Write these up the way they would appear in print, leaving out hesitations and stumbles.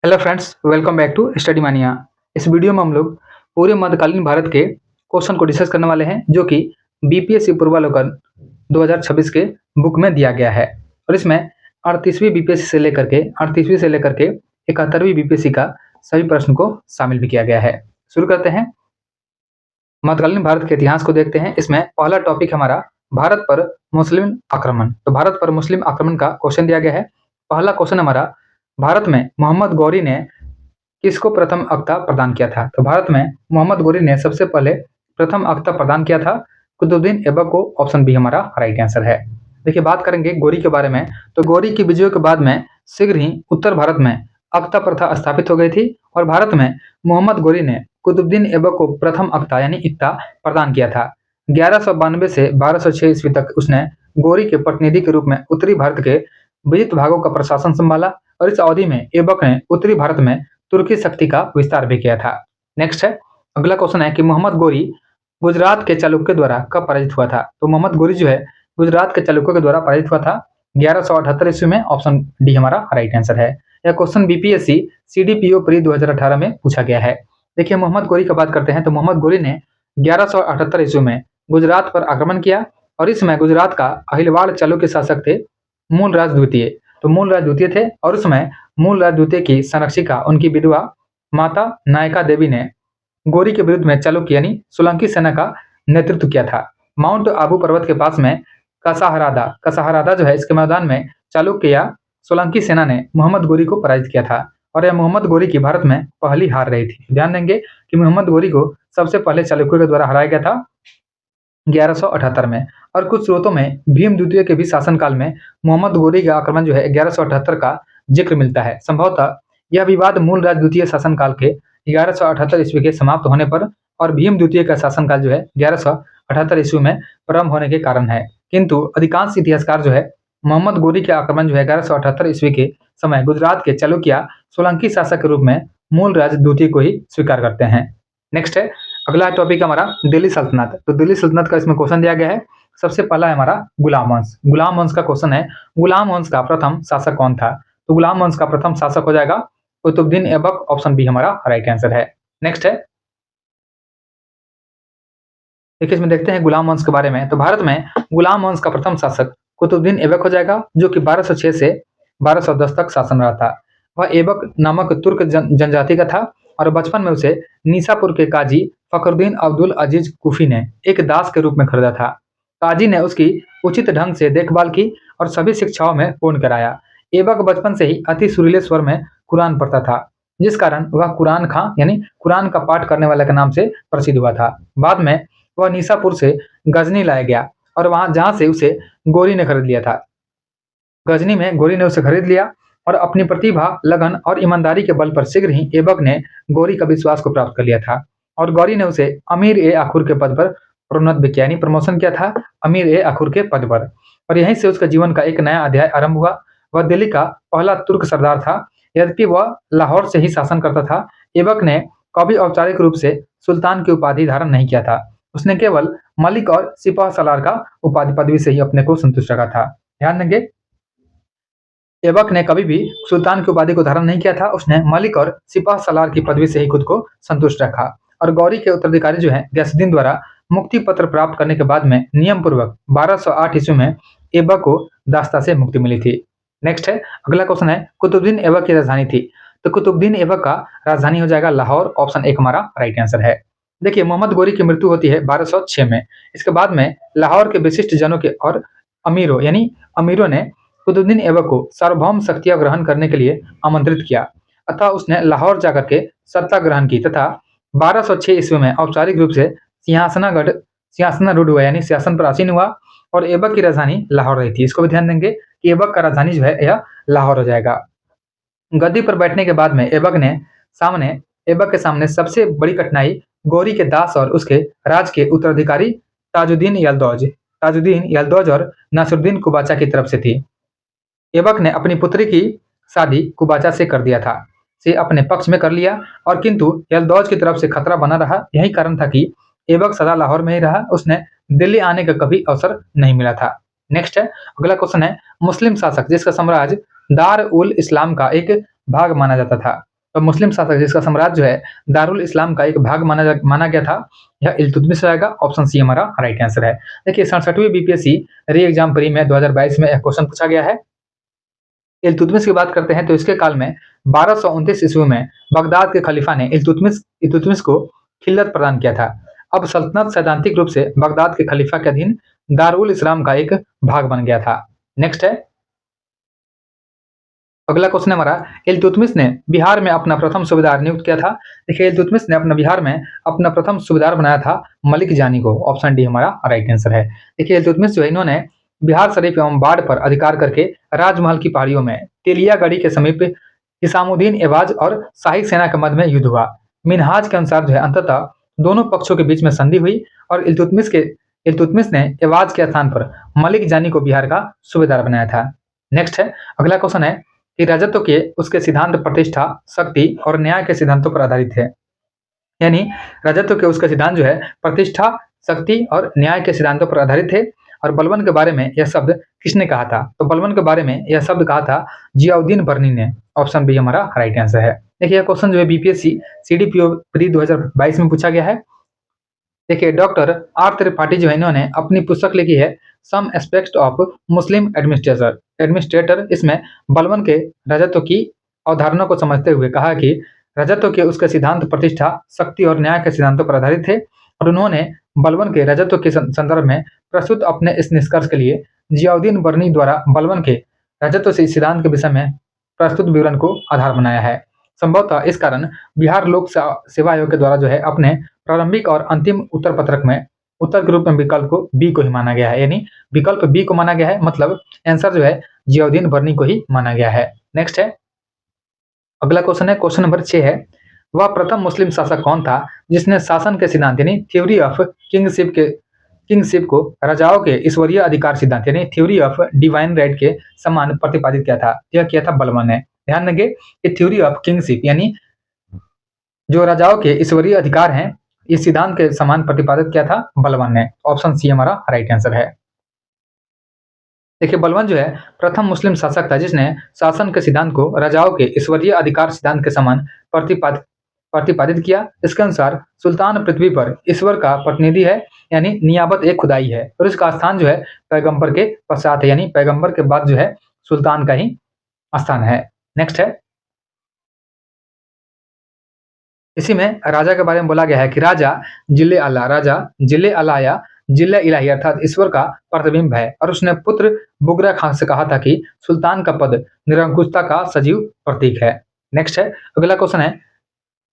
Hello friends, welcome back to study mania. इस video में हम लोग पूरे मध्यकालीन भारत के क्वेश्चन को डिस्कस करने वाले हैं जो कि बीपीएससी पूर्वावलोकन 2026 के बुक में दिया गया है। और इसमें 38वीं बीपीएससी से लेकर के 71वीं बीपीएससी का सभी प्रश्न को शामिल भी किया गया है। शुरू करते हैं। मध्यकालीन भारत के इतिहास को देखते हैं। इसमें पहला टॉपिक हमारा भारत पर मुस्लिम आक्रमण। तो भारत पर मुस्लिम आक्रमण का क्वेश्चन दिया गया है। पहला क्वेश्चन हमारा, भारत में मोहम्मद गौरी ने किसको प्रथम अख्ता प्रदान किया था? तो भारत में मोहम्मद गौरी ने सबसे पहले प्रथम अख्ता प्रदान किया था कुतुबुद्दीन ऐबक को। ऑप्शन बी हमारा राइट आंसर है। देखिए, बात करेंगे गौरी के बारे में। तो गौरी की विजयों के बाद में शीघ्र ही उत्तर भारत में अख्ता प्रथा स्थापित हो गई थी और भारत में मोहम्मद गौरी ने कुतुबुद्दीन ऐबक को प्रथम अख्ता यानी इक्ता प्रदान किया था। 1192 से 1206 ईस्वी तक उसने गौरी के प्रतिनिधि के रूप में उत्तरी भारत के विजित भागों का प्रशासन संभाला और इस अवधि में ऐबक ने उत्तरी भारत में तुर्की शक्ति का विस्तार भी किया था। नेक्स्ट है, अगला क्वेश्चन है कि मोहम्मद गौरी गुजरात के चालुक्य द्वारा कब पराजित हुआ था? तो मोहम्मद गौरी जो है गुजरात के चालुक्य के द्वारा पराजित हुआ था 1178 ईस्वी में। ऑप्शन डी हमारा राइट आंसर है। यह क्वेश्चन बीपीएससी सीडीपीओ प्री 2018 में पूछा गया है। देखिए, मोहम्मद गौरी की बात करते हैं तो मोहम्मद गौरी ने 1178 ईस्वी में गुजरात पर आक्रमण किया और इसमें गुजरात का अहिलवाड़ चालुक्य शासक थे मूलराज द्वितीय। तो मूलराज द्वितीय थे और उसमें मूलराज द्वितीय की संरक्षिका उनकी विधवा माता नायका देवी ने गौरी के विरुद्ध में चालुक्य यानी सोलंकी सेना का नेतृत्व किया था। माउंट आबू पर्वत के पास में कसाहरादा जो है, इसके मैदान में चालुक्य या सोलंकी सेना ने मोहम्मद गौरी को पराजित किया था और यह मोहम्मद गौरी की भारत में पहली हार रही थी। ध्यान देंगे कि मोहम्मद गौरी को सबसे पहले चालुक्य के द्वारा हराया गया था 1178 में। और कुछ स्रोतों में भीम द्वितीय के भी शासनकाल में मोहम्मद गौरी का आक्रमण जो है 1178 का जिक्र मिलता है। संभवतः यह विवाद मूलराज द्वितीय शासनकाल के 1178 ईस्वी के समाप्त होने पर और भीम द्वितीय का शासनकाल जो है 1178 ईस्वी में प्रारंभ होने के कारण है। किंतु अधिकांश इतिहासकार जो है मोहम्मद गौरी के आक्रमण जो है 1178 ईस्वी के समय गुजरात के चालुक्य सोलंकी शासक के रूप में मूलराज द्वितीय को ही स्वीकार करते हैं। नेक्स्ट है, अगला टॉपिक हमारा दिल्ली सल्तनत। तो दिल्ली सल्तनत का इसमें क्वेश्चन दिया गया है। सबसे पहला है हमारा गुलाम वंश। गुलाम वंश का क्वेश्चन है, गुलाम वंश का प्रथम शासक कौन था? तो गुलाम वंश का प्रथम शासक हो जाएगा कुतुबुद्दीन ऐबक। ऑप्शन बी हमारा राइट आंसर है। नेक्स्ट है, देखिए इसमें देखते हैं गुलाम वंश के बारे में। तो भारत में गुलाम वंश का प्रथम शासक कुतुबुद्दीन ऐबक हो जाएगा जो कि 1206 से 1210 तक शासन रहा था। वह ऐबक नामक तुर्क जनजाति का था और बचपन में उसे निसापुर के काजी फखरुद्दीन अब्दुल अजीज कुफी ने एक दास के रूप में खरीदा था। काजी ने उसकी उचित ढंग से देखभाल की और सभी शिक्षाओं में पूर्ण कराया। ऐबक बचपन से ही अति सुरीले स्वर में कुरान पढ़ता था, जिस कारण वह कुरान खां यानी कुरान का पाठ करने वाले के नाम से प्रसिद्ध हुआ था। बाद में वह निसापुर से गजनी लाया गया और वहां जहां से उसे गौरी ने खरीद लिया था। गजनी में गौरी ने उसे खरीद लिया और अपनी प्रतिभा, लगन और ईमानदारी के बल पर शीघ्र ही ऐबक ने गौरी का विश्वास को प्राप्त कर लिया था और गौरी ने उसे अमीर ए आखुर के पद पर प्रोन्नत भी किया यानी प्रमोशन किया था अमीर ए आखुर के पद पर। और यहीं से उसका जीवन का एक नया अध्याय आरंभ हुआ। वह दिल्ली का पहला तुर्क सरदार था। यद्यपि वह लाहौर से ही शासन करता था, ऐबक ने कभी औपचारिक रूप से सुल्तान की उपाधि धारण नहीं किया था। उसने केवल मलिक और सिपाह सलार का उपाधि पदवी से ही अपने को संतुष्ट रखा था। ध्यान देंगे, ऐबक ने कभी भी सुल्तान की उपाधि को धारण नहीं किया था। उसने मलिक और सिपाह सलार की पदवी से ही खुद को संतुष्ट रखा। और गौरी के उत्तराधिकारी जो है गयासुद्दीन द्वारा मुक्ति पत्र प्राप्त करने के बाद में नियम पूर्वक 1208 ईस्वी में ऐबक को दास्ता से मुक्ति मिली थी। नेक्स्ट है, अगला क्वेश्चन है कुतुबुद्दीन ऐबक की राजधानी थी। तो कुतुबुद्दीन ऐबक का राजधानी हो जाएगा लाहौर। ऑप्शन एक हमारा राइट आंसर है। देखिए, मोहम्मद गौरी की मृत्यु होती है 1206 में। इसके बाद में लाहौर के विशिष्ट जनों के और अमीरों ने कुतुबुद्दीन ऐबक को सार्वभौम शक्तियां ग्रहण करने के लिए आमंत्रित किया। अतः उसने लाहौर जाकर के सत्ता ग्रहण की तथा 1206 ईस्वी में औपचारिक रूप से सिंहासनारूढ़ हुआ यानी सिंहासन पर आसीन हुआ और ऐबक की राजधानी लाहौर रही थी। इसको भी ध्यान देंगे कि ऐबक का राजधानी जो है यह लाहौर हो जाएगा। गद्दी पर बैठने के बाद में ऐबक के सामने सबसे बड़ी कठिनाई गौरी के दास और उसके राज के उत्तराधिकारी ताजुद्दीन यल्दौज और नासिरुद्दीन कुबाचा की तरफ से थी। ऐबक ने अपनी पुत्री की शादी कुबाचा से कर दिया था, से अपने पक्ष में कर लिया और किंतु यल्दौज की तरफ से खतरा बना रहा। यही कारण था कि ऐबक सदा लाहौर में ही रहा। उसने दिल्ली आने का कभी अवसर नहीं मिला था। नेक्स्ट है, अगला क्वेश्चन है मुस्लिम शासक जिसका साम्राज्य दार उल इस्लाम का एक भाग माना जाता था। तो मुस्लिम शासक जिसका साम्राज्य जो है दारुल इस्लाम का एक भाग माना गया था, यह इल्तुतमिश रहेगा। ऑप्शन सी हमारा राइट आंसर है। देखिए 67वीं बीपीएससी री एग्जाम प्री में 2022 में यह क्वेश्चन पूछा गया है। इल्तुतमिश की बात करते हैं तो इसके काल में 1229 ईस्वी में बगदाद के खलीफा ने इल्तुतमिश को खिल्लत प्रदान किया था। अब सल्तनत सैद्धांतिक रूप से बगदाद के खलीफा के अधीन दारुल इस्लाम का एक भाग बन गया था। नेक्स्ट है, अगला क्वेश्चन है हमारा, इल्तुतमिश ने बिहार में अपना प्रथम सूबेदार नियुक्त किया था। देखिए इल्तुतमिश ने अपना बिहार में अपना प्रथम सूबेदार बनाया था मलिक जानी को। ऑप्शन डी हमारा राइट आंसर है। देखिए इल्तुतमिश जो है इन्होंने बिहार शरीफ एवं बाढ़ पर अधिकार करके राजमहल की पहाड़ियों में तेलियागढ़ी के समीप हिसामुद्दीन एवाज और शाही सेना के मध्य में युद्ध हुआ। मिनहाज के अनुसार जो है अंततः दोनों पक्षों के बीच में संधि हुई और इल्तुतमिश ने एवाज के स्थान पर मलिक जानी को बिहार का सूबेदार बनाया था। नेक्स्ट है, अगला क्वेश्चन है कि राजत्व के उसके सिद्धांत प्रतिष्ठा, शक्ति और न्याय के सिद्धांतों पर आधारित है। यानी राजत्व के उसका सिद्धांत जो है प्रतिष्ठा, शक्ति और न्याय के सिद्धांतों पर आधारित है। और बलबन के बारे में यह शब्द किसने कहा था? तो बलबन के बारे में यह शब्द कहा था जियाउद्दीन बर्नी ने। ऑप्शन बी हमारा राइट आंसर है। देखिए यह क्वेश्चन जो है बीपीएससी सीडीपीओ प्री 2022 में पूछा गया है। देखिए डॉक्टर आर त्रिपाठी जो है इन्होंने अपनी पुस्तक लिखी है some aspects of Muslim administrator. इसमें बलबन के राजत्व की अवधारणा को समझते हुए कहा कि राजत्व के उसके सिद्धांत प्रतिष्ठा, शक्ति और न्याय के सिद्धांतों पर आधारित थे। और उन्होंने बलबन के राजत्व के संदर्भ में प्रस्तुत अपने इस निष्कर्ष के लिए जियाउद्दीन बर्नी द्वारा बलबन के राजत्व से सिद्धांत के विषय में प्रस्तुत विवरण को आधार बनाया है। संभवतः इस कारण बिहार लोक सेवा आयोग के द्वारा जो है अपने प्रारंभिक और अंतिम उत्तर पत्रक में उत्तर के रूप में विकल्प को बी को ही माना गया है। यानी विकल्प बी को माना गया है, मतलब आंसर जो है जियाउद्दीन बर्नी को ही माना गया है। नेक्स्ट है, अगला क्वेश्चन है, क्वेश्चन नंबर 6 है, वह प्रथम मुस्लिम शासक कौन था जिसने शासन के सिद्धांत यानी थ्योरी ऑफ किंगशिप को राजाओं के ईश्वरीय अधिकार सिद्धांत यानी थ्योरी ऑफ डिवाइन राइट के समान प्रतिपादित किया था? यह किया था बलबन ने। ध्यान देंगे कि थ्योरी ऑफ किंगशिप यानी जो राजाओं के ईश्वरीय अधिकार हैं, इस सिद्धांत के समान प्रतिपादित किया था बलबन ने। ऑप्शन सी हमारा राइट आंसर है। देखिए बलबन जो है प्रथम मुस्लिम शासक था जिसने शासन के सिद्धांत को राजाओं के ईश्वरीय अधिकार सिद्धांत के समान प्रतिपादित किया। इसके अनुसार सुल्तान पृथ्वी पर ईश्वर का प्रतिनिधि है, यानी नियाबत एक खुदाई है और इसका स्थान जो है पैगंबर के पश्चात है, यानी पैगंबर के बाद जो है सुल्तान का ही स्थान है। नेक्स्ट है, इसी में राजा के बारे में बोला गया है कि राजा जिले अला या जिले इलाही अर्थात ईश्वर का प्रतिबिंब है। और उसने पुत्र बुगरा खां से कहा था कि सुल्तान का पद निरंकुशता का सजीव प्रतीक है। नेक्स्ट है, अगला क्वेश्चन है,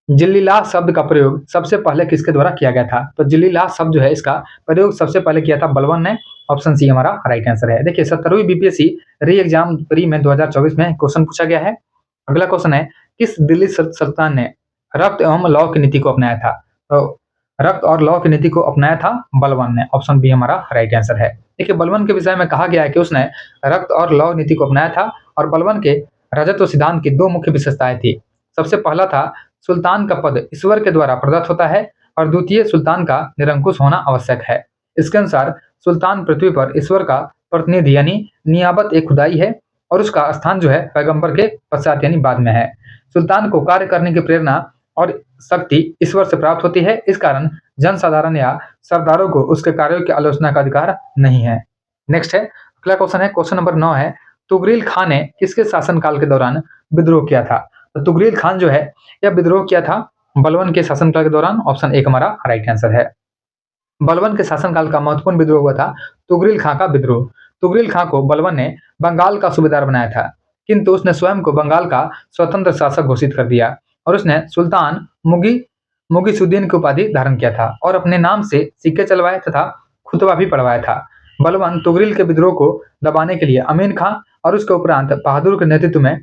जिल्लिलाह शब्द का प्रयोग सबसे पहले किसके द्वारा किया गया था? तो जिल्लिलाह शब्द जो है इसका प्रयोग सबसे पहले किया था बलबन ने। ऑप्शन सी हमारा राइट आंसर है। देखिए 17वीं बीपीएससी री एग्जाम प्री में 2024 में क्वेश्चन पूछा गया है। अगला क्वेश्चन है, किस दिल्ली सुल्तान ने रक्त एवं लौ की नीति को अपनाया था? तो रक्त और लौ की नीति को अपनाया था बलबन ने। ऑप्शन बी हमारा राइट आंसर है। देखिए बलबन के विषय में कहा गया है कि उसने रक्त और लौ नीति को अपनाया था और बलबन के राजत्व सिद्धांत की दो मुख्य विशेषताएं थी। सबसे पहला था सुल्तान का पद ईश्वर के द्वारा प्रदत्त होता है और द्वितीय सुल्तान का निरंकुश होना आवश्यक है। इसके अनुसार सुल्तान पृथ्वी पर ईश्वर का प्रतिनिधि यानी नियाबत एक खुदाई है और उसका स्थान जो है पैगंबर के पश्चात यानी बाद में है। सुल्तान को कार्य करने की प्रेरणा और शक्ति ईश्वर से प्राप्त होती है। इस कारण जनसाधारण या सरदारों को उसके कार्यों की आलोचना का अधिकार नहीं है। नेक्स्ट है, अगला क्वेश्चन है, क्वेश्चन नंबर 9 है, तुगरिल खान ने किसके शासनकाल के दौरान विद्रोह किया था? तो तुगरिल खान जो है यह विद्रोह किया था बलबन के शासनकाल के दौरान। ऑप्शन एक हमारा राइट आंसर है। बलबन के शासनकाल का महत्वपूर्ण विद्रोह हुआ था तुगरिल खां का विद्रोह। तुगरिल खां को बलबन ने बंगाल का सूबेदार बनाया था, किंतु उसने स्वयं को बंगाल का स्वतंत्र शासक घोषित कर दिया और उसने सुल्तान मुगीसुद्दीन की उपाधि धारण किया था और अपने नाम से सिक्के चलवाए तथा खुतबा भी पढ़वाया था। बलबन तुगरिल के विद्रोह को दबाने के लिए अमीन खां और उसके उपरांत बहादुर के नेतृत्व में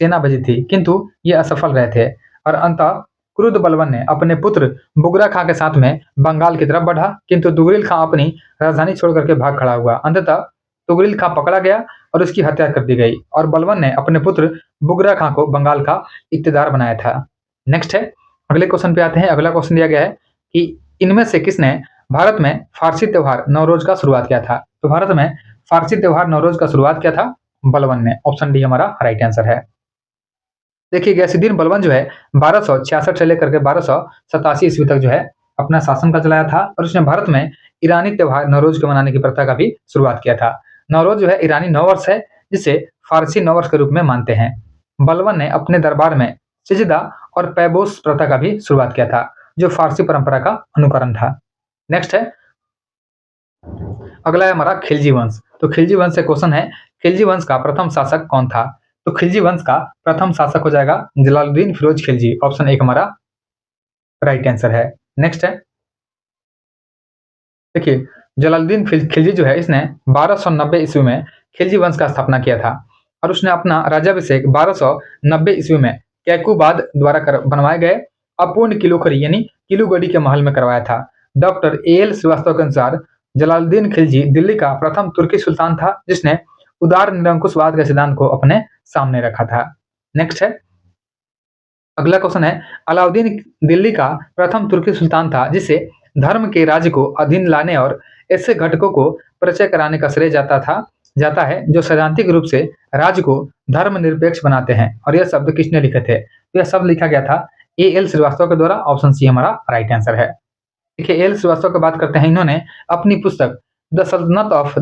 सेना भेजी थी, किंतु ये असफल रहे थे और अंततः क्रुद्ध बलबन ने अपने पुत्र बुगरा खां के साथ में बंगाल की तरफ बढ़ा, किंतु तुगरिल खां अपनी राजधानी छोड़ करके भाग खड़ा हुआ। अंततः तुगरिल खां पकड़ा गया और उसकी हत्या कर दी गई और बलबन ने अपने पुत्र बुगरा खां को बंगाल का इक्तदार बनाया था। नेक्स्ट है, अगले क्वेश्चन पे आते हैं। अगला क्वेश्चन दिया गया है कि इनमें से किसने भारत में फारसी त्योहार नवरोज का शुरुआत किया था? तो भारत में फारसी त्योहार नवरोज का शुरुआत किया था बलबन ने। ऑप्शन डी हमारा राइट आंसर है। देखिए गयासुद्दीन बलबन जो है 1266 से लेकर के 1287 ईस्वी तक जो है अपना शासन का चलाया था और उसने भारत में ईरानी त्योहार नवरोज के मनाने की प्रथा का भी शुरुआत किया था। नवरोज जो है ईरानी नववर्ष है जिसे फारसी नववर्ष के रूप में मानते हैं। बलबन ने अपने दरबार में सिजदा और पैबोस प्रथा का भी शुरुआत किया था जो फारसी परंपरा का अनुकरण था। नेक्स्ट है, अगला है हमारा खिलजी वंश। तो खिलजी वंश से क्वेश्चन है, खिलजी वंश का प्रथम शासक कौन था? तो खिलजी वंश का प्रथम शासक हो जाएगा जलालुद्दीन फिरोज खिलजी। ऑप्शन 1 हमारा राइट आंसर है। नेक्स्ट है, देखिए जलालुद्दीन खिलजी जो है इसने 1290 ईस्वी में खिलजी वंश का स्थापना किया था और उसने अपना राज्याभिषेक 1290 ईस्वी में कैकुबाद द्वारा बनवाए गए अपूर्ण किलोखरी यानी किलूगढ़ी के महल में करवाया था। Doctor A.L. श्रीवास्तव के अनुसार जलालुद्दीन खिलजी दिल्ली का प्रथम तुर्की सुल्तान था जिसने उदार निरंकुशवाद के सिद्धांत को अपने सामने रखा था। नेक्स्ट है, अगला क्वेश्चन है, अलाउद्दीन दिल्ली का प्रथम तुर्की सुल्तान था जिसे धर्म के राज्य को अधीन लाने और ऐसे घटकों को परिचय कराने का श्रेय जाता है जो सैद्धांतिक रूप से राज्य को धर्मनिरपेक्ष बनाते हैं। और यह शब्द किसने लिखे थे? तो यह शब्द लिखा गया था A.L. श्रीवास्तव के द्वारा। ऑप्शन सी हमारा राइट आंसर है। देखिए A.L. श्रीवास्तव की बात करते हैं, इन्होंने अपनी पुस्तक द सल्तनत ऑफ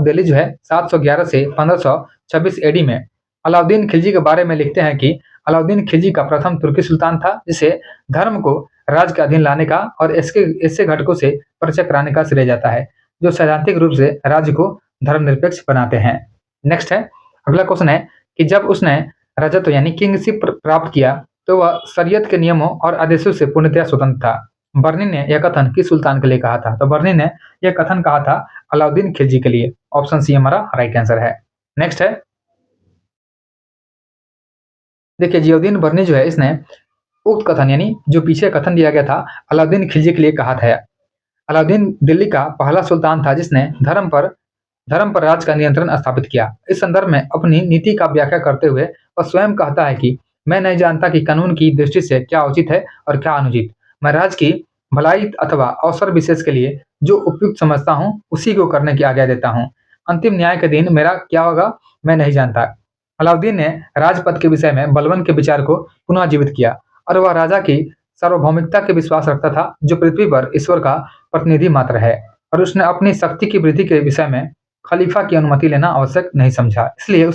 दिल्ली जो है 711 से 1526 एडी में अलाउद्दीन खिलजी के बारे में लिखते हैं कि अलाउद्दीन खिलजी का प्रथम तुर्की सुल्तान था जिसे धर्म को राज्य के अधीन लाने का और ऐसे घटकों से परिचय कराने का श्रेय जाता है जो सैद्धांतिक रूप से राज्य को धर्मनिरपेक्ष बनाते हैं। नेक्स्ट है, अगला क्वेश्चन है कि जब उसने राजत्व यानी किंगशिप प्राप्त किया तो वह शरीयत के नियमों और आदेशों से पूर्णतया स्वतंत्र था। बर्नी ने यह कथन किस सुल्तान के लिए कहा था? तो बर्नी ने यह कथन कहा था अलाउद्दीन खिलजी के लिए। ऑप्शन सी हमारा राइट आंसर है। नेक्स्ट है, देखिए जियाउद्दीन बर्नी जो है इसने उक्त कथन यानी जो पीछे कथन दिया गया था अलाउद्दीन खिलजी के लिए कहा था। अलाउद्दीन दिल्ली का पहला सुल्तान था जिसने धर्म पर राज्य का नियंत्रण स्थापित किया। इस संदर्भ में अपनी नीति का व्याख्या करते हुए वह स्वयं कहता है कि मैं नहीं जानता कि कानून की दृष्टि से क्या उचित है और क्या अनुचित। मैं राज्य की भलाई अथवा अवसर विशेष के लिए जो उपयुक्त समझता हूँ उसी को करने की आज्ञा देता हूँ। अंतिम न्याय के दिन मेरा क्या होगा मैं नहीं जानता। अलाउद्दीन ने राजपद के विषय में बलबन के विचार को पुनः जीवित किया और वह राजा की सार्वभौमिकता के विश्वास रखता था जो पृथ्वी पर ईश्वर का प्रतिनिधि मात्र है और उसने अपनी शक्ति की वृद्धि के विषय में खलीफा की अनुमति लेना आवश्यक नहीं समझा। इसलिए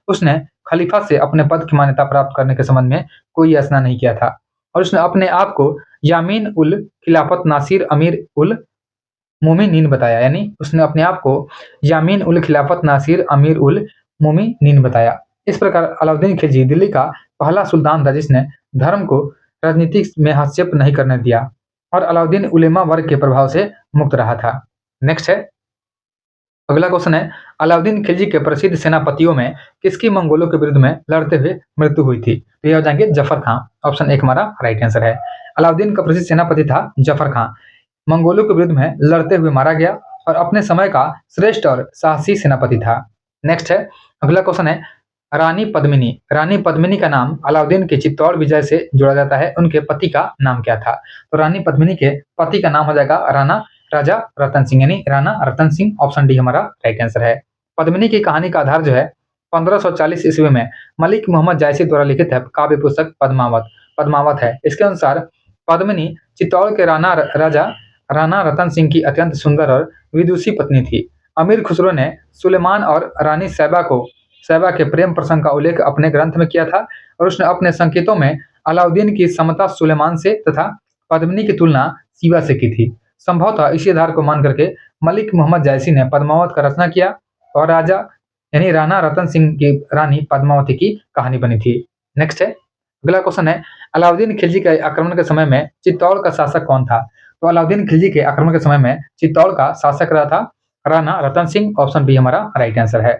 उसने खलीफा से अपने पद की मान्यता प्राप्त करने के संबंध में कोई याचना नहीं किया था और उसने अपने आप को यामीन उल खिलाफत नासिर अमीर उल मोमिनीन बताया। यानी उसने अपने आप को यामीन उल खिलाफत नासिर अमीर उल मोमिनीन बताया। इस प्रकार अलाउद्दीन खिलजी दिल्ली का पहला सुल्तान था जिसने धर्म को राजनीति में हस्तक्षेप नहीं करने दिया और अलाउद्दीन उलेमा वर्ग के प्रभाव से मुक्त रहा था। नेक्स्ट है, अगला क्वेश्चन है, अलाउद्दीन खिलजी के प्रसिद्ध सेनापतियों में किसकी मंगोलों के विरुद्ध में लड़ते हुए मृत्यु हुई थी? तो ये हो जाएंगे जफर खां। ऑप्शन 1 हमारा राइट आंसर है। अलाउद्दीन का प्रसिद्ध सेनापति था जफर खां। मंगोलों के विरुद्ध में लड़ते हुए मारा गया और अपने समय का श्रेष्ठ और साहसी सेनापति था। नेक्स्ट है, अगला क्वेश्चन है, रानी पद्मिनी का नाम अलाउद्दीन के चित्तौड़ विजय से जोड़ा जाता है। उनके पति का नाम क्या था? तो रानी पद्मिनी के पति का नाम हो जाएगा राजा रतन सिंह यानी राणा रतन सिंह। ऑप्शन डी हमारा राइट आंसर है। पद्मिनी की कहानी का आधार जो है 1540 ईस्वी में मलिक मोहम्मद जायसी द्वारा लिखित है काव्य पुस्तक पद्मावत है। इसके अनुसार पद्मिनी चित्तौड़ के राणा रतन सिंह की अत्यंत सुंदर और विदुषी पत्नी थी। अमीर खुसरो ने सुलेमान और रानी सैबा के प्रेम प्रसंग का उल्लेख अपने ग्रंथ में किया था और उसने अपने संकेतों में अलाउद्दीन की समता सुलेमान से तथा पद्मिनी की तुलना शिवा से की थी। संभवतः इसी आधार को मान करके मलिक मोहम्मद जायसी ने पद्मावत का रचना किया और राजा यानी राणा रतन सिंह की रानी पद्मावती की कहानी बनी थी। नेक्स्ट है, अगला क्वेश्चन है, अलाउद्दीन खिलजी के आक्रमण के समय में चित्तौड़ का शासक कौन था? तो अलाउद्दीन खिलजी के आक्रमण के समय में चित्तौड़ का शासक रहा था राणा रतन सिंह। ऑप्शन बी हमारा राइट आंसर है।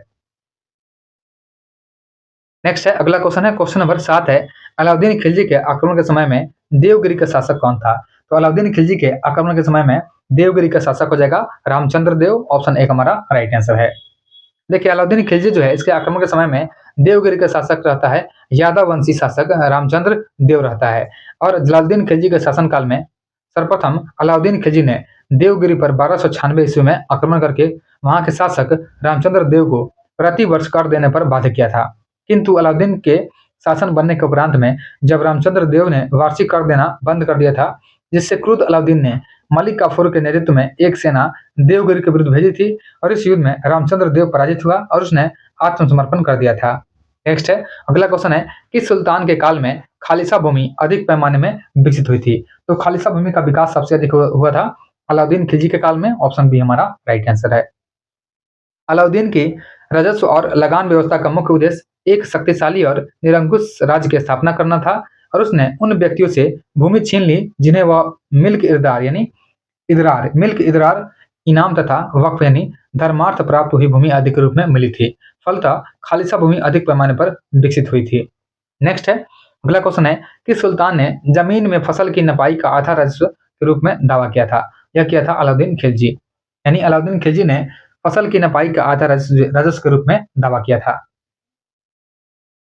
नेक्स्ट है, अगला क्वेश्चन है, क्वेश्चन नंबर 7 है, अलाउद्दीन खिलजी के आक्रमण के समय में देवगिरी का शासक कौन था? तो अलाउद्दीन खिलजी के आक्रमण के समय में देवगिरी का शासक हो जाएगा रामचंद्र देव। ऑप्शन 1 हमारा राइट आंसर है। देखिए अलाउद्दीन खिलजी जो है इसके आक्रमण के समय में देवगिरी का शासक रहता है यादव वंशी शासक रामचंद्र देव रहता है और जलालुद्दीन खिलजी के शासनकाल में सर्वप्रथम अलाउद्दीन खिलजी ने देवगिरी पर 1296 ईस्वी में आक्रमण करके वहां के शासक रामचंद्र देव को प्रति वर्ष कर देने पर बाध्य किया था। किंतु अलाउद्दीन के शासन बनने के उपरांत में जब रामचंद्र देव ने वार्षिक कर देना बंद कर दिया था, जिससे क्रुद्ध अलाउद्दीन ने मलिक काफूर के नेतृत्व में एक सेना देवगिरी के विरुद्ध भेजी थी और इस युद्ध में रामचंद्र देव पराजित हुआ और उसने आत्मसमर्पण कर दिया था। नेक्स्ट है, अगला क्वेश्चन है, किस सुल्तान के काल में खालिसा भूमि अधिक पैमाने में विकसित हुई थी? तो खालिसा भूमि का विकास सबसे अधिक हुआ था अलाउद्दीन खिलजी के काल में। ऑप्शन बी हमारा राइट आंसर है। अलाउद्दीन की राजस्व और लगान व्यवस्था का मुख्य उद्देश्य एक शक्तिशाली और निरंकुश राज्य की स्थापना करना था और उसने उन व्यक्तियों से भूमि छीन ली जिन्हें वह मिल्क इदरार इनाम तथा वक्फ यानी धर्मार्थ प्राप्त हुई भूमि आदि के रूप में मिली थी। फलतः खालिसा भूमि अधिक पैमाने पर विकसित हुई थी। नेक्स्ट है, अगला क्वेश्चन है, किस सुल्तान ने जमीन में फसल की नपाई का आधा राजस्व के रूप में दावा किया था? यह किया था अलाउद्दीन खिलजी, यानी अलाउद्दीन खिलजी ने फसल की नपाई का आधा राजस्व के रूप में दावा किया था।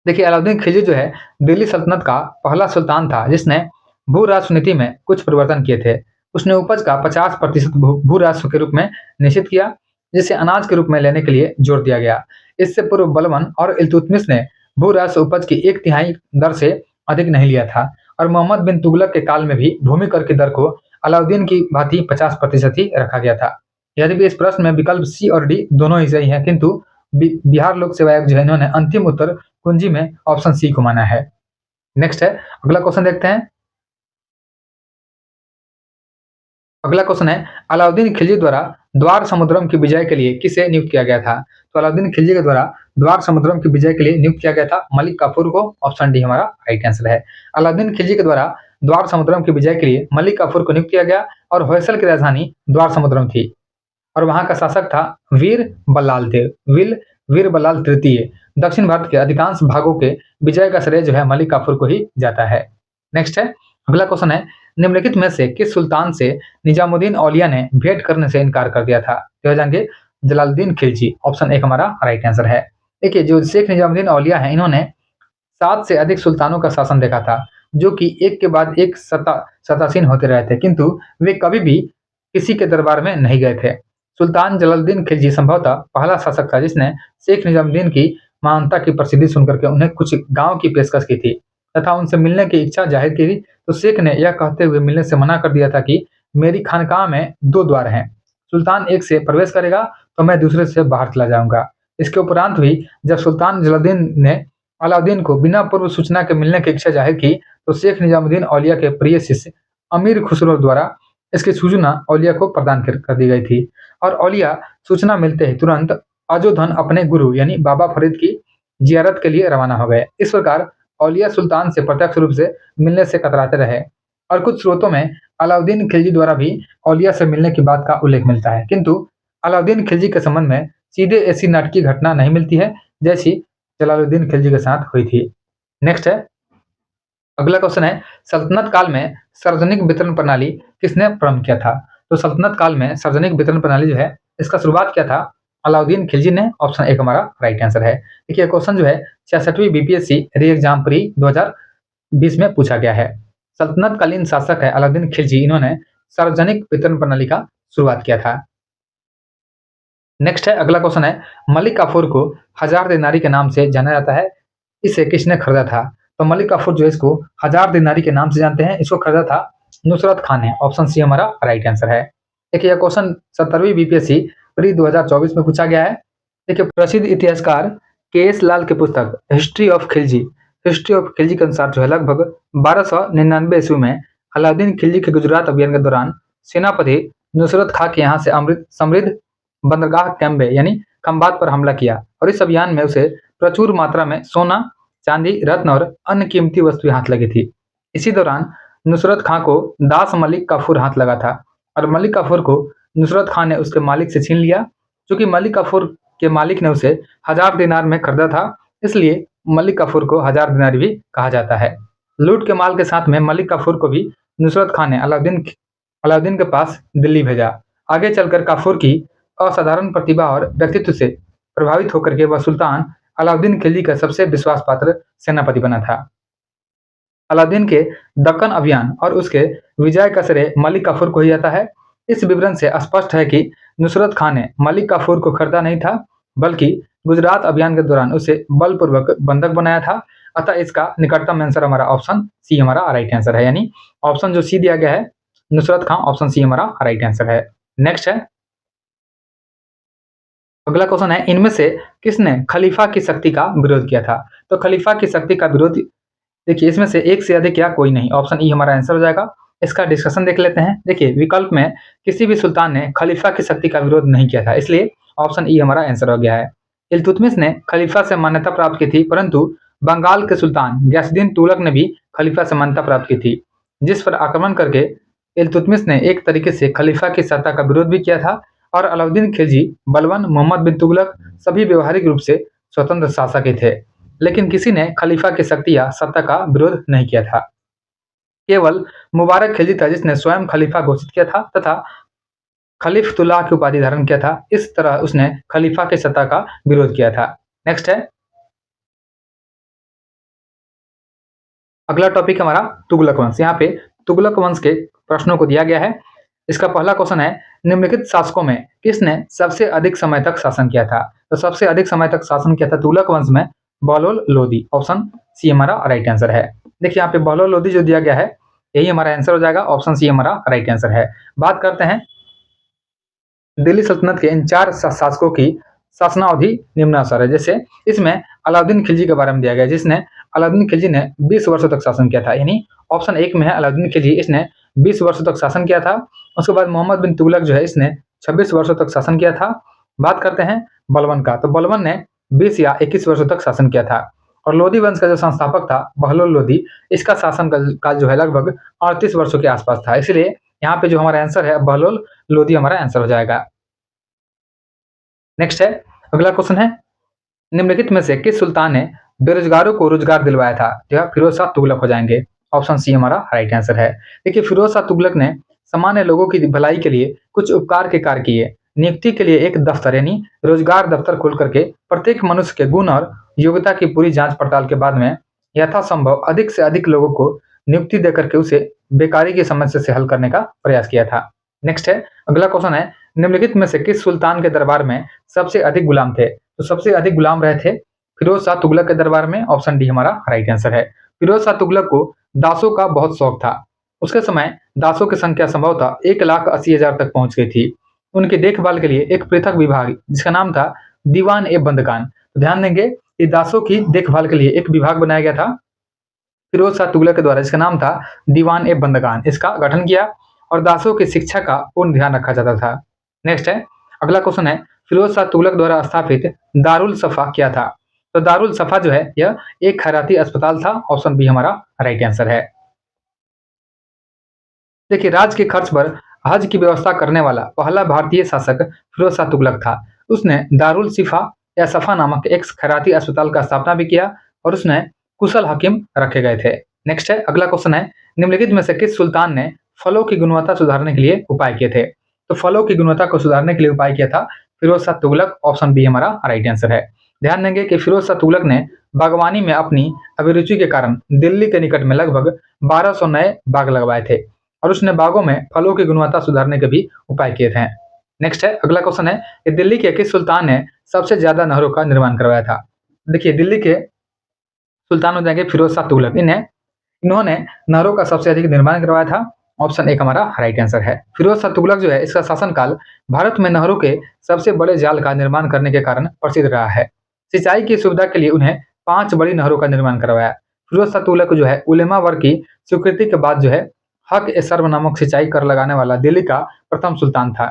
देखिए, अलाउद्दीन खिलजी जो है दिल्ली सल्तनत का पहला सुल्तान था जिसने भू राजस्व नीति में कुछ परिवर्तन किए थे। उसने उपज का 50% भू राजस्व के रूप में निश्चित किया, जिसे अनाज के रूप में लेने के लिए जोर दिया गया। इससे पूर्व बलबन और इल्तुतमिश ने भू राजस्व उपज की 1/3 दर से अधिक नहीं लिया था और मोहम्मद बिन तुगलक के काल में भी भूमि कर की दर को अलाउद्दीन की भांति 50% ही रखा गया था। यद्यपि इस प्रश्न में विकल्प सी और डी दोनों ही सही हैं, किंतु बिहार लोक सेवा आयोग जो है इन्होंने अंतिम उत्तर कुंजी में ऑप्शन सी को माना है। नेक्स्ट है, अगला क्वेश्चन देखते हैं। अगला क्वेश्चन है, अलाउद्दीन खिलजी द्वारा द्वार समुद्रम की विजय के लिए किसे नियुक्त किया गया था? तो अलाउद्दीन खिलजी के द्वारा द्वार समुद्रम की विजय के लिए नियुक्त किया गया था मलिक काफूर को। ऑप्शन डी हमारा राइट आंसर है। अलाउद्दीन खिलजी के द्वारा द्वार समुद्रम की विजय के लिए मलिक काफूर को नियुक्त किया गया और होयसल की राजधानी द्वार समुद्रम थी और वहां का शासक था वीर बल्लाल तृतीय। दक्षिण भारत के अधिकांश भागों के विजय का श्रेय जो है मलिक काफूर को ही जाता है। नेक्स्ट है, अगला क्वेश्चन है, निम्नलिखित में से किस सुल्तान से निजामुद्दीन औलिया ने भेंट करने से इनकार कर दिया था? तो जाएंगे जलालुद्दीन खिलजी। ऑप्शन एक हमारा राइट आंसर है। देखिए, जो शेख निजामुद्दीन औलिया है इन्होंने 7 से अधिक सुल्तानों का शासन देखा था जो कि एक के बाद एक सत्तासीन होते रहे थे, किंतु वे कभी भी किसी के दरबार में नहीं गए थे। सुल्तान जलालुद्दीन खिलजी संभवतः पहला शासक था जिसने शेख निजामुद्दीन की महानता की प्रसिद्धि सुनकर के उन्हें कुछ गांव की पेशकश की थी तथा उनसे मिलने की इच्छा जाहिर की थी, तो शेख ने यह कहते हुए मिलने से मना कर दिया था कि मेरी खानकाह में 2 द्वार हैं, सुल्तान एक से प्रवेश करेगा तो मैं दूसरे से बाहर चला जाऊंगा। इसके उपरांत भी जब सुल्तान जलालुद्दीन ने अलाउद्दीन को बिना पूर्व सूचना के मिलने की इच्छा जाहिर की तो शेख निजामुद्दीन औलिया के प्रिय शिष्य अमीर खुसरो द्वारा इसकी सूचना औलिया को प्रदान कर दी गई थी और औलिया सूचना मिलते ही तुरंत अजोधन अपने गुरु यानी बाबा फरीद की जियारत के लिए रवाना हो गए। इस प्रकार औलिया सुल्तान से प्रत्यक्ष रूप से मिलने से कतराते रहे और कुछ स्रोतों में अलाउद्दीन खिलजी द्वारा भी औलिया से मिलने की बात का उल्लेख मिलता है, किंतु अलाउद्दीन खिलजी के संबंध में सीधे ऐसी नाटकीय घटना नहीं मिलती है जैसी जलालुद्दीन खिलजी के साथ हुई थी। नेक्स्ट है, अगला क्वेश्चन है, सल्तनत काल में सार्वजनिक वितरण प्रणाली किसने प्रारंभ किया था? तो सल्तनत काल में सार्वजनिक वितरण प्रणाली जो है इसका शुरुआत किया था अलाउद्दीन खिलजी ने। ऑप्शन एक हमारा राइट आंसर है। देखिए, क्वेश्चन जो है 66वीं बीपीएससी री एग्जाम प्री 2020 में पूछा गया है। सल्तनत कालीन शासक है अलाउद्दीन खिलजी, इन्होंने सार्वजनिक वितरण प्रणाली का शुरुआत किया था। नेक्स्ट है, अगला क्वेश्चन है, मलिक काफूर को 1000 दिनारी के नाम से जाना जाता है, इसे किसने खरीदा था? तो मलिक काफूर जो है इसको 1000 दिनारी के नाम से जानते हैं, इसको खरीदा था नुसरत खान ने। ऑप्शन सी हमारा राइट आंसर है। देखिए, यह क्वेश्चन 70वीं बीपीएससी प्री 2024 में पूछा गया है। देखिए, प्रसिद्ध इतिहासकार के.एस. लाल की पुस्तक हिस्ट्री ऑफ खिलजी के अनुसार जो है लगभग 1299 ईस्वी में अलाउद्दीन खिलजी के गुजरात अभियान के दौरान सेनापति नुसरत खां के यहाँ से समृद्ध बंदरगाह कैम्बे यानी खंबात पर हमला किया और इस अभियान में उसे प्रचुर मात्रा में सोना, चांदी, रत्न और अन्य कीमती वस्तुएं हाथ लगी थी। इसी दौरान नुसरत खां को दास मलिक काफूर हाथ लगा था और मलिक काफूर को नुसरत खां ने उसके मालिक से छीन लिया। चूंकि मलिक काफूर के मालिक ने उसे 1000 दिनार में खरीदा था, इसलिए मलिक काफूर को 1000 दिनारी भी कहा जाता है। लूट के माल के साथ में मलिक काफूर को भी नुसरत खां ने अलाउद्दीन के पास दिल्ली भेजा। आगे चलकर काफूर की असाधारण प्रतिभा और व्यक्तित्व से प्रभावित होकर के वह सुल्तान अलाउद्दीन खिलजी का सबसे विश्वास पात्र सेनापति बना था। अलाउद्दीन के दक्कन अभियान और उसके विजय का श्रेय मलिक काफूर को ही जाता है। इस विवरण से स्पष्ट है कि नुसरत खां ने मलिक काफूर को खरीदा नहीं था, बल्कि गुजरात अभियान के दौरान उसे बलपूर्वक बंधक बनाया था अतः इसका निकटतम आंसर हमारा ऑप्शन सी हमारा राइट आंसर है, यानी ऑप्शन जो सी दिया गया है नुसरत खां, ऑप्शन सी हमारा राइट आंसर है। नेक्स्ट है, अगला क्वेश्चन है, इनमें से किसने खलीफा की शक्ति का विरोध किया था? तो खलीफा की शक्ति का विरोध, देखिए इसमें से एक से अधिक या कोई नहीं, ऑप्शन ई हमारा आंसर हो जाएगा। इसका डिस्कशन देख लेते हैं। देखिए विकल्प में किसी भी सुल्तान ने खलीफा की शक्ति का विरोध नहीं किया था, इसलिए ऑप्शन ई हमारा आंसर हो गया है। इल्तुतमिश ने खलीफा से मान्यता प्राप्त की थी, परंतु बंगाल के सुल्तान गयासुद्दीन तुगलक ने भी खलीफा से मान्यता प्राप्त की थी, जिस पर आक्रमण करके इल्तुतमिश ने एक तरीके से खलीफा की सत्ता का विरोध भी किया था। और अलाउद्दीन खिलजी, बलबन, मोहम्मद बिन तुगलक सभी व्यवहारिक रूप से स्वतंत्र शासक ही थे, लेकिन किसी ने खलीफा की शक्ति या सत्ता का विरोध नहीं किया था। केवल मुबारक खिलजी था जिसने स्वयं खलीफा घोषित किया था तथा खलीफतुल्लाह की उपाधि धारण किया था। इस तरह उसने खलीफा की सत्ता का विरोध किया था। नेक्स्ट है, अगला टॉपिक हमारा तुगलक वंश। यहाँ पे तुगलक वंश के प्रश्नों को दिया गया है। इसका पहला क्वेश्चन है, निम्नलिखित शासकों में किसने सबसे अधिक समय तक शासन किया था? तो सबसे अधिक समय तक शासन किया था तुगलक वंश में बहलोल लोदी, ऑप्शन सी हमारा राइट आंसर है। देखिए यहाँ पे बहलोल लोदी जो दिया गया है यही हमारा आंसर हो जाएगा, ऑप्शन सी हमारा राइट आंसर है। बात करते हैं दिल्ली सल्तनत के इन चार शासकों की शासनावधि निम्नानुसार है। जैसे इसमें अलाउद्दीन खिलजी के बारे में दिया गया, जिसने अलाउद्दीन खिलजी ने 20 वर्षों तक शासन किया था, यानी ऑप्शन एक में है अलाउद्दीन खिलजी, इसने 20 वर्षों तक शासन किया था। उसके बाद मोहम्मद बिन तुगलक जो है इसने 26 वर्षों तक शासन किया था। बात करते हैं बलबन का, तो बलबन ने 20 या 21 वर्षों तक शासन किया था। और लोधी वंश का जो संस्थापक था बहलोल लोधी, इसका शासन काल जो है लगभग 38 वर्षों के आसपास था, इसलिए यहाँ पे जो हमारा आंसर है बहलोल लोधी हमारा आंसर हो जाएगा। नेक्स्ट है, अगला क्वेश्चन है, निम्नलिखित में से किस सुल्तान ने बेरोजगारों को रोजगार दिलवाया था? यह फिरोज शाह तुगलक हो जाएंगे, ऑप्शन सी हमारा राइट आंसर है। देखिए फिरोज शाह तुगलक ने सामान्य लोगों की भलाई के लिए कुछ उपकार के कार्य किए। नियुक्ति के लिए एक दफ्तर यानी रोजगार दफ्तर खोल करके प्रत्येक मनुष्य के गुण और योग्यता की पूरी जांच पड़ताल के बाद में यथासंभव अधिक से अधिक लोगों को नियुक्ति देकर के उसे बेकारी की समस्या से हल करने का प्रयास किया था। नेक्स्ट है, अगला क्वेश्चन है, निम्नलिखित में से किस सुल्तान के दरबार में सबसे अधिक गुलाम थे? तो सबसे अधिक गुलाम रहे थे फिरोज शाह तुगलक के दरबार में, ऑप्शन डी हमारा राइट आंसर है। फिरोज शाह तुगलक को दासों का बहुत शौक था। उसके समय दासों की संख्या संभवतः 1,80,000 तक पहुंच गई थी। उनकी देखभाल के लिए एक पृथक विभाग जिसका नाम था दीवान ए बंदगान, तो ध्यान देंगे कि दासों की देखभाल के लिए एक विभाग बनाया गया था फिरोज शाह तुगलक के द्वारा, जिसका नाम था दीवान ए बंदगान। इसका गठन किया और दासों की शिक्षा का पूर्ण ध्यान रखा जाता था। नेक्स्ट है, अगला क्वेश्चन है, फिरोज शाह तुगलक द्वारा स्थापित दारुल सफा क्या था? तो दारुल सफा जो है यह एक खैराती अस्पताल था, ऑप्शन बी हमारा राइट आंसर है। देखिए राज्य के खर्च पर हज की व्यवस्था करने वाला पहला भारतीय शासक फिरोज शाह तुगलक था। उसने दारुल सिफा या सफा नामक एक खैराती अस्पताल का स्थापना भी किया और उसने कुशल हकीम रखे गए थे। नेक्स्ट है, अगला क्वेश्चन है, निम्नलिखित में से किस सुल्तान ने फलों की गुणवत्ता सुधारने के लिए उपाय किए थे? तो फलों की गुणवत्ता को सुधारने के लिए उपाय किया था फिरोज शाह तुगलक, ऑप्शन बी हमारा राइट आंसर है। ध्यान देंगे कि फिरोज शाह तुगलक ने बागवानी में अपनी अभिरुचि के कारण दिल्ली के निकट में लगभग 1200 नए बाग लगवाए थे और उसने बागों में फलों की गुणवत्ता सुधारने के भी उपाय किए थे। नेक्स्ट है, अगला क्वेश्चन है कि दिल्ली के किस सुल्तान ने सबसे ज्यादा नहरों का निर्माण करवाया था? देखिए दिल्ली के सुल्तान हो जाएंगे फिरोज शाह तुगलक, इन्होंने नहरों का सबसे अधिक निर्माण करवाया था, ऑप्शन एक हमारा राइट आंसर है। फिरोज शाह तुगलक जो है इसका शासनकाल भारत में नहरों के सबसे बड़े जाल का निर्माण करने के कारण प्रसिद्ध रहा है। सिंचाई की सुविधा के लिए उन्हें 5 बड़ी नहरों का निर्माण करवाया। फिरोज शाह तुगलक जो है उलेमा वर्ग की स्वीकृति के बाद जो है हक ए सर्व नामक सिंचाई कर लगाने वाला दिल्ली का प्रथम सुल्तान था।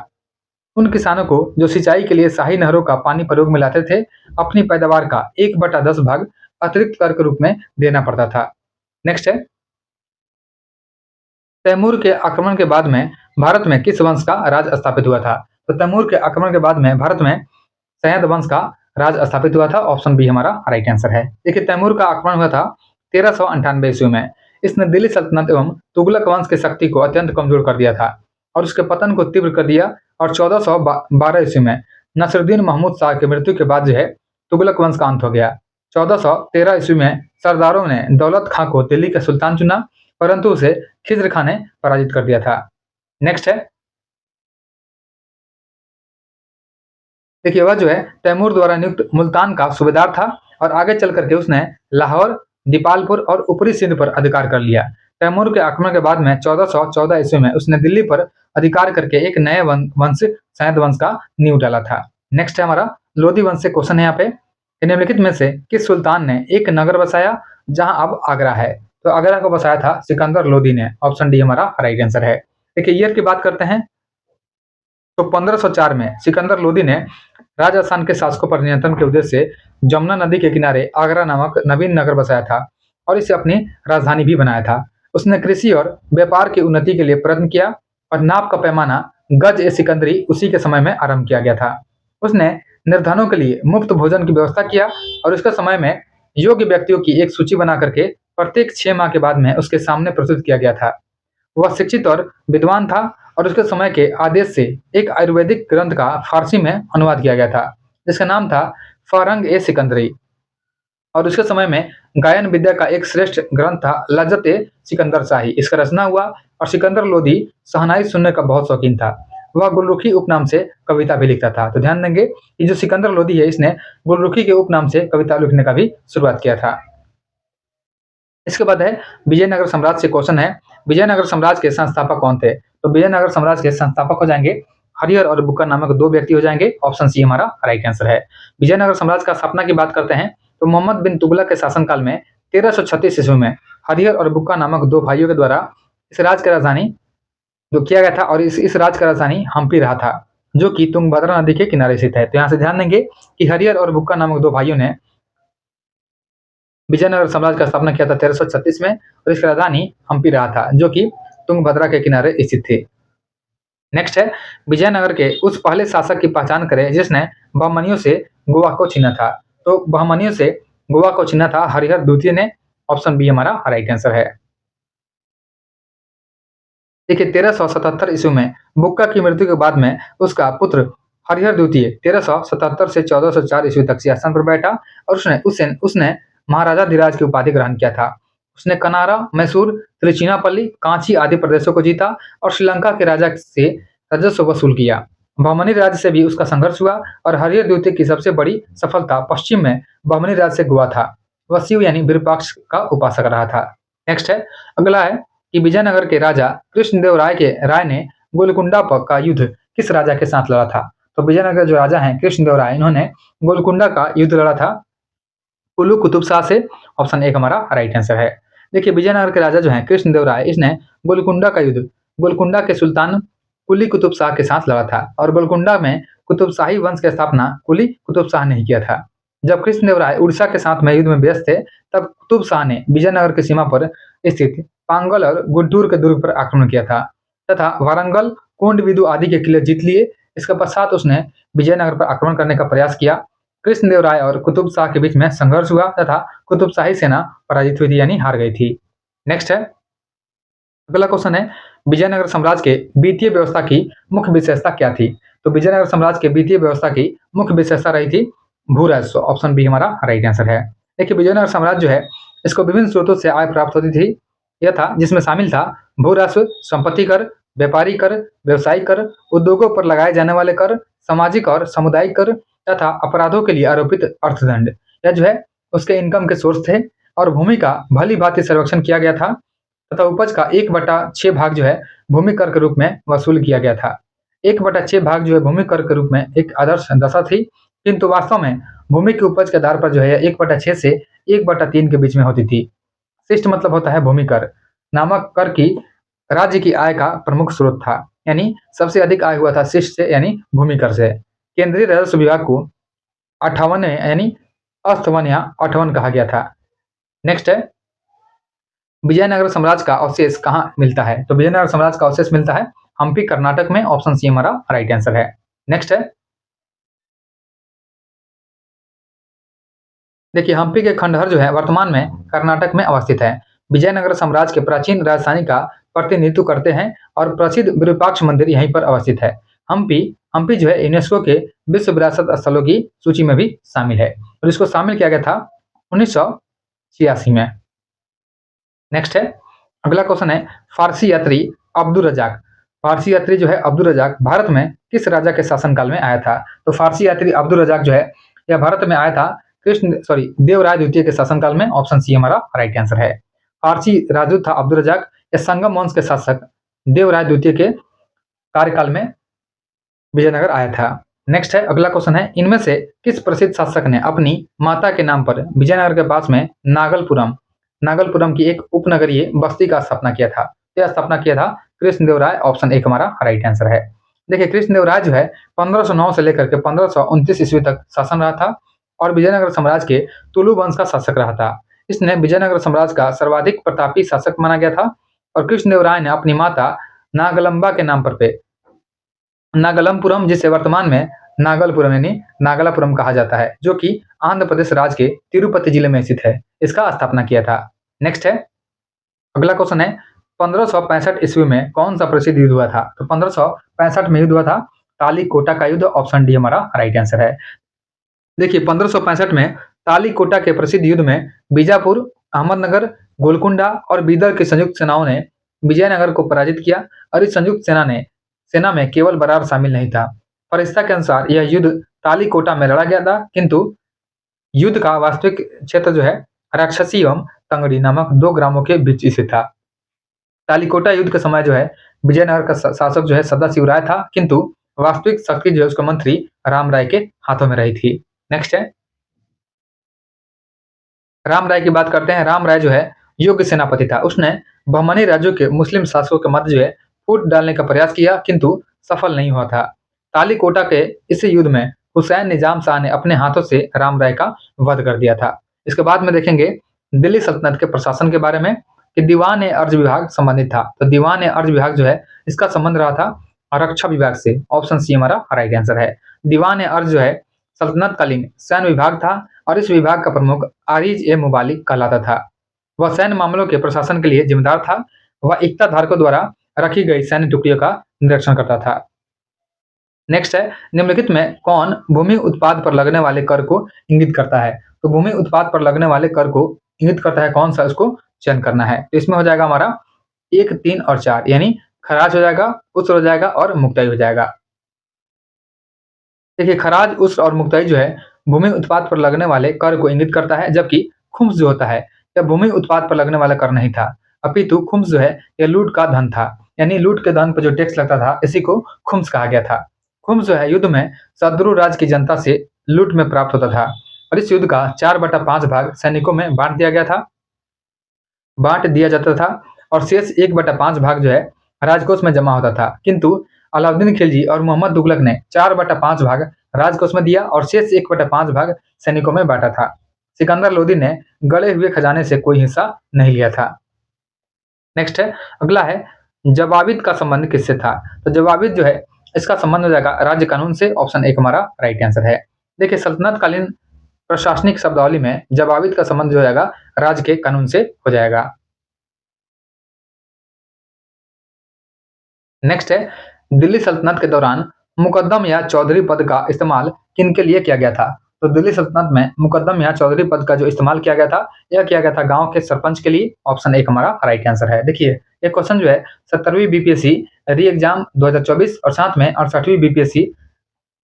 उन किसानों को जो सिंचाई के लिए शाही नहरों का पानी प्रयोग में लाते थे, अपनी पैदावार का 1/10 भाग अतिरिक्त कर के रूप में देना पड़ता था। नेक्स्ट है, तैमूर के आक्रमण के बाद में भारत में किस वंश का राज स्थापित हुआ था? तो तैमूर के आक्रमण के बाद में भारत में सैयद वंश का राज स्थापित हुआ था, ऑप्शन बी हमारा राइट आंसर है। देखिए तैमूर का आक्रमण हुआ था 1398 ईस्वी में। इसने दिल्ली सल्तनत एवं तुगलक वंश की शक्ति को अत्यंत कमजोर कर दिया था और उसके पतन को तीव्र कर दिया। और 1412 ईस्वी में नसरुद्दीन महमूद शाह की मृत्यु के बाद जो है तुगलक वंश का अंत हो गया। 1413 ईस्वी में सरदारों ने दौलत खां को दिल्ली का सुल्तान चुना, परंतु उसे खिज्र खां ने पराजित कर दिया था। नेक्स्ट है, देखिए वह जो है तैमूर द्वारा नियुक्त मुल्तान का सूबेदार था और आगे चल करके उसने लाहौर दीपालपुर और ऊपरी सिंध पर अधिकार कर लिया। तैमूर के आक्रमण के बाद में 1414 ईस्वी में उसने दिल्ली पर अधिकार करके एक नए वंश सैयद वंश का नींव डाला था। नेक्स्ट है हमारा लोधी वंश से क्वेश्चन है यहाँ पे, निम्नलिखित में से किस सुल्तान ने एक नगर बसाया जहां अब आगरा है? तो आगरा को बसाया था सिकंदर लोधी ने। ऑप्शन डी हमारा राइट आंसर है। देखिए ईयर की बात करते हैं तो 1504 में सिकंदर लोधी ने राजस्थान के शासकों पर नियंत्रण के उद्देश्य से जमुना नदी के किनारे आगरा नामक नवीन नगर बसाया था और इसे अपनी राजधानी भी बनाया था। उसने कृषि और व्यापार की उन्नति के लिए प्रयत्न किया और नाप का पैमाना गज ए सिकंदरी उसी के समय में आरंभ किया गया था। उसने निर्धनों के लिए मुफ्त भोजन की व्यवस्था किया और उसके समय में योग्य व्यक्तियों की एक सूची बना करके प्रत्येक 6 माह के बाद में उसके सामने प्रस्तुत किया गया था। वह शिक्षित और विद्वान था और उसके समय के आदेश से एक आयुर्वेदिक ग्रंथ का फारसी में अनुवाद किया गया था जिसका नाम था फारंग ए सिकंदरी, और उसके समय में गायन विद्या का एक श्रेष्ठ ग्रंथ था लज्जत ए सिकंदर शाही। इसका रचना हुआ और सिकंदर लोधी शहनाई सुनने का बहुत शौकीन था। वह गुलरुखी उपनाम से कविता भी लिखता था। तो ध्यान देंगे कि जो सिकंदर लोधी है इसने गुलरुखी के उपनाम से कविता लिखने का भी शुरुआत किया था। इसके बाद है विजयनगर साम्राज्य से क्वेश्चन है, विजयनगर साम्राज्य के संस्थापक कौन थे? तो विजयनगर साम्राज्य के संस्थापक हो जाएंगे हरिहर और बुक्का नामक 2 व्यक्ति हो जाएंगे। ऑप्शन सी हमारा राइट आंसर है। विजयनगर साम्राज्य का स्थापना की बात करते हैं तो मोहम्मद बिन तुगलक के शासनकाल में 1336 ईस्वी में हरिहर और बुक्का नामक 2 भाइयों के द्वारा इस राज्य की राजधानी जो किया गया था और इस राज्य का राजधानी हम्पी रहा था जो कि तुंगभद्रा नदी के किनारे स्थित है। तो यहाँ से ध्यान देंगे कि हरिहर और बुक्का नामक 2 भाइयों ने विजयनगर साम्राज्य का स्थापना किया था 1336 में और इसकी राजधानी हम्पी रहा था जो कि तुंगभद्रा के किनारे स्थित थी। नेक्स्ट है विजयनगर के उस पहले शासक की पहचान करें जिसने बहमनियों से गोवा को छीना था। तो बहमनियों से गोवा को छीना था हरिहर द्वितीय ने। ऑप्शन बी हमारा राइट आंसर है। देखिए 1377 ईस्वी में बुक्का की मृत्यु के बाद में उसका पुत्र हरिहर द्वितीय 1377 से 1404 ईस्वी तक सिंहासन पर बैठा और उसने महाराजा धीराज की उपाधि ग्रहण किया था। उसने कनारा, मैसूर, त्रिचिनापल्ली, कांची आदि प्रदेशों को जीता और श्रीलंका के राजा से राजस्व वसूल किया। बहमनी राज्य से भी उसका संघर्ष हुआ और हरिहर द्वितीय की सबसे बड़ी सफलता पश्चिम में बहमनी राज्य से गोवा था। वह शिव यानी विरूपाक्ष का उपासक रहा था। नेक्स्ट है अगला है कि विजयनगर के राजा कृष्णदेव राय ने गोलकुंडा का युद्ध किस राजा के साथ लड़ा था? तो विजयनगर जो राजा हैं कृष्णदेव राय, इन्होंने गोलकुंडा का युद्ध लड़ा था कुल्लू कुतुब शाह से। ऑप्शन 1 हमारा राइट आंसर है। देखिए विजयनगर के राजा जो हैं कृष्णदेव राय, इसने गोलकुंडा का युद्ध गोलकुंडा के सुल्तान कुली कुतुब शाह के साथ लड़ा था और गोलकुंडा में कुतुब शाही वंश की स्थापना कुली कुतुब शाह ने ही किया था। जब कृष्णदेव राय उड़ीसा के साथ में युद्ध में व्यस्त थे तब कुतुब शाह ने विजयनगर की सीमा पर स्थित पांगल और गुंटूर के दुर्ग पर आक्रमण किया था तथा वारंगल, कोंडविदु आदि के किले जीत लिए। इसके पश्चात उसने विजयनगर पर आक्रमण करने का प्रयास किया। कृष्णदेव राय और कुतुब शाह के बीच में संघर्ष हुआ तथा कुतुब शाही सेना पराजित हुई थी यानी हार गई थी। नेक्स्ट है अगला क्वेश्चन है विजयनगर साम्राज्य के वित्तीय व्यवस्था की मुख्य विशेषता क्या थी? तो विजयनगर साम्राज्य के वित्तीय व्यवस्था की मुख्य विशेषता रही थी भू राजस्व। ऑप्शन बी हमारा राइट आंसर है। देखिए विजयनगर साम्राज्य जो है इसको विभिन्न स्रोतों से आय प्राप्त होती थी। यह था जिसमें शामिल था भू राजस्व, संपत्ति कर, व्यापारी कर, व्यवसायिक कर, उद्योगों पर लगाए जाने वाले कर, सामाजिक और सामुदायिक कर तथा अपराधों के लिए आरोपित अर्थदंड। यह जो है उसके इनकम के सोर्स थे और भूमि का भली भांति सर्वेक्षण किया गया था तथा उपज का 1/6 भाग जो है भूमि कर के रूप में वसूल किया गया था। 1/6 भाग जो है भूमि कर के रूप में एक आदर्श दशा थी, किंतु वास्तव में भूमि की उपज के आधार पर जो है 1/6 से 1/3 के बीच में होती थी। शिष्ट मतलब होता है भूमि कर नामक कर की राज्य की आय का प्रमुख स्रोत था, यानी सबसे अधिक आय हुआ था शिष्ट से यानी भूमि कर से। केंद्रीय राजस्व विभाग को 58 यानी अस्थवन या 58 कहा गया था। नेक्स्ट है विजयनगर साम्राज्य का अवशेष कहाँ मिलता है? तो विजयनगर साम्राज्य का अवशेष मिलता है हम्पी कर्नाटक में। ऑप्शन सी हमारा राइट आंसर है। नेक्स्ट है देखिए हम्पी के खंडहर जो है वर्तमान में कर्नाटक में अवस्थित है। विजयनगर साम्राज्य के प्राचीन राजधानी का प्रतिनिधित्व करते हैं और प्रसिद्ध विरूपाक्ष मंदिर यहीं पर अवस्थित है। हम्पी हम्पी जो है यूनेस्को के विश्व विरासत स्थलों की सूची में भी शामिल है और इसको शामिल किया गया था 1986 में। नेक्स्ट है अगला क्वेश्चन है फारसी यात्री अब्दुल रजाक। फारसी यात्री जो है अब्दुल रजाक भारत में किस राजा के शासनकाल में आया था? तो फारसी यात्री अब्दुल रजाक जो है यह भारत में आया था देवराय द्वितीय के शासनकाल में, ऑप्शन सी हमारा राइट आंसर है। फारसी राजदूत था अब्दुल रजाक, या संगम वंश के शासक देवराय द्वितीय के कार्यकाल में विजयनगर आया था। नेक्स्ट है, अगला क्वेश्चन है, इनमें से किस प्रसिद्ध शासक ने अपनी माता के नाम पर विजयनगर के पास में नागलपुरम की एक उपनगरीय बस्ती का स्थापना किया था? यह स्थापना किया था कृष्णदेवराय, ऑप्शन एक हमारा राइट आंसर है। देखिए, कृष्णदेवराय जो है 1509 से लेकर के 1529 ईस्वी तक शासन रहा था और विजयनगर साम्राज्य के तुलु वंश का शासक रहा था। इसने विजयनगर साम्राज्य का सर्वाधिक प्रतापी शासक माना गया था और कृष्णदेवराय ने अपनी माता नागलंबा के नाम पर नागलमपुरम, जिसे वर्तमान में नागलपुरम यानी नागलापुरम कहा जाता है, जो कि आंध्र प्रदेश राज्य के तिरुपति जिले में स्थित है, इसका स्थापना किया था। नेक्स्ट है, अगला क्वेश्चन है, 1565 ईस्वी में कौन सा प्रसिद्ध युद्ध हुआ था? तो 1565 में युद्ध हुआ था तालीकोटा का युद्ध, ऑप्शन डी हमारा राइट आंसर है। देखिए, 1565 में तालीकोटा के प्रसिद्ध युद्ध में बीजापुर, अहमदनगर, गोलकुंडा और बीदर की संयुक्त सेनाओं ने विजयनगर को पराजित किया और इस संयुक्त सेना में केवल बरार शामिल नहीं था। फरिश्ता के अनुसार यह युद्ध तालीकोटा में लड़ा गया था, किंतु युद्ध का वास्तविक क्षेत्र जो है राक्षसी एवं तंगड़ी नामक 2 ग्रामों के बीच स्थित था। तालीकोटा युद्ध के समय जो है विजयनगर का शासक जो है सदाशिव राय था, किंतु वास्तविक शक्ति जो है उसका मंत्री राम राय के हाथों में रही थी। नेक्स्ट है, राम राय की बात करते हैं। राम राय जो है योग्य सेनापति था। उसने बहमनी राज्यों के मुस्लिम शासकों के मध्य जो है फूट डालने का प्रयास किया, किंतु सफल नहीं हुआ था। तालीकोटा के इस युद्ध में हुसैन निजाम शाह ने अपने हाथों से राम राय का वध कर दिया था। इसके बाद में देखेंगे दिल्ली सल्तनत के प्रशासन के बारे में कि दीवान ए अर्ज विभाग संबंधित था। तो दीवान ए अर्ज विभाग जो है इसका संबंध रहा था रक्षा विभाग से, ऑप्शन सी हमारा राइट आंसर है। दीवान ए अर्ज जो है सल्तनतकालीन सैन्य विभाग था और इस विभाग का प्रमुख आरिज ए मुबालिक कहलाता था। वह सैन्य मामलों के प्रशासन के लिए जिम्मेदार था। वह एकता धारकों द्वारा रखी गई सैन्य टुकड़ियों का निरीक्षण करता था। नेक्स्ट है, निम्नलिखित में कौन भूमि उत्पाद पर लगने वाले कर को इंगित करता है? तो भूमि उत्पाद पर लगने वाले कर को इंगित करता है कौन सा, इसको चयन करना है। तो इसमें हो जाएगा हमारा 1, 3 और 4, यानी खराज हो जाएगा, उस्र हो जाएगा और मुक्ताई हो जाएगा। देखिए, खराज, उस्र और मुक्ताई जो है भूमि उत्पाद पर लगने वाले कर को इंगित करता है, जबकि खुम्स जो होता है यह भूमि उत्पाद पर लगने वाला कर नहीं था, अपितु खुम्स जो है यह लूट का धन था, यानी लूट के धन पर जो टैक्स लगता था इसी को खुम्स कहा गया था। खुम्स जो है युद्ध में शत्रु राज्य की जनता से लूट में प्राप्त होता था और इस युद्ध का 4/5 भाग सैनिकों में बांट दिया जाता था और शेष 1/5 भाग जो है राजकोष में जमा होता था। किंतु अलाउद्दीन खिलजी और मोहम्मद तुगलक ने 4/5 भाग राजकोष में दिया और शेष 1/5 भाग सैनिकों में बांटा था। सिकंदर लोदी ने गड़े हुए खजाने से कोई हिस्सा नहीं लिया था। नेक्स्ट है, अगला है, जवाबिद का संबंध किससे था? तो जवाबिद जो है इसका संबंध हो जाएगा राज्य कानून से, ऑप्शन एक हमारा राइट आंसर है। देखिए, सल्तनतकालीन प्रशासनिक शब्दावली में जवाबिद का संबंध जो हो जाएगा राज्य के कानून से हो जाएगा। नेक्स्ट है, दिल्ली सल्तनत के दौरान मुकद्दम या चौधरी पद का इस्तेमाल किनके लिए किया गया था? तो दिल्ली सल्तनत में मुकद्दम या चौधरी पद का जो इस्तेमाल किया गया था यह किया गया था गांव के सरपंच के लिए, ऑप्शन एक हमारा राइट आंसर है। देखिए, ये क्वेश्चन जो है 17वीं बीपीएससी री एग्जाम 2024 और साथ में 68वीं बीपीएससी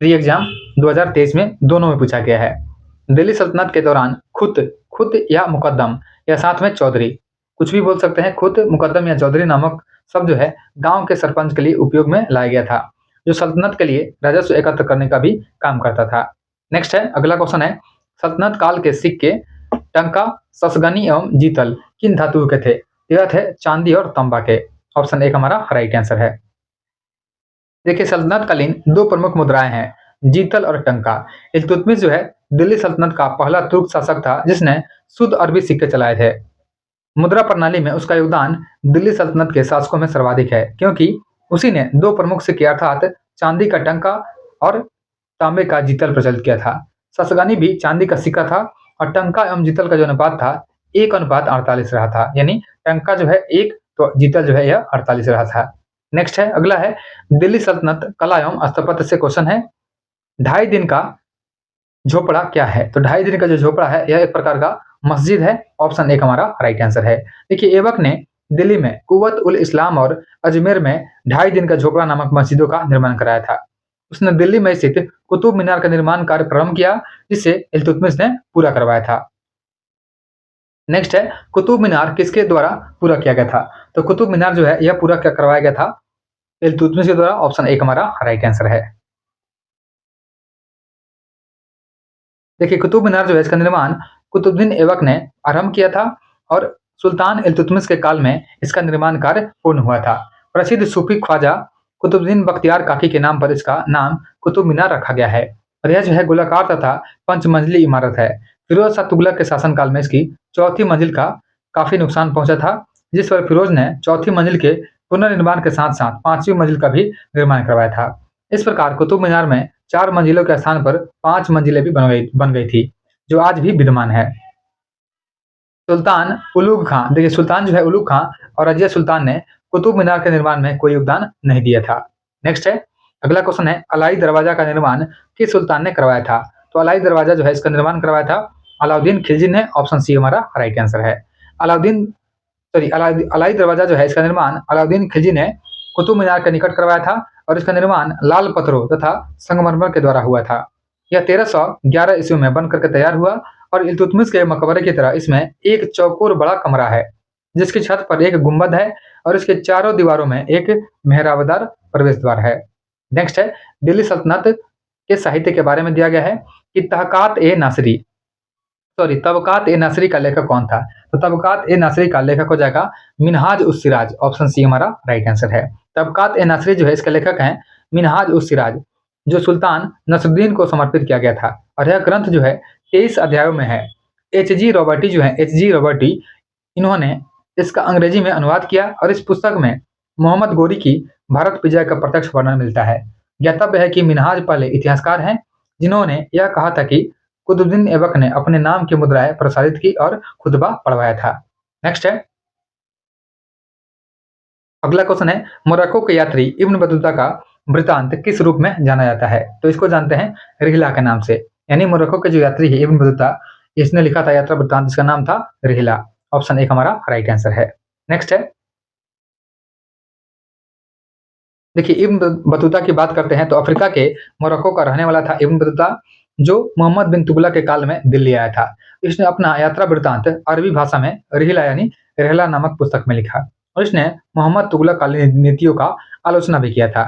री एग्जाम 2023 में दोनों में पूछा गया है। दिल्ली सल्तनत के दौरान खुत या मुकद्दम या साथ में चौधरी, कुछ भी बोल सकते हैं, खुत, मुकद्दम या चौधरी नामक शब्द जो है गांव के सरपंच के लिए उपयोग में लाया गया था, जो सल्तनत के लिए राजस्व एकत्र करने का भी काम करता था। नेक्स्ट है, अगला क्वेश्चन है, सल्तनत काल के सिक्के टंका, ससगनी एवं जीतल किन धातु के थे? यह थे चांदी और तांबा के, ऑप्शन एक हमारा राइट आंसर है। देखिए, सल्तनत कालीन 2 प्रमुख मुद्राएं हैं, जीतल और टंका। इल्तुतमिश जो है दिल्ली सल्तनत का पहला तुर्क शासक था जिसने शुद्ध अरबी सिक्के चलाए थे। मुद्रा प्रणाली में उसका योगदान दिल्ली सल्तनत के शासकों में सर्वाधिक है, क्योंकि उसी ने 2 प्रमुख सिक्के अर्थात चांदी का टंका और तांबे का जीतल प्रचलित किया था। ससगानी भी चांदी का सिक्का था और टंका एवं जीतल का जो अनुपात था 1:48 रहा था, यानी टंका जो है 1 तो जीतल जो है यह 48 रहा था। नेक्स्ट है, अगला है, दिल्ली सल्तनत कला एवं स्थापत्य से क्वेश्चन है, 2.5 दिन का झोपड़ा क्या है? तो 2.5 दिन का जो झोपड़ा है यह एक प्रकार का मस्जिद है, ऑप्शन एक हमारा राइट आंसर है। देखिए, ऐबक ने दिल्ली में कुव्वत उल इस्लाम और अजमेर में 2.5 दिन का झोपड़ा नामक मस्जिदों का निर्माण कराया था। उसने दिल्ली में स्थित कुतुब मीनार का निर्माण कार्य प्रारंभ किया, जिसे इल्तुतमिश ने पूरा करवाया था। नेक्स्ट है, कुतुब मीनार किसके द्वारा पूरा किया गया था? तो कुतुब मीनार जो है यह पूरा करवाया गया था इल्तुतमिश के द्वारा। ऑप्शन ए हमारा राइट आंसर है। देखिए, कुतुब मीनार जो है इसका निर्माण कुतुबुद्दीन ऐबक ने आरंभ किया था और सुल्तान इल्तुतमिश के काल में इसका निर्माण कार्य पूर्ण हुआ था। प्रसिद्ध सूफी ख्वाजा कुतुबुद्दीन बख्तियार काकी के नाम पर इसका नाम कुतुब मीनार रखा गया है और यह जो है गोलाकार तथा पंचमंजिली इमारत है। फिरोज शाह तुगलक के शासनकाल में इसकी चौथी मंजिल का काफी नुकसान पहुंचा था, जिस पर फिरोज ने चौथी मंजिल के पुनर्निर्माण के साथ साथ पांचवी मंजिल का भी निर्माण करवाया था। इस प्रकार कुतुब मीनार में 4 मंजिलों के स्थान पर 5 मंजिलें भी बन गई थी, जो आज भी विद्यमान है। सुल्तान उलूग खां, देखिए सुल्तान जो है उलूग खां और रजिया सुल्तान ने कुतुब मीनार के निर्माण में कोई योगदान नहीं दिया था। नेक्स्ट है, अगला क्वेश्चन है, अलाई दरवाजा का निर्माण किस सुल्तान ने करवाया था? तो अलाई दरवाजा जो है इसका निर्माण करवाया था अलाउद्दीन खिलजी ने। ऑप्शन सी हमारा राइट आंसर है। अलाउद्दीन सॉरी अलाई दरवाजा जो है इसका निर्माण अलाउद्दीन खिलजी ने कुतुब मीनार के निकट करवाया था और इसका निर्माण लाल पत्थरों तथा संगमरमर के द्वारा हुआ था। यह 1311 ईस्वी में बन करके तैयार हुआ और इल्तुतमिश के मकबरे की तरह इसमें एक चौकोर बड़ा कमरा है, जिसकी छत पर एक गुंबद है और इसके चारों दीवारों में एक मेहराबदार प्रवेश द्वार है। नेक्स्ट है, दिल्ली सल्तनत के साहित्य के बारे में दिया गया है कि तबकात ए नासरी का लेखक कौन था? तो तबकात ए नासरी का लेखक हो जाएगा मिनहाज उस सिराज। ऑप्शन सी हमारा राइट आंसर है। तबकात ए नासरी जो है इसके लेखक हैं मिनहाज उस सिराज, जो सुल्तान नसरुद्दीन को समर्पित किया गया था और यह ग्रंथ जो है 23 अध्यायों में है। एच.जी. रॉबर्टी इन्होंने इसका अंग्रेजी में अनुवाद किया और इस पुस्तक में मोहम्मद गोरी की भारत विजय का प्रत्यक्ष वर्णन मिलता है। ज्ञातव्य है कि मिनहाज पहले इतिहासकार हैं, जिन्होंने यह कहा था कि कुतुबुद्दीन ऐबक ने अपने नाम की मुद्राएं प्रसारित की और खुतबा पढ़वाया था। नेक्स्ट है, अगला क्वेश्चन है, मोरक्को के यात्री इब्न बतूता का वृतांत किस रूप में जाना जाता है? तो इसको जानते हैं रिहला के नाम से। यानी मोरक्को के जो यात्री है इब्न बतूता, इसने लिखा था यात्रा वृतांत, जिसका नाम था रिहला। ऑप्शन एक हमारा राइट आंसर है। नेक्स्ट है, देखिए इब्न बतूता की बात करते हैं तो अफ्रीका के मोरक्को का रहने वाला था इब्न बतूता, जो मोहम्मद बिन तुगलक के काल में दिल्ली आया था। इसने अपना यात्रा वृतांत अरबी भाषा में रिहला यानी रहला नामक पुस्तक में लिखा और इसने मोहम्मद तुगलक कालीन नीतियों का आलोचना भी किया था।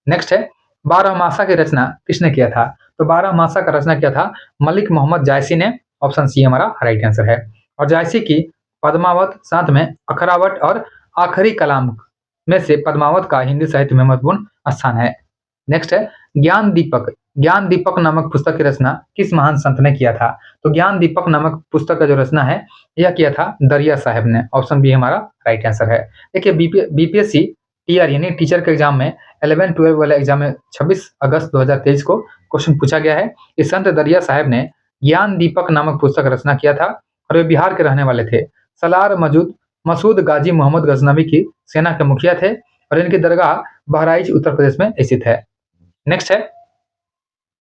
नेक्स्ट है, 12 मासा की रचना किसने किया था? तो 12 मासा का रचना किया था मलिक मोहम्मद जायसी ने। ऑप्शन सी हमारा राइट आंसर है। और जायसी की पद्मावत, साथ में अखरावट और आखिरी कलाम में से पद्मावत का हिंदी साहित्य में महत्वपूर्ण स्थान है। नेक्स्ट है, ज्ञान दीपक नामक पुस्तक की रचना किस महान संत ने किया था? तो ज्ञान दीपक नामक पुस्तक का जो रचना है यह किया था दरिया साहब ने। ऑप्शन बी हमारा राइट आंसर है। देखिए बीपीएससी टीआर यानी टीचर के एग्जाम में 11-12 वाले एग्जाम में 26 अगस्त 2023 को क्वेश्चन पूछा गया है कि संत दरिया साहब ने ज्ञान दीपक नामक पुस्तक रचना किया था और वे बिहार के रहने वाले थे। सलार मसूद गाजी मोहम्मद गजनवी की सेना के मुखिया थे और इनकी दरगाह बहराइच उत्तर प्रदेश में स्थित है। नेक्स्ट है,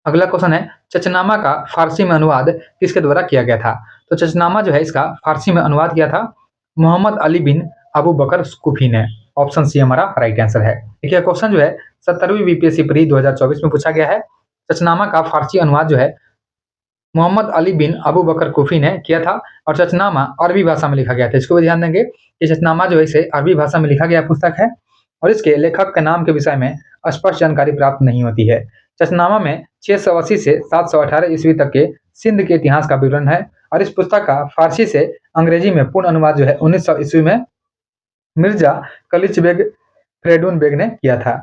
अगला क्वेश्चन है, चचनामा का फारसी में अनुवाद किसके द्वारा किया गया था? तो चचनामा जो है इसका फारसी में अनुवाद किया था मोहम्मद अली बिन अबू बकर कुफी ने। ऑप्शन सी हमारा राइट आंसर है। देखिए क्वेश्चन जो है 70वीं बीपीएससी प्री 2024 में पूछा गया है। चचनामा का फारसी अनुवाद जो है मोहम्मद अली बिन अबू बकर कुफी ने किया था और चचनामा अरबी भाषा में लिखा गया था। इसको भी ध्यान देंगे कि चचनामा जो है इसे अरबी भाषा में लिखा गया पुस्तक है और इसके लेखक के नाम के विषय में स्पष्ट जानकारी प्राप्त नहीं होती है। चचनामा में 680 से 718 ईस्वी तक के सिंध के इतिहास का विवरण है और इस पुस्तक का फारसी से अंग्रेजी में पूर्ण अनुवाद जो है 1900 ईस्वी में मिर्जा कलिच बेग फ्रेडून बेग ने किया था।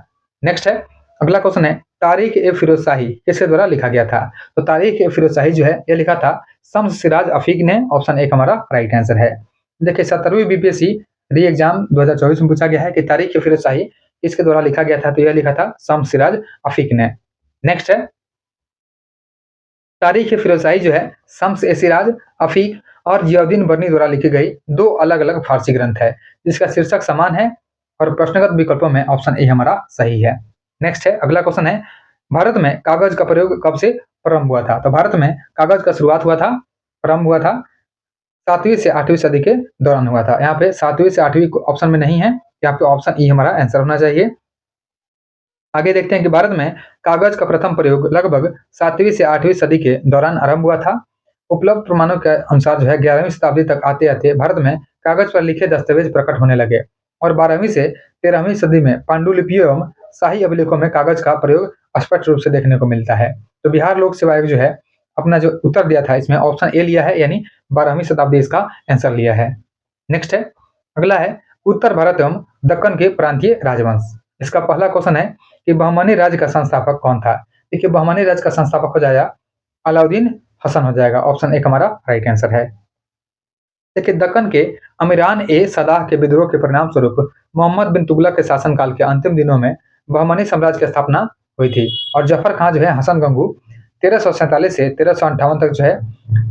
नेक्स्ट है, अगला क्वेश्चन है, तारीख ए फिरोज शाही किसके द्वारा लिखा गया था? तो तारीख ए फिरोज शाही जो है यह लिखा था शम्स सिराज अफीक ने। ऑप्शन एक हमारा राइट आंसर है। देखिए 70वीं बीपीएससी री एग्जाम 2024 में पूछा गया है कि तारीख ए फिरोज शाही किसके द्वारा लिखा गया था? तो यह लिखा था शम्स सिराज अफीक ने। नेक्स्ट है, तारीख ए फिरोज शाही जो है शम्स ए सिराज अफीक और जियाउद्दीन बर्नी द्वारा लिखी गई 2 अलग-अलग फारसी ग्रंथ है, जिसका शीर्षक समान है और प्रश्नगत विकल्पों में ऑप्शन ए हमारा सही है। नेक्स्ट है, अगला क्वेश्चन है, भारत में कागज का प्रयोग कब से प्रारंभ हुआ था? तो भारत में कागज का शुरुआत प्रारंभ हुआ था 7वीं से 8वीं सदी के दौरान हुआ था। यहाँ पे 7वीं से 8वीं ऑप्शन में नहीं है, यहाँ पे ऑप्शन ई हमारा आंसर होना चाहिए। आगे देखते हैं कि भारत में कागज का प्रथम प्रयोग लगभग 7वीं से 8वीं सदी के दौरान आरंभ हुआ था। उपलब्ध प्रमाणों के अनुसार 11वीं शताब्दी तक आते-आते भारत में कागज पर लिखे दस्तावेज प्रकट होने लगे और 12वीं से 13वीं सदी में पांडुलिपियों एवं शाही अभिलेखों में कागज का प्रयोग स्पष्ट रूप से देखने को मिलता है। तो बिहार लोक सेवा आयोग अपना जो उत्तर दिया था इसमें ऑप्शन ए लिया है, यानी 12वीं शताब्दी इसका आंसर लिया है। नेक्स्ट है, अगला है उत्तर भारत एवं दक्कन के प्रांतीय राजवंश। इसका पहला क्वेश्चन है कि बहमनी राज्य का संस्थापक कौन था। देखिए, बहमनी राज्य का संस्थापक हो जाएगा अलाउद्दीन हसन हो जाएगा। ऑप्शन ए हमारा राइट आंसर है। देखिए, दक्कन के अमीरान ए सदाह के विद्रोह के परिणाम स्वरूप मोहम्मद बिन तुगलक के शासनकाल के अंतिम दिनों में बहमनी साम्राज्य की स्थापना हुई थी और जफर खान हसन गंगू 1347 से 1358 तक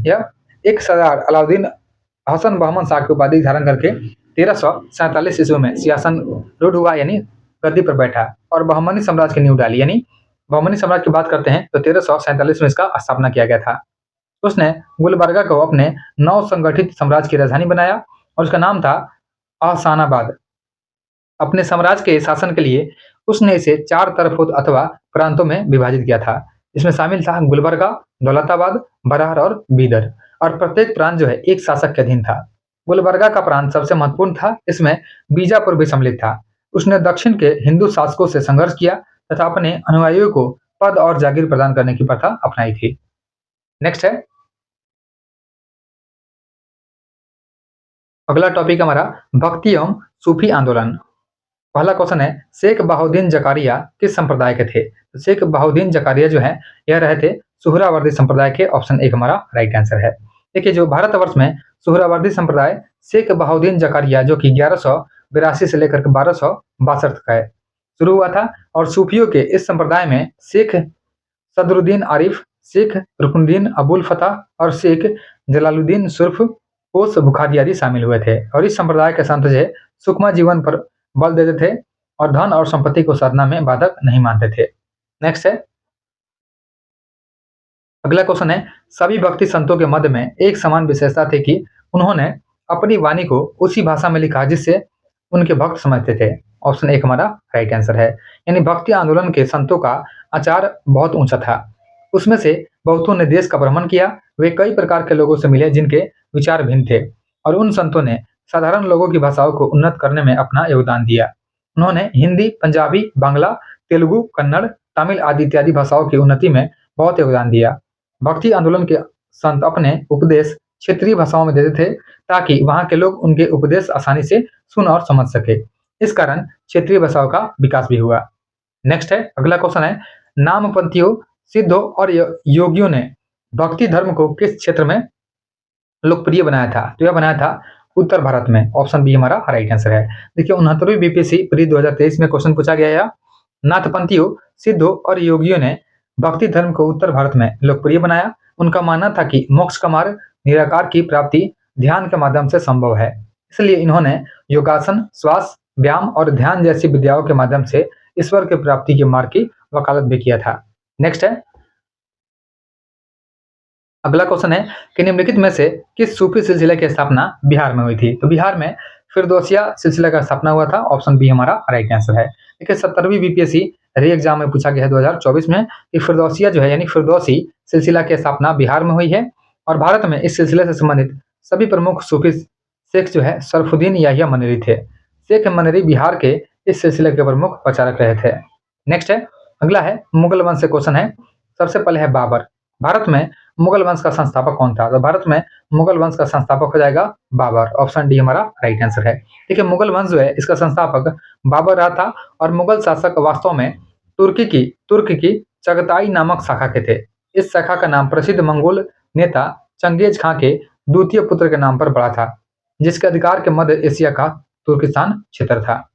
यह एक सरदार अलाउद्दीन हसन बहमन शाह की उपाधि धारण करके 1347 ईस्वी में सिंहासन रूढ़ हुआ, यानी गद्दी पर बैठा और बहमनी साम्राज्य की नींव डाली। यानी बहमनी साम्राज्य की बात करते हैं तो 1347 में इसका स्थापना किया गया था। उसने गुलबर्गा को अपने नव संगठित साम्राज्य की राजधानी बनाया और उसका नाम था अहसानाबाद। अपने साम्राज्य के शासन के लिए उसने इसे 4 तरफों अथवा प्रांतों में विभाजित किया था। इसमें शामिल था गुलबर्गा, दौलताबाद, बरहर और बीदर, और प्रत्येक प्रांत एक शासक के अधीन था। गुलबर्गा का प्रांत सबसे महत्वपूर्ण था। इसमें बीजापुर भी सम्मिलित था। उसने दक्षिण के हिंदू शासकों से संघर्ष किया तथा अपने अनुयायियों को पद और जागीर प्रदान करने की प्रथा अपनाई थी। नेक्स्ट है, अगला टॉपिक हमारा भक्ति एवं सूफी आंदोलन। पहला क्वेश्चन है, शेख बहाउद्दीन जकारिया किस संप्रदाय के थे। तो शेख बहाउद्दीन जकारिया यह रहे थे सुहरावर्दी संप्रदाय के। ऑप्शन ए हमारा राइट आंसर है। देखिए, जो भारतवर्ष में सुहरावर्दी संप्रदाय शेख बहाउद्दीन जकारिया जो कि 1182 से लेकर के 1262 तक है शुरू हुआ था, और सूफियों के इस संप्रदाय में शेख सदरुद्दीन आरिफ, शेख रुकनुद्दीन अबुल फतह और शेख जलालुद्दीन सुर्फ ओस बुखारी आदि शामिल हुए थे। और इस संप्रदाय के संत सुकमा जीवन पर बल देते थे और धन और संपत्ति को साधना में बाधक नहीं मानते थे। नेक्स्ट है, अगला क्वेश्चन है, सभी भक्ति संतों के मध्य में एक समान विशेषता थी कि उन्होंने अपनी वाणी को उसी भाषा में लिखा जिससे उनके भक्त समझते थे। ऑप्शन ए हमारा राइट आंसर है। यानी भक्ति आंदोलन के संतों का आचार बहुत ऊंचा था। उसमें से बहुतों ने देश का भ्रमण किया। वे कई प्रकार के लोगों से मिले जिनके विचार भिन्न थे, और उन संतों ने साधारण लोगों की भाषाओं को उन्नत करने में अपना योगदान दिया। उन्होंने हिंदी, पंजाबी, बांग्ला, तेलुगु, कन्नड़, तमिल आदि इत्यादि भाषाओं की उन्नति में बहुत योगदान दिया। भक्ति आंदोलन के संत अपने उपदेश क्षेत्रीय भाषाओं में देते थे ताकि वहां के लोग उनके उपदेश आसानी से सुन और समझ सके। इस कारण क्षेत्रीय भाषाओं का विकास भी हुआ। नेक्स्ट है, अगला क्वेश्चन है, नामपंथियों, सिद्धों और योगियों ने भक्ति धर्म को किस क्षेत्र में लोकप्रिय बनाया था। तो यह बनाया था उत्तर भारत में। ऑप्शन बी हमारा राइट आंसर है। देखिए, 69वीं बीपीएससी प्री 2023 में क्वेश्चन पूछा गया है। नाथपंथियों, सिद्धों और योगियों ने भक्ति धर्म को उत्तर भारत में लोकप्रिय बनाया। उनका मानना था कि मोक्ष का मार्ग, निराकार की प्राप्ति ध्यान के माध्यम से संभव है। इसलिए इन्होंने योगासन, श्वास, व्यायाम और ध्यान जैसी विद्याओं के माध्यम से ईश्वर की प्राप्ति के मार्ग की वकालत भी किया था। नेक्स्ट है, अगला क्वेश्चन है कि निम्नलिखित में से किस सूफी सिलसिले की स्थापना बिहार में हुई थी। तो बिहार में फिरदौसिया सिलसिला का स्थापना हुआ था। ऑप्शन बी हमारा राइट आंसर है। देखिए, 70वीं बीपीएससी री एग्जाम में पूछा गया है 2024 में कि फिरदौसिया यानी फिरदौसी सिलसिला की स्थापना बिहार में हुई है, और भारत में इस सिलसिले से संबंधित सभी प्रमुख सूफी शेख शरफुद्दीन याहिया मनेरी थे। शेख मनेरी बिहार के इस सिलसिले के प्रमुख प्रचारक रहे थे। नेक्स्ट है, अगला है मुगल वंश से क्वेश्चन है। सबसे पहले है बाबर। भारत में मुगल वंश का संस्थापक कौन था। तो भारत में मुगल वंश का संस्थापक हो जाएगा बाबर। ऑप्शन डी हमारा राइट आंसर है। देखिए, मुगल वंश इसका संस्थापक बाबर रहा था, और मुगल शासक वास्तव में तुर्क की चगताई नामक शाखा के थे। इस शाखा का नाम प्रसिद्ध मंगोल नेता चंगेज खां के द्वितीय पुत्र के नाम पर पड़ा था, जिसके अधिकार के मध्य एशिया का तुर्किस्तान क्षेत्र था।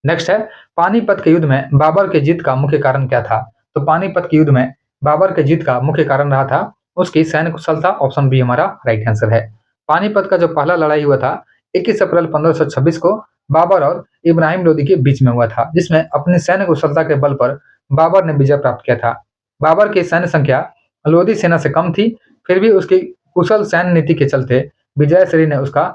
नेक्स्ट है, पानीपत के युद्ध में बाबर के जीत का मुख्य कारण क्या था। तो पानीपत के युद्ध में बाबर के जीत का मुख्य कारण रहा था उसकी सैन्य कुशलता। ऑप्शन बी हमारा राइट आंसर है। पानीपत का जो पहला लड़ाई हुआ था 21 अप्रैल 1526 को बाबर और इब्राहिम लोदी के बीच में हुआ था, जिसमें अपनी सैन्य कुशलता के बल पर बाबर ने विजय प्राप्त किया था। बाबर की सैन्य संख्या लोदी सेना से कम थी, फिर भी उसकी कुशल सैन्य नीति के चलते विजयश्री ने उसका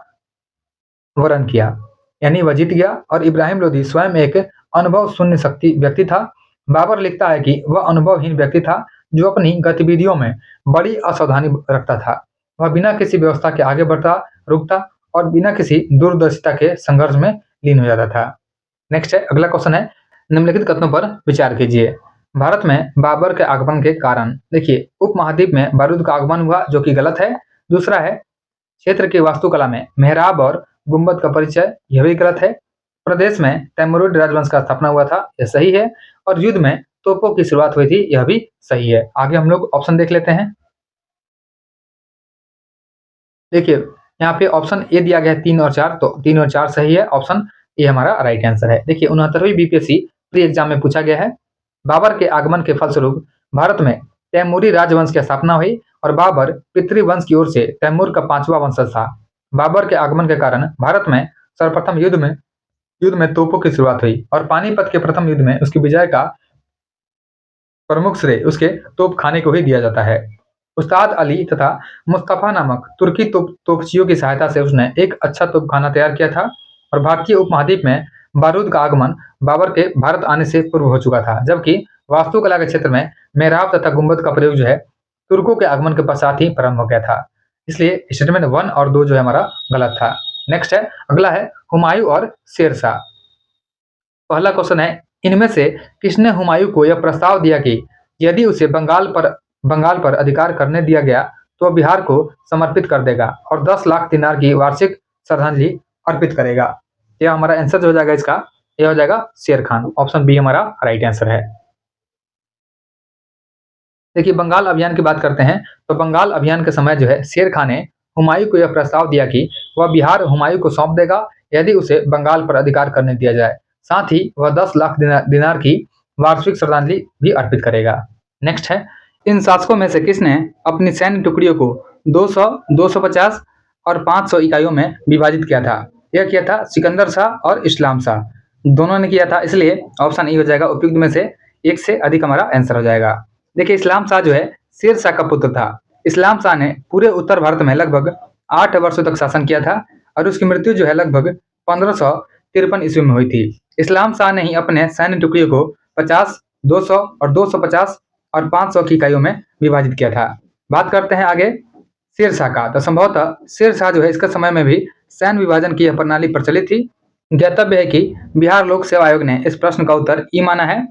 वरण किया, यानी वह जीत गया। और इब्राहिम लोदी स्वयं एक अनुभव शून्य शक्ति व्यक्ति था बाबर लिखता है कि वह अनुभवहीन व्यक्ति था जो अपनी गतिविधियों में बड़ी असावधानी रखता था। वह बिना किसी व्यवस्था के आगे बढ़ता, रुकता और बिना किसी दूरदर्शिता के संघर्ष में लीन हो जाता था। नेक्स्ट है, अगला क्वेश्चन है, निम्नलिखित कथनों पर विचार कीजिए। भारत में बाबर के आगमन के कारण। देखिए, उपमहाद्वीप में बारूद का आगमन हुआ जो कि गलत है। दूसरा है, क्षेत्र की वास्तुकला में मेहराब और गुंबद का परिचय, यह भी गलत है। प्रदेश में तैमूरिद राजवंश का स्थापना हुआ था, यह सही है। और युद्ध में तोपों की शुरुआत हुई थी, यह भी सही है। आगे हम लोग ऑप्शन देख लेते हैं। देखिए, यहाँ पे ऑप्शन ए दिया गया है 3 और 4, तो 3 और 4 सही है। ऑप्शन ए हमारा राइट आंसर है। देखिए, 69वीं बीपीएससी प्री एग्जाम में पूछा गया है, बाबर के आगमन के फलस्वरूप भारत में तैमूरी राजवंश की स्थापना हुई और बाबर पितृवंश की ओर से तैमूर का 5वां वंशज था। बाबर के आगमन के कारण भारत में सर्वप्रथम युद्ध में तोपों की शुरुआत हुई और पानीपत के प्रथम युद्ध में उसकी विजय का प्रमुख श्रेय उसके तोपखाने को ही दिया जाता है। उस्ताद अली तथा मुस्तफा नामक तुर्की तोपचियों की सहायता से उसने एक अच्छा तोपखाना तैयार किया था और भारतीय उपमहाद्वीप में बारूद का आगमन बाबर के भारत आने से पूर्व हो चुका था, जबकि वास्तुकला के क्षेत्र में मेहराब तथा गुंबद का प्रयोग जो है तुर्कों के आगमन के पश्चात ही प्रारंभ हो गया था। इसलिए स्टेटमेंट 1 और 2 जो है हमारा गलत था। नेक्स्ट है, अगला है हुमायूं और शेरशाह। पहला क्वेश्चन है, इनमें से किसने हुमायूं को यह प्रस्ताव दिया कि यदि उसे बंगाल पर अधिकार करने दिया गया तो वह बिहार को समर्पित कर देगा और 10 लाख दिनार की वार्षिक श्रद्धांजलि अर्पित करेगा? यह हमारा आंसर जो हो जाएगा इसका, यह हो जाएगा शेर खान। ऑप्शन बी हमारा राइट आंसर है। देखिए, बंगाल अभियान की बात करते हैं तो बंगाल अभियान के समय जो है शेर खान ने हुमायूं को यह प्रस्ताव दिया कि वह बिहार हुमायूं को सौंप देगा यदि उसे बंगाल पर अधिकार करने दिया जाए। साथ ही वह 10 लाख दिनार की वार्षिक श्रद्धांजलि भी अर्पित करेगा। नेक्स्ट है, इन शासकों में से किसने अपनी सैन्य टुकड़ियों को 200, 250 और 500 इकाइयों में विभाजित किया था? यह किया था सिकंदर शाह और इस्लाम शाह, दोनों ने किया था। इसलिए ऑप्शन ई हो जाएगा, उपयुक्त में से एक से अधिक हमारा आंसर हो जाएगा। देखिए, इस्लाम शाह जो है शेर शाह का पुत्र था। इस्लाम शाह ने पूरे उत्तर भारत में लगभग 8 वर्षों तक शासन किया था और उसकी मृत्यु जो है लगभग 1553 ईस्वी में हुई थी। इस्लाम शाह ने ही अपने सैन्य टुकड़ियों को 50, 200 और 250 और 500 की इकाइयों में विभाजित किया था। बात करते हैं आगे शेर शाह का, तो संभवतः शेर शाह जो है इसके समय में भी सैन्य विभाजन की यह प्रणाली प्रचलित थी। ज्ञातव्य है कि बिहार लोक सेवा आयोग ने इस प्रश्न का उत्तर ई माना है।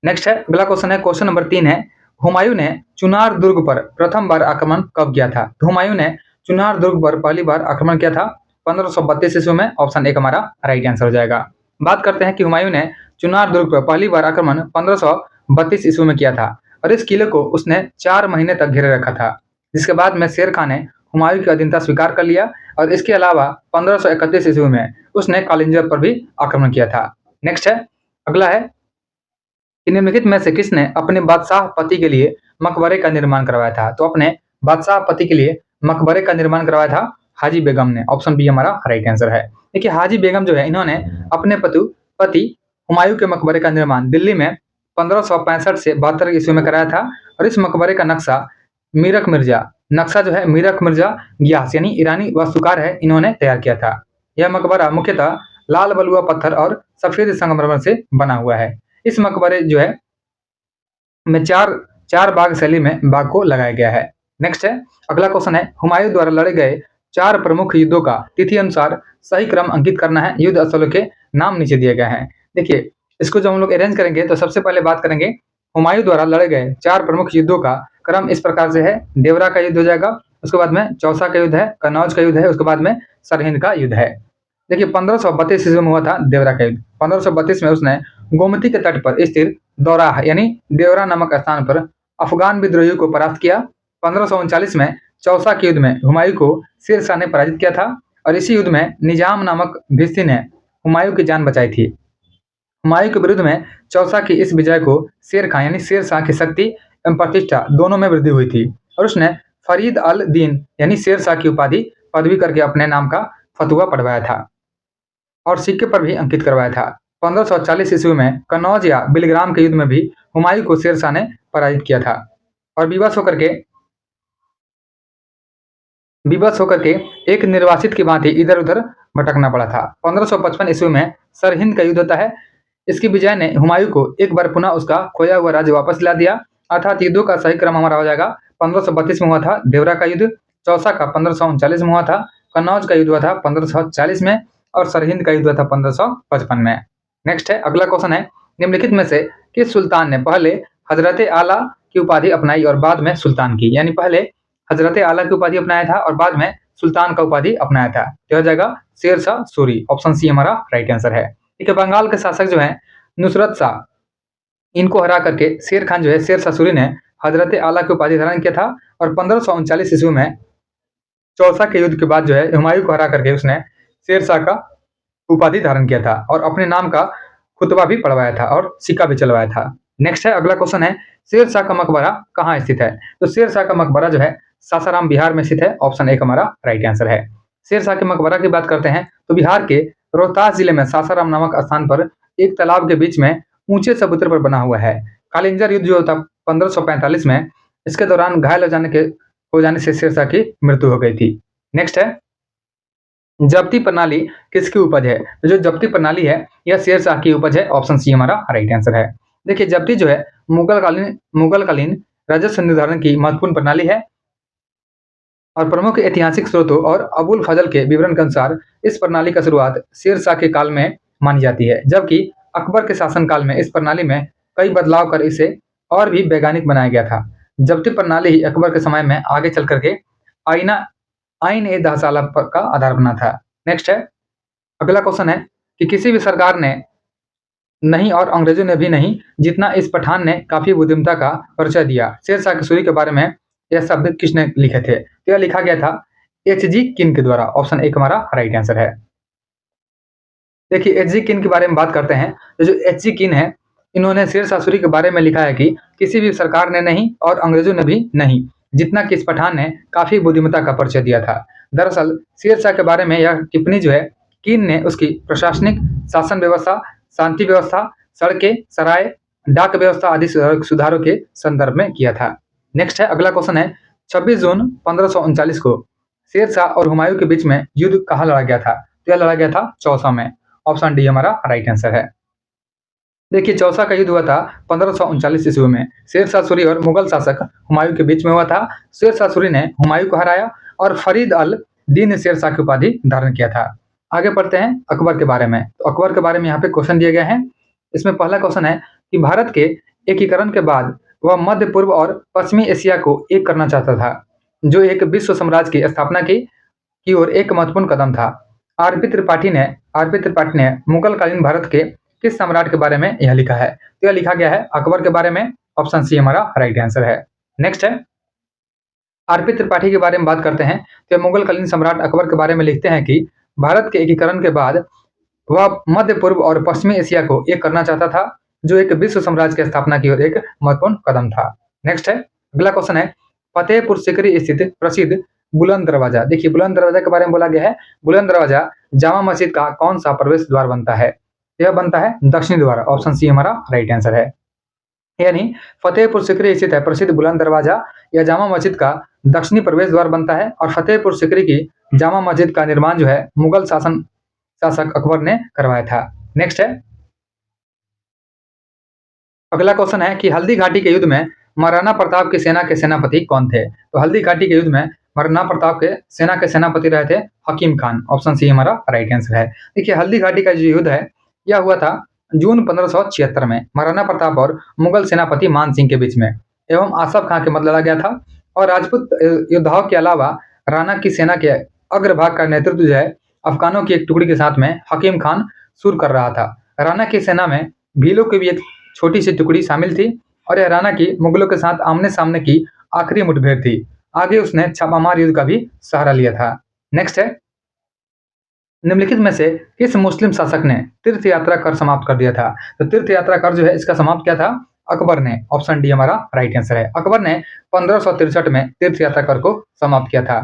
नेक्स्ट है, अगला क्वेश्चन है, क्वेश्चन नंबर 3 है, हुमायूं ने चुनार दुर्ग पर प्रथम बार आक्रमण कब किया था? हुमायूं ने चुनार दुर्ग पर पहली बार आक्रमण किया था 1532 ईस्वी में। ऑप्शन एक हमारा राइट आंसर हो जाएगा। बात करते हैं कि हुमायूं ने चुनार दुर्ग पर पहली बार आक्रमण 1532 ईस्वी में किया था और इस किले को उसने 4 महीने तक घेरे रखा था, जिसके बाद में शेर खान ने हुमायूं की अधीनता स्वीकार कर लिया और इसके अलावा 1531 ईस्वी में उसने कालिंजर पर भी आक्रमण किया था। नेक्स्ट है, अगला है, निम्नलिखित में से किसने अपने बादशाह पति के लिए मकबरे का निर्माण करवाया था? तो अपने बादशाह पति के लिए मकबरे का निर्माण करवाया था हाजी बेगम ने। ऑप्शन बी हमारा राइट आंसर है। देखिए, हाजी बेगम जो है इन्होंने अपने पति हुमायूं के मकबरे का निर्माण दिल्ली में 1565 से 72 ईस्वी में कराया था और इस मकबरे का नक्शा जो है मीरक मिर्जा गियास यानी ईरानी वास्तुकार है, इन्होंने तैयार किया था। यह मकबरा मुख्यतः लाल बलुआ पत्थर और सफेद संगमरमर से बना हुआ है। इस मकबरे जो है में चार बाग शैली में बाग को लगाया गया है। नेक्स्ट है, अगला क्वेश्चन है, हुमायूं द्वारा लड़े गए 4 प्रमुख युद्धों का तिथि अनुसार सही क्रम अंकित करना है। युद्ध स्थलों के नाम नीचे दिए गए हैं। देखिए, इसको जब हम लोग अरेंज करेंगे तो सबसे पहले बात करेंगे हुमायूं द्वारा लड़े गए 4 प्रमुख युद्धों का क्रम इस प्रकार से है। देवरा का युद्ध हो जाएगा, उसके बाद में चौसा का युद्ध है, कन्नौज का युद्ध है, उसके बाद में सरहिंद का युद्ध है। देखिए, 1532 ईस्वी में हुआ था देवरा का युद्ध। 1532 में उसने गोमती के तट पर स्थित दौराह यानी देवरा नामक स्थान पर अफगान विद्रोहियों को परास्त किया। 1539 में चौसा के युद्ध में हुमायूं को शेर शाह ने पराजित किया था और इसी युद्ध में निजाम नामक भिस्ती ने हुमायूं की जान बचाई थी। हुमायूं के विरुद्ध में चौसा की इस विजय को शेर खान यानी शेर शाह की शक्ति एवं प्रतिष्ठा दोनों में वृद्धि हुई थी और उसने फरीद अल दीन यानी शेर शाह की उपाधि पदवी करके अपने नाम का फतुआ पढ़वाया था और सिक्के पर भी अंकित करवाया था। 1540 ईस्वी में कन्नौज या बिलग्राम के युद्ध में भी हुमायूं को शेर शाह ने पराजित किया था और विवश होकर के एक निर्वासित की भांति इधर उधर भटकना पड़ा था। 1555 ईस्वी में सरहिंद का युद्ध होता है। इसकी विजय ने हुमायूं को एक बार पुनः उसका खोया हुआ राज्य वापस ला दिया। अर्थात युद्धों का सही क्रम हमारा हो जाएगा। 1532 में हुआ था देवरा का युद्ध, चौसा का 1539 में हुआ था, कन्नौज का युद्ध हुआ था 1540 में और सरहिंद का युद्ध हुआ था 1555 में। नेक्स्ट है, अगला क्वेश्चन है, निम्नलिखित में से किस सुल्तान ने पहले हजरत आला की उपाधि अपनाई और बाद में सुल्तान की? यानी पहले हजरत आला की उपाधि अपनाया था और बाद में सुल्तान का उपाधि अपनाया था। तो हो जाएगा शेर शाह सूरी, ऑप्शन सी हमारा राइट आंसर है। ठीक है, बंगाल के शासक जो है नुसरत शाह, इनको हरा करके शेर खान जो है शेर शाह सूरी ने हजरत आला की उपाधि धारण किया था और 1539 ईस्वी में चौसा के युद्ध के बाद जो है हुमायूं को हरा करके उसने शेर शाह का उपाधि धारण किया था और अपने नाम का खुतबा भी पढ़वाया था और सिक्का भी चलवाया था। नेक्स्ट है, अगला क्वेश्चन है, शेर शाह का मकबरा कहाँ स्थित है? तो शेर शाह का मकबरा जो है सासाराम बिहार में स्थित है, ऑप्शन एक हमारा राइट आंसर है। शेर शाह के मकबरा की बात करते हैं तो बिहार के रोहतास जिले में सासाराम नामक स्थान पर एक तालाब के बीच में ऊंचे चबूतरे पर बना हुआ है। कालिंजर युद्ध जो था 1545 में, इसके दौरान घायल हो जाने से शेर शाह की मृत्यु हो गई थी। नेक्स्ट है, जब्ती प्रणाली किसकी उपज है? तो जो जब्ती प्रणाली है यह शेर शाह की उपज है, ऑप्शन सी हमारा राइट आंसर है। देखिए, जब्ती जो है मुगल कालीन राजस्व निर्धारण की महत्वपूर्ण प्रणाली है और प्रमुख ऐतिहासिक स्रोतों और अबुल फजल के विवरण के अनुसार इस प्रणाली का शुरुआत शेर शाह के काल में मानी जाती है, जबकि अकबर के शासनकाल में इस प्रणाली में कई बदलाव कर इसे और भी वैज्ञानिक बनाया गया था। जब्ती प्रणाली ही अकबर के समय में आगे चल करके आईना आइन ए दहसाला का आधार बना था। नेक्स्ट है, अगला क्वेश्चन है कि किसी भी सरकार ने नहीं और अंग्रेजों ने भी नहीं जितना इस पठान ने काफी बुद्धिमत्ता का परिचय दिया। शेर शाह सूरी के बारे में यह शब्द किसने लिखे थे? तो यह लिखा गया था एच.जी. किन के द्वारा, ऑप्शन एक हमारा राइट आंसर है। देखिए, एच.जी. किन के बारे में बात करते हैं तो जो एच.जी. किन है, इन्होंने शेर शाह सूरी के बारे में लिखा है कि किसी भी सरकार ने नहीं और अंग्रेजों ने भी नहीं जितना कि इस पठान ने काफी बुद्धिमत्ता का परिचय दिया था। दरअसल शेर शाह के बारे में यह टिप्पणी जो है किन ने उसकी प्रशासनिक शासन व्यवस्था, शांति व्यवस्था, सड़कें, सराय, डाक व्यवस्था आदि सुधारों के संदर्भ में किया था। नेक्स्ट है, अगला क्वेश्चन है, 26 जून 1539 को शेर शाह और हुमायूं के बीच में युद्ध कहाँ लड़ा गया था? तो यह लड़ा गया था चौसा में, ऑप्शन डी हमारा राइट आंसर है। देखिए, चौसा का युद्ध हुआ था 1539 ईस्वी में। शेर शाह सूरी और मुगल शासक हुमायूं के बीच में हुआ था। शेर शाह सूरी ने हुमायूं को हराया और फरीद अल दीन ने शेर शाह की उपाधि धारण किया था। आगे बढ़ते हैं अकबर के बारे में। तो अकबर के बारे में यहाँ पे क्वेश्चन दिए गए हैं। इसमें पहला क्वेश्चन है कि भारत के एकीकरण के बाद वह मध्य पूर्व और पश्चिमी एशिया को एक करना चाहता था, जो एक विश्व साम्राज्य की स्थापना की ओर एक महत्वपूर्ण कदम था। आर पी त्रिपाठी ने मुगल कालीन भारत के किस सम्राट के बारे में यह लिखा है? तो यह लिखा गया है अकबर के बारे में, ऑप्शन सी हमारा राइट आंसर है। नेक्स्ट है, आर.पी. त्रिपाठी के बारे में बात करते हैं तो मुगल कालीन सम्राट अकबर के बारे में लिखते हैं कि भारत के एकीकरण के बाद वह मध्य पूर्व और पश्चिमी एशिया को एक करना चाहता था, जो एक विश्व साम्राज्य की स्थापना की ओर एक महत्वपूर्ण कदम था। नेक्स्ट है, अगला क्वेश्चन है, फतेहपुर सीकरी स्थित प्रसिद्ध बुलंद दरवाजा। देखिए, बुलंद दरवाजा के बारे में बोला गया है। बुलंद दरवाजा जामा मस्जिद का कौन सा प्रवेश द्वार बनता है? यह बनता है दक्षिणी द्वार, ऑप्शन सी हमारा राइट आंसर है। यानी फतेहपुर सीकरी स्थित है प्रसिद्ध बुलंद दरवाजा या जामा मस्जिद का दक्षिणी प्रवेश द्वार बनता है और फतेहपुर सीकरी की जामा मस्जिद का निर्माण जो है मुगल शासक अकबर ने करवाया था। नेक्स्ट है, अगला क्वेश्चन है कि हल्दी घाटी के युद्ध में महाराणा प्रताप की सेना के सेनापति कौन थे? तो हल्दी घाटी के युद्ध में महाराणा प्रताप के सेना के सेनापति रहे थे हकीम खान, ऑप्शन सी हमारा राइट आंसर है। देखिए, हल्दी घाटी का जो युद्ध है यह हुआ था जून 1576 में महाराणा प्रताप और मुगल सेनापति मान सिंह के बीच में, एवं आसफ खां के मध्य लड़ा गया था और राजपूत योद्धाओं के अलावा राणा की सेना के अग्रभाग का नेतृत्व जो है अफगानों की एक टुकड़ी के साथ में हकीम खान शुरू कर रहा था। राणा की सेना में भीलों की भी एक छोटी सी टुकड़ी शामिल थी और यह राणा की मुगलों के साथ आमने सामने की आखिरी मुठभेड़ थी। आगे उसने छापामार युद्ध का भी सहारा लिया था। नेक्स्ट है, निम्नलिखित में से किस मुस्लिम शासक ने तीर्थ यात्रा कर समाप्त कर दिया था? तो तीर्थ यात्रा कर जो है इसका समाप्त किया था अकबर ने, ऑप्शन डी हमारा राइट आंसर है। अकबर ने 1563 में तीर्थ यात्रा कर को समाप्त किया था।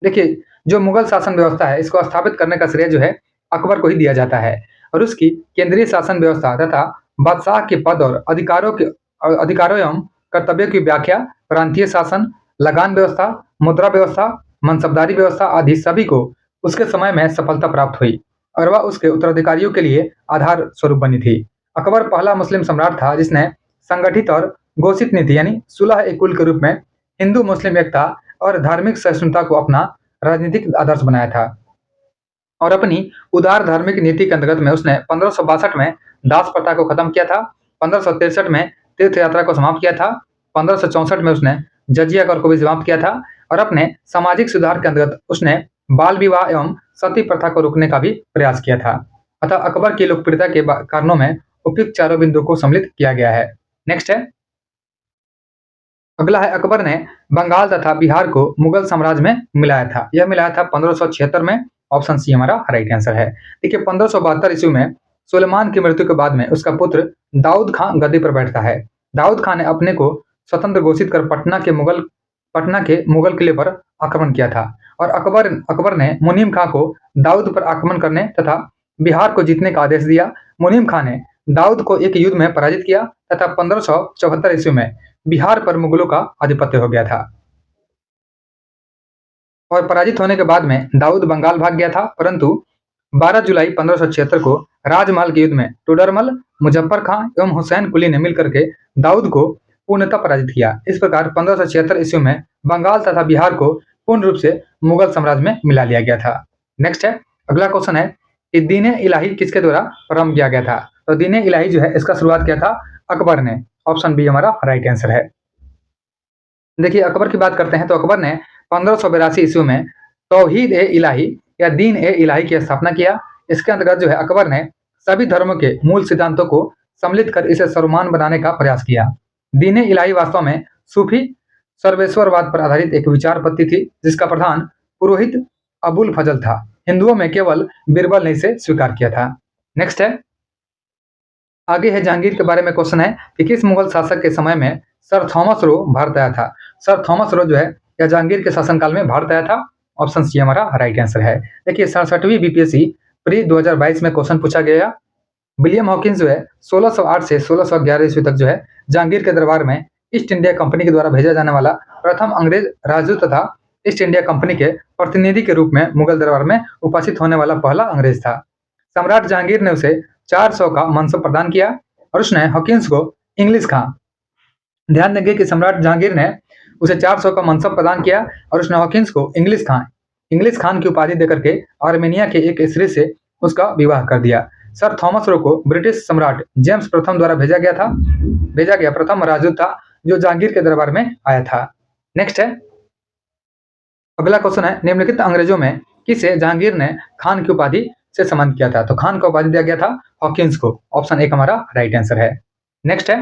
देखिए, जो मुगल शासन व्यवस्था है इसको स्थापित करने का श्रेय जो है अकबर को ही दिया जाता है और उसकी केंद्रीय शासन व्यवस्था तथा बादशाह के पद और अधिकारों एवं कर्तव्यों की व्याख्या, प्रांतीय शासन, लगान व्यवस्था, मुद्रा व्यवस्था, मनसबदारी व्यवस्था आदि सभी को उसके समय में सफलता प्राप्त हुई और वह उसके उत्तराधिकारियों के लिए आधार स्वरूप बनी थी। अकबर पहला मुस्लिम सम्राट था जिसने संगठित और घोषित नीति यानी सुलह-ए-कुल के रूप में हिंदू मुस्लिम एकता और धार्मिक सहिष्णुता को अपना राजनीतिक आदर्श बनाया था। और अपनी उदार धार्मिक नीति के अंतर्गत में उसने 1562 में दास प्रथा को खत्म किया था, 1563 में तीर्थ यात्रा को समाप्त किया था, 1564 में उसने जजिया कर को भी समाप्त किया था और अपने सामाजिक सुधार के अंतर्गत उसने बाल विवाह एवं सती प्रथा को रोकने का भी प्रयास किया था। अतः अकबर की लोकप्रियता के कारणों में उपयुक्त चारों बिंदुओं को सम्मिलित किया गया है। नेक्स्ट है, अगला है अकबर ने बंगाल तथा बिहार को मुगल साम्राज्य में मिलाया था। यह मिलाया था 1576 में। ऑप्शन सी हमारा राइट आंसर है। देखिए 1572 ईस्वी में सुलेमान की मृत्यु के बाद में उसका पुत्र दाऊद खां गद्दी पर बैठता है। दाऊद खां ने अपने को स्वतंत्र घोषित कर पटना के मुगल किले पर आक्रमण किया था और अकबर ने मुनीम खां को दाऊद पर आक्रमण करने तथा बिहार को जीतने का आदेश दिया। मुनीम खां ने दाऊद को एक युद्ध में पराजित किया तथा 1574 ईस्वी में बिहार पर मुगलों का आधिपत्य हो गया था और पराजित होने के बाद में दाऊद बंगाल भाग गया था, परंतु 12 जुलाई 1576 को राजमहल के युद्ध में टोडरमल, मुजफ्फर खां एवं हुसैन कुली ने मिलकर के दाऊद को पूर्णतः पराजित किया। इस प्रकार 1576 ईस्वी में बंगाल तथा बिहार को पूर्ण रूप से मुगल साम्राज्य में मिला लिया गया था। नेक्स्ट है, अगला क्वेश्चन है कि दीन इलाही किसके द्वारा प्रारंभ किया गया था? तो दीन इलाही जो है इसका शुरुआत किया था अकबर ने। ऑप्शन बी हमारा राइट आंसर है। देखिए अकबर की बात करते हैं तो अकबर ने 1582 ईस्वी में तौहीद ए इलाही या दीन ए इलाही की स्थापना किया। इसके अंतर्गत जो है अकबर ने सभी धर्मों के मूल सिद्धांतों को सम्मिलित कर इसे सर्वमान्य बनाने का प्रयास किया। दीन ए इलाही वास्तव में सूफी सर्वेश्वरवाद पर आधारित एक विचार पद्धति थी जिसका प्रधान पुरोहित अबुल फजल था। हिंदुओं में केवल बिरबल ने इसे स्वीकार किया था। नेक्स्ट है, आगे है जहांगीर के बारे में क्वेश्चन है कि किस मुगल शासक के समय में सर थॉमस रो भारत आया था? सर थॉमस रो जो है या जहांगीर के शासनकाल में भारत आया था। ऑप्शन सी हमारा राइट आंसर है। देखिए 67वीं बीपीएससी प्री 2022 में क्वेश्चन पूछा गया। विलियम हॉकिंस जो है 1608 से 1611 ईस्वी तक जो है जहांगीर के दरबार में ईस्ट इंडिया कंपनी के द्वारा भेजा जाने वाला प्रथम अंग्रेज राजदूत तथा ईस्ट इंडिया कंपनी के प्रतिनिधि के रूप में मुगल दरबार में उपस्थित होने वाला पहला अंग्रेज था। सम्राट जहांगीर ने उसे 400 का मनसब प्रदान किया और उसने हॉकिंस को इंग्लिश खां, ध्यान देंगे कि सम्राट जहांगीर ने उसे 400 का मनसब प्रदान किया और उसने हॉकिंस को इंग्लिश खान की उपाधि देकर के आर्मेनिया के एक स्त्री से उसका विवाह कर दिया। सर थॉमस रो को ब्रिटिश सम्राट जेम्स प्रथम द्वारा भेजा गया प्रथम राजदूत था जो जहांगीर के दरबार में आया था। नेक्स्ट है, अगला क्वेश्चन है निम्नलिखित अंग्रेजों में किसे जहांगीर ने खान की उपाधि से सम्मानित किया था? तो खान का उपाधि दिया गया था हॉकिंस को। ऑप्शन एक हमारा राइट आंसर है। नेक्स्ट है,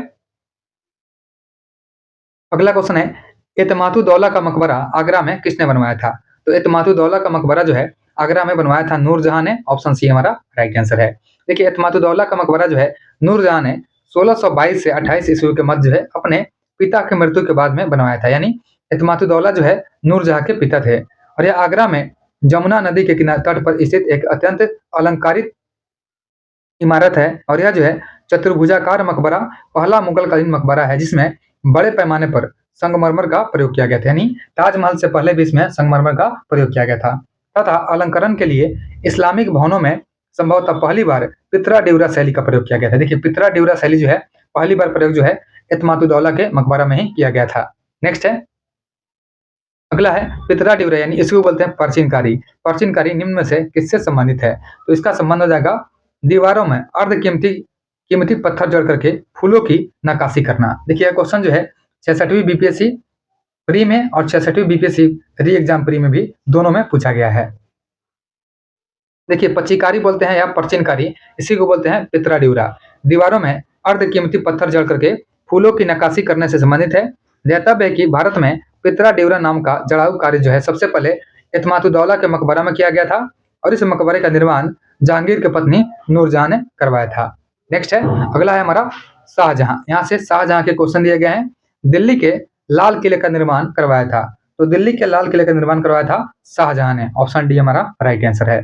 अगला क्वेश्चन है एतमातुद्दौला का मकबरा आगरा में किसने बनवाया था? तो एतमातुद्दौला का मकबरा जो है आगरा में बनवाया था नूरजहां ने। ऑप्शन सी हमारा राइट आंसर है। देखिए एतमातुद्दौला का मकबरा जो है नूरजहां ने 1622 से 28 ईस्वी के मध्य जो है अपने पिता की मृत्यु के बाद में बनवाया था, यानी एतमातुद्दौला जो है नूरजहां के पिता थे और यह आगरा में जमुना नदी के किनारे तट पर स्थित एक अत्यंत अलंकारित इमारत है और यह जो है चतुर्भुजाकार मकबरा पहला मुगलकालीन मकबरा है जिसमें बड़े पैमाने पर संगमरमर का प्रयोग किया गया था, यानी ताजमहल से पहले भी इसमें संगमरमर का प्रयोग किया गया था तथा अलंकरण के लिए इस्लामिक भवनों में संभवतः पहली बार पित्रा ड्यूरा शैली का प्रयोग किया गया था। देखिए पित्रा ड्यूरा शैली जो है पहली बार प्रयोग जो है एतमातुद्दौला के मकबरा में ही किया गया था। नेक्स्ट है, अगला है पित्रा ड्यूरा यानी इसको बोलते हैं प्राचीनकारी निम्न में से किससे संबंधित है? तो इसका संबंध हो जाएगा दीवारों में अर्ध कीमती पत्थर जोड़ करके फूलों की नक्काशी करना। देखिए क्वेश्चन जो है 66वीं बीपीएससी प्री में और 66वीं बीपीएससी री एग्जाम प्री में भी दोनों में पूछा गया है। देखिए पच्चीकारी बोलते हैं या प्राचीनकारी, इसी को बोलते हैं पित्रा ड्यूरा। दीवारों में अर्ध कीमती पत्थर जोड़ करके फूलों की नक्काशी करने से संबंधित है। ध्यातव्य है कि भारत में पित्रा ड्यूरा नाम का जड़ाऊ कार्य जो है सबसे पहले एतमातुद्दौला के मकबरा में किया गया था और इस मकबरे का निर्माण जहांगीर की पत्नी नूरजहां ने करवाया था। नेक्स्ट है, अगला है हमारा शाहजहां। यहाँ से शाहजहां के क्वेश्चन दिए गए हैं। दिल्ली के लाल किले का निर्माण करवाया था, तो दिल्ली के लाल किले का निर्माण करवाया था शाहजहां ने। ऑप्शन डी हमारा राइट आंसर है।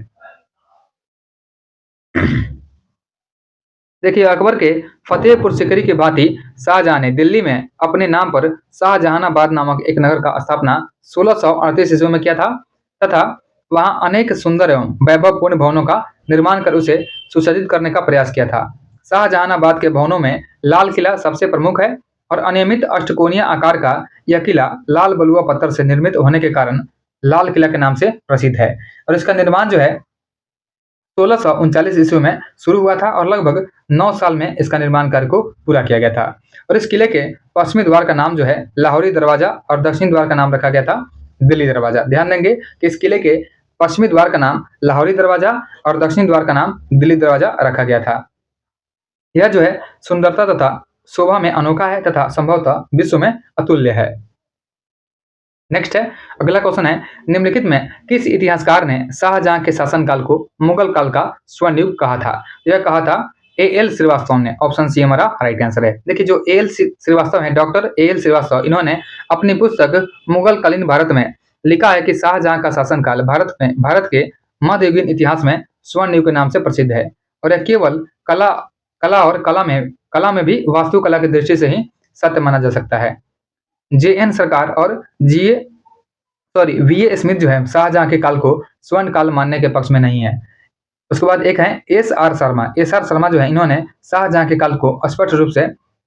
देखिए अकबर के फतेहपुर सिकरी की भांति शाहजहां ने दिल्ली में अपने नाम पर शाहजहानाबाद नामक एक नगर का स्थापना 1638 ईस्वी में किया था तथा वहां अनेक सुंदर एवं वैभवपूर्ण भवनों का निर्माण कर उसे सुसज्जित करने का प्रयास किया था। शाहजहानाबाद के भवनों में लाल किला सबसे प्रमुख है और अनियमित अष्टकोणीय आकार का यह किला लाल बलुआ पत्थर से निर्मित होने के कारण लाल किला के नाम से प्रसिद्ध है। और इसका निर्माण जो है 1639 ईस्वी में शुरू हुआ था और लगभग 9 साल में इसका निर्माण कार्य को पूरा किया गया था। और इस किले के पश्चिमी द्वार का नाम जो है लाहौरी दरवाजा और दक्षिणी द्वार का नाम रखा गया था दिल्ली दरवाजा। ध्यान देंगे कि इस किले के पश्चिमी द्वार का नाम लाहौरी दरवाजा और दक्षिणी द्वार का नाम दिल्ली दरवाजा रखा गया था। यह जो है सुंदरता तथा शोभा में अनोखा है तथा संभवतः विश्व में अतुल्य है। नेक्स्ट है, अगला क्वेश्चन है, निम्नलिखित में किस इतिहासकार ने शाहजहां के शासनकाल को मुगल काल का स्वर्ण युग कहा था? यह कहा था A.L. श्रीवास्तव ने। ऑप्शन सी हमारा राइट आंसर है। देखिए जो A.L. श्रीवास्तव है, डॉक्टर A.L. श्रीवास्तव, इन्होंने अपनी पुस्तक मुगल कालीन भारत में लिखा है कि शाहजहां का शासनकाल भारत के मध्ययुगीन इतिहास में स्वर्ण युग के नाम से प्रसिद्ध है। और यह केवल कला में भी वास्तुकला की दृष्टि से ही सत्य माना जा सकता है। J.N. सरकार और V.A. स्मिथ जो है शाहजहां के काल को स्वर्ण काल मानने के पक्ष में नहीं है। उसके बाद एक है S.R. शर्मा। S.R. शर्मा जो है इन्होंने शाहजहां के काल को स्पष्ट रूप से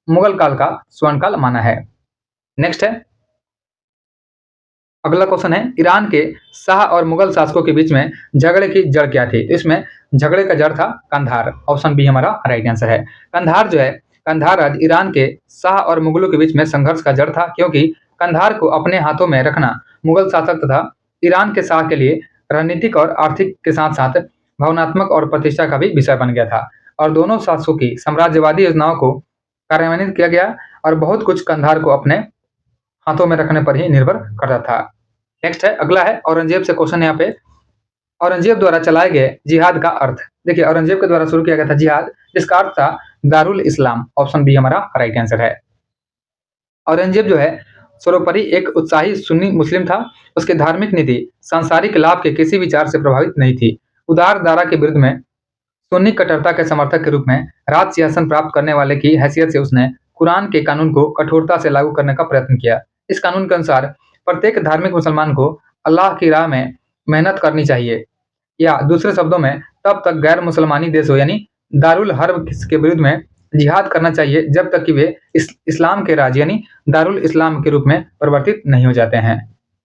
मुगल काल का स्वर्ण काल माना है। नेक्स्ट है, अगला क्वेश्चन है, ईरान के शाह और मुगल शासकों के बीच में झगड़े की जड़ क्या थी? तो इसमें झगड़े का जड़ था कंधार। ऑप्शन बी हमारा राइट आंसर है। कंधार जो है, कंधार राज्य ईरान के शाह और मुगलों के बीच में संघर्ष का जड़ था, क्योंकि कंधार को अपने हाथों में रखना मुगल शासक तथा ईरान के शाह के लिए रणनीतिक और आर्थिक के साथ साथ भावनात्मक और प्रतिष्ठा का भी विषय बन गया था। और दोनों शासकों की साम्राज्यवादी योजनाओं को कार्यान्वित किया गया और बहुत कुछ कंधार को अपने हाथों में रखने पर ही निर्भर करता था। नेक्स्ट है, अगला है औरंगजेब से क्वेश्चन यहाँ पे, औरंगजेब द्वारा चलाए गए जिहाद का अर्थ। देखिए औरंगजेब के द्वारा शुरू किया गया था जिहाद, जिसका अर्थ था दारुल इस्लाम। ऑप्शन बी हमारा राइट आंसर है। औरंगजेब जो है सर्वोपरि एक उत्साही सुन्नी मुस्लिम था। उसकी धार्मिक नीति सांसारिक लाभ के किसी विचार से प्रभावित नहीं थी। उदार धारा के विरुद्ध में सुन्नी कट्टरता के समर्थक के रूप में राज सिंहासन प्राप्त करने वाले की हैसियत से उसने कुरान के कानून को कठोरता से लागू करने का प्रयत्न किया। इस कानून के अनुसार प्रत्येक धार्मिक मुसलमान को अल्लाह की राह में मेहनत करनी चाहिए, या दूसरे शब्दों में तब तक गैर मुसलमानी देशों यानी दारुल हर्ब के विरुद्ध में जिहाद करना चाहिए जब तक कि वे इस्लाम के राज्य यानी दारुल इस्लाम के रूप में परिवर्तित नहीं हो जाते हैं।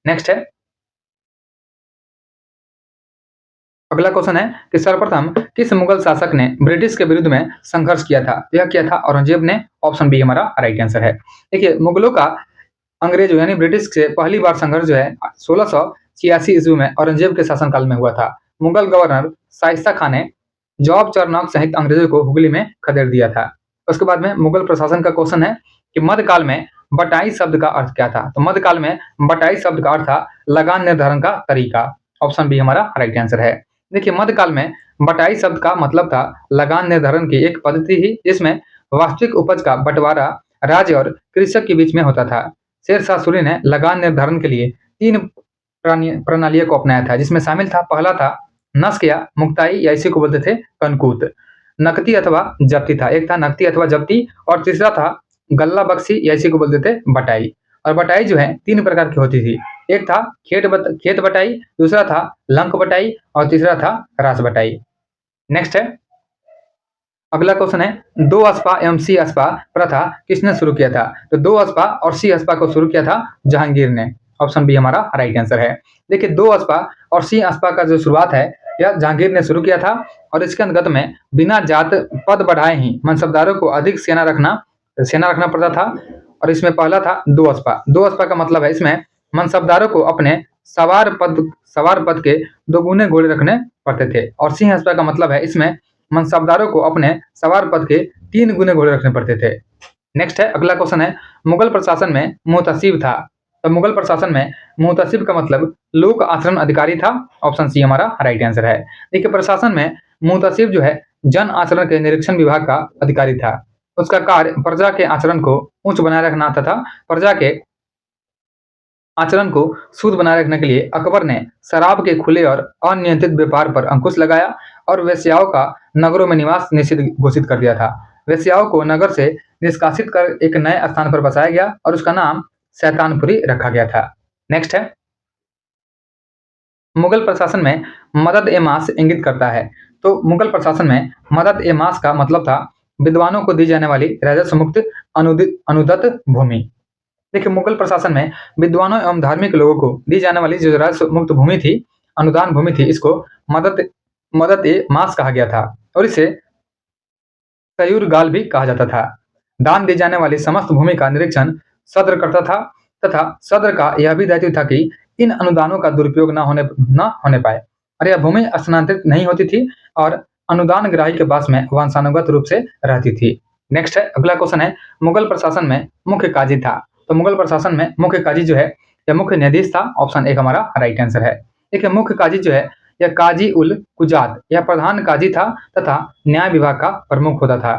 नेक्स्ट है, अगला क्वेश्चन है कि सर्वप्रथम किस मुगल शासक ने ब्रिटिश के विरुद्ध में संघर्ष किया था? यह किया था औरंगजेब ने। ऑप्शन बी हमारा राइट आंसर है। देखिए मुगलों का अंग्रेजों यानी ब्रिटिश से पहली बार संघर्ष जो है 1686 ईस्वी में औरंगजेब के शासनकाल में हुआ था। मुगल गवर्नर शाइस्ता खान ने जवाब चरनौक सहित अंग्रेजों को हुगली में खदेड़ दिया था। उसके बाद में मुगल प्रशासन का क्वेश्चन है कि मध्यकाल में बटाई शब्द का अर्थ क्या था? तो मध्यकाल में बटाई शब्द का अर्थ था लगान निर्धारण का तरीका। ऑप्शन बी हमारा राइट आंसर है। देखिए मध्यकाल में बटाई शब्द का मतलब था लगान निर्धारण की एक पद्धति थी, जिसमें वास्तविक उपज का बंटवारा राज्य और कृषक के बीच में होता था। शेरशाह सूरी ने लगान निर्धारण के लिए 3 प्रणालियों को अपनाया था, जिसमें शामिल था, पहला था नस्क या मुक्ताई, या इसी को बोलते थे कनकूत। नकदी अथवा जब्ती था, एक था नकदी अथवा जब्ती, और तीसरा था गल्ला बख्शी, या इसी को बोलते थे बटाई। और बटाई जो है 3 प्रकार की होती थी, एक था खेत बटाई, दूसरा था लंक बटाई और तीसरा था रास बटाई। नेक्स्ट है, अगला क्वेश्चन है 2 अस्पा एवं सी अस्पा प्रथा किसने शुरू किया था? तो 2 अस्पा और सी अस्पा को शुरू किया था जहांगीर ने। ऑप्शन बी हमारा राइट आंसर है। देखिए 2 अस्पा और सी अस्पा का जो शुरुआत है यह जहांगीर ने शुरू किया था, और इसके अंतर्गत में बिना जात पद बढ़ाए ही मनसबदारों को अधिक सेना रखना पड़ता था। और इसमें पहला था 2 अस्पा। 2 अस्पा का मतलब है इसमें मनसबदारों को अपने सवार पद के 2 गुने घोड़े रखने पड़ते थे। और सिंह अस्पा का मतलब है इसमें मनसबदारों को अपने सवार पद के 3 गुने घोड़े रखने पड़ते थे। नेक्स्ट है, अगला क्वेश्चन है मुगल प्रशासन में मुहतसिब था। तो मुगल प्रशासन में मुहतसिब का मतलब लोक आचरण अधिकारी था। ऑप्शन सी हमारा राइट आंसर है। देखिए प्रशासन में मुहतसिब जो है जन आचरण के निरीक्षण विभाग का अधिकारी था। उसका कार्य प्रजा के आचरण को उच्च बनाए रखना तथा प्रजा के आचरण को शुद्ध बनाए रखने के लिए अकबर ने शराब के खुले और अनियंत्रित व्यापार पर अंकुश लगाया और वेश्याओं का नगरों में निवास निषिद्ध घोषित कर दिया था। वेश्याओं को नगर से निष्कासित कर एक नए स्थान पर बसाया गया और उसका नाम शैतानपुरी रखा गया था। नेक्स्ट है, मुगल प्रशासन में मदद ए मास इंगित करता है। तो मुगल प्रशासन में मदद ए मास का मतलब था विद्वानों को दी जाने वाली राजस्व मुक्त अनुदत्त भूमि। देखिए, मुगल प्रशासन में विद्वानों एवं धार्मिक लोगों को दी जाने वाली जो राजस्व मुक्त भूमि थी, अनुदान भूमि थी, इसको मदद मदद ए मास कहा गया था और इसे तयूरगाल भी कहा जाता था। दान दी जाने वाली समस्त भूमि का निरीक्षण सद्र करता था तथा सद्र का यह भी दायित्व था कि इन अनुदानों का दुरुपयोग न होने पाए और यह भूमि स्थानांतरित नहीं होती थी और अनुदान ग्राही के पास में वंशानुगत रूप से रहती थी। नेक्स्ट है, अगला क्वेश्चन है, मुगल प्रशासन में मुख्य काजी था। तो मुगल प्रशासन में मुख्य काजी जो है यह मुख्य न्यायाधीश था। ऑप्शन एक हमारा राइट आंसर है। देखिए, मुख्य काजी जो है यह काजी उल कुजात यह प्रधान काजी था तथा न्याय विभाग का प्रमुख होता था।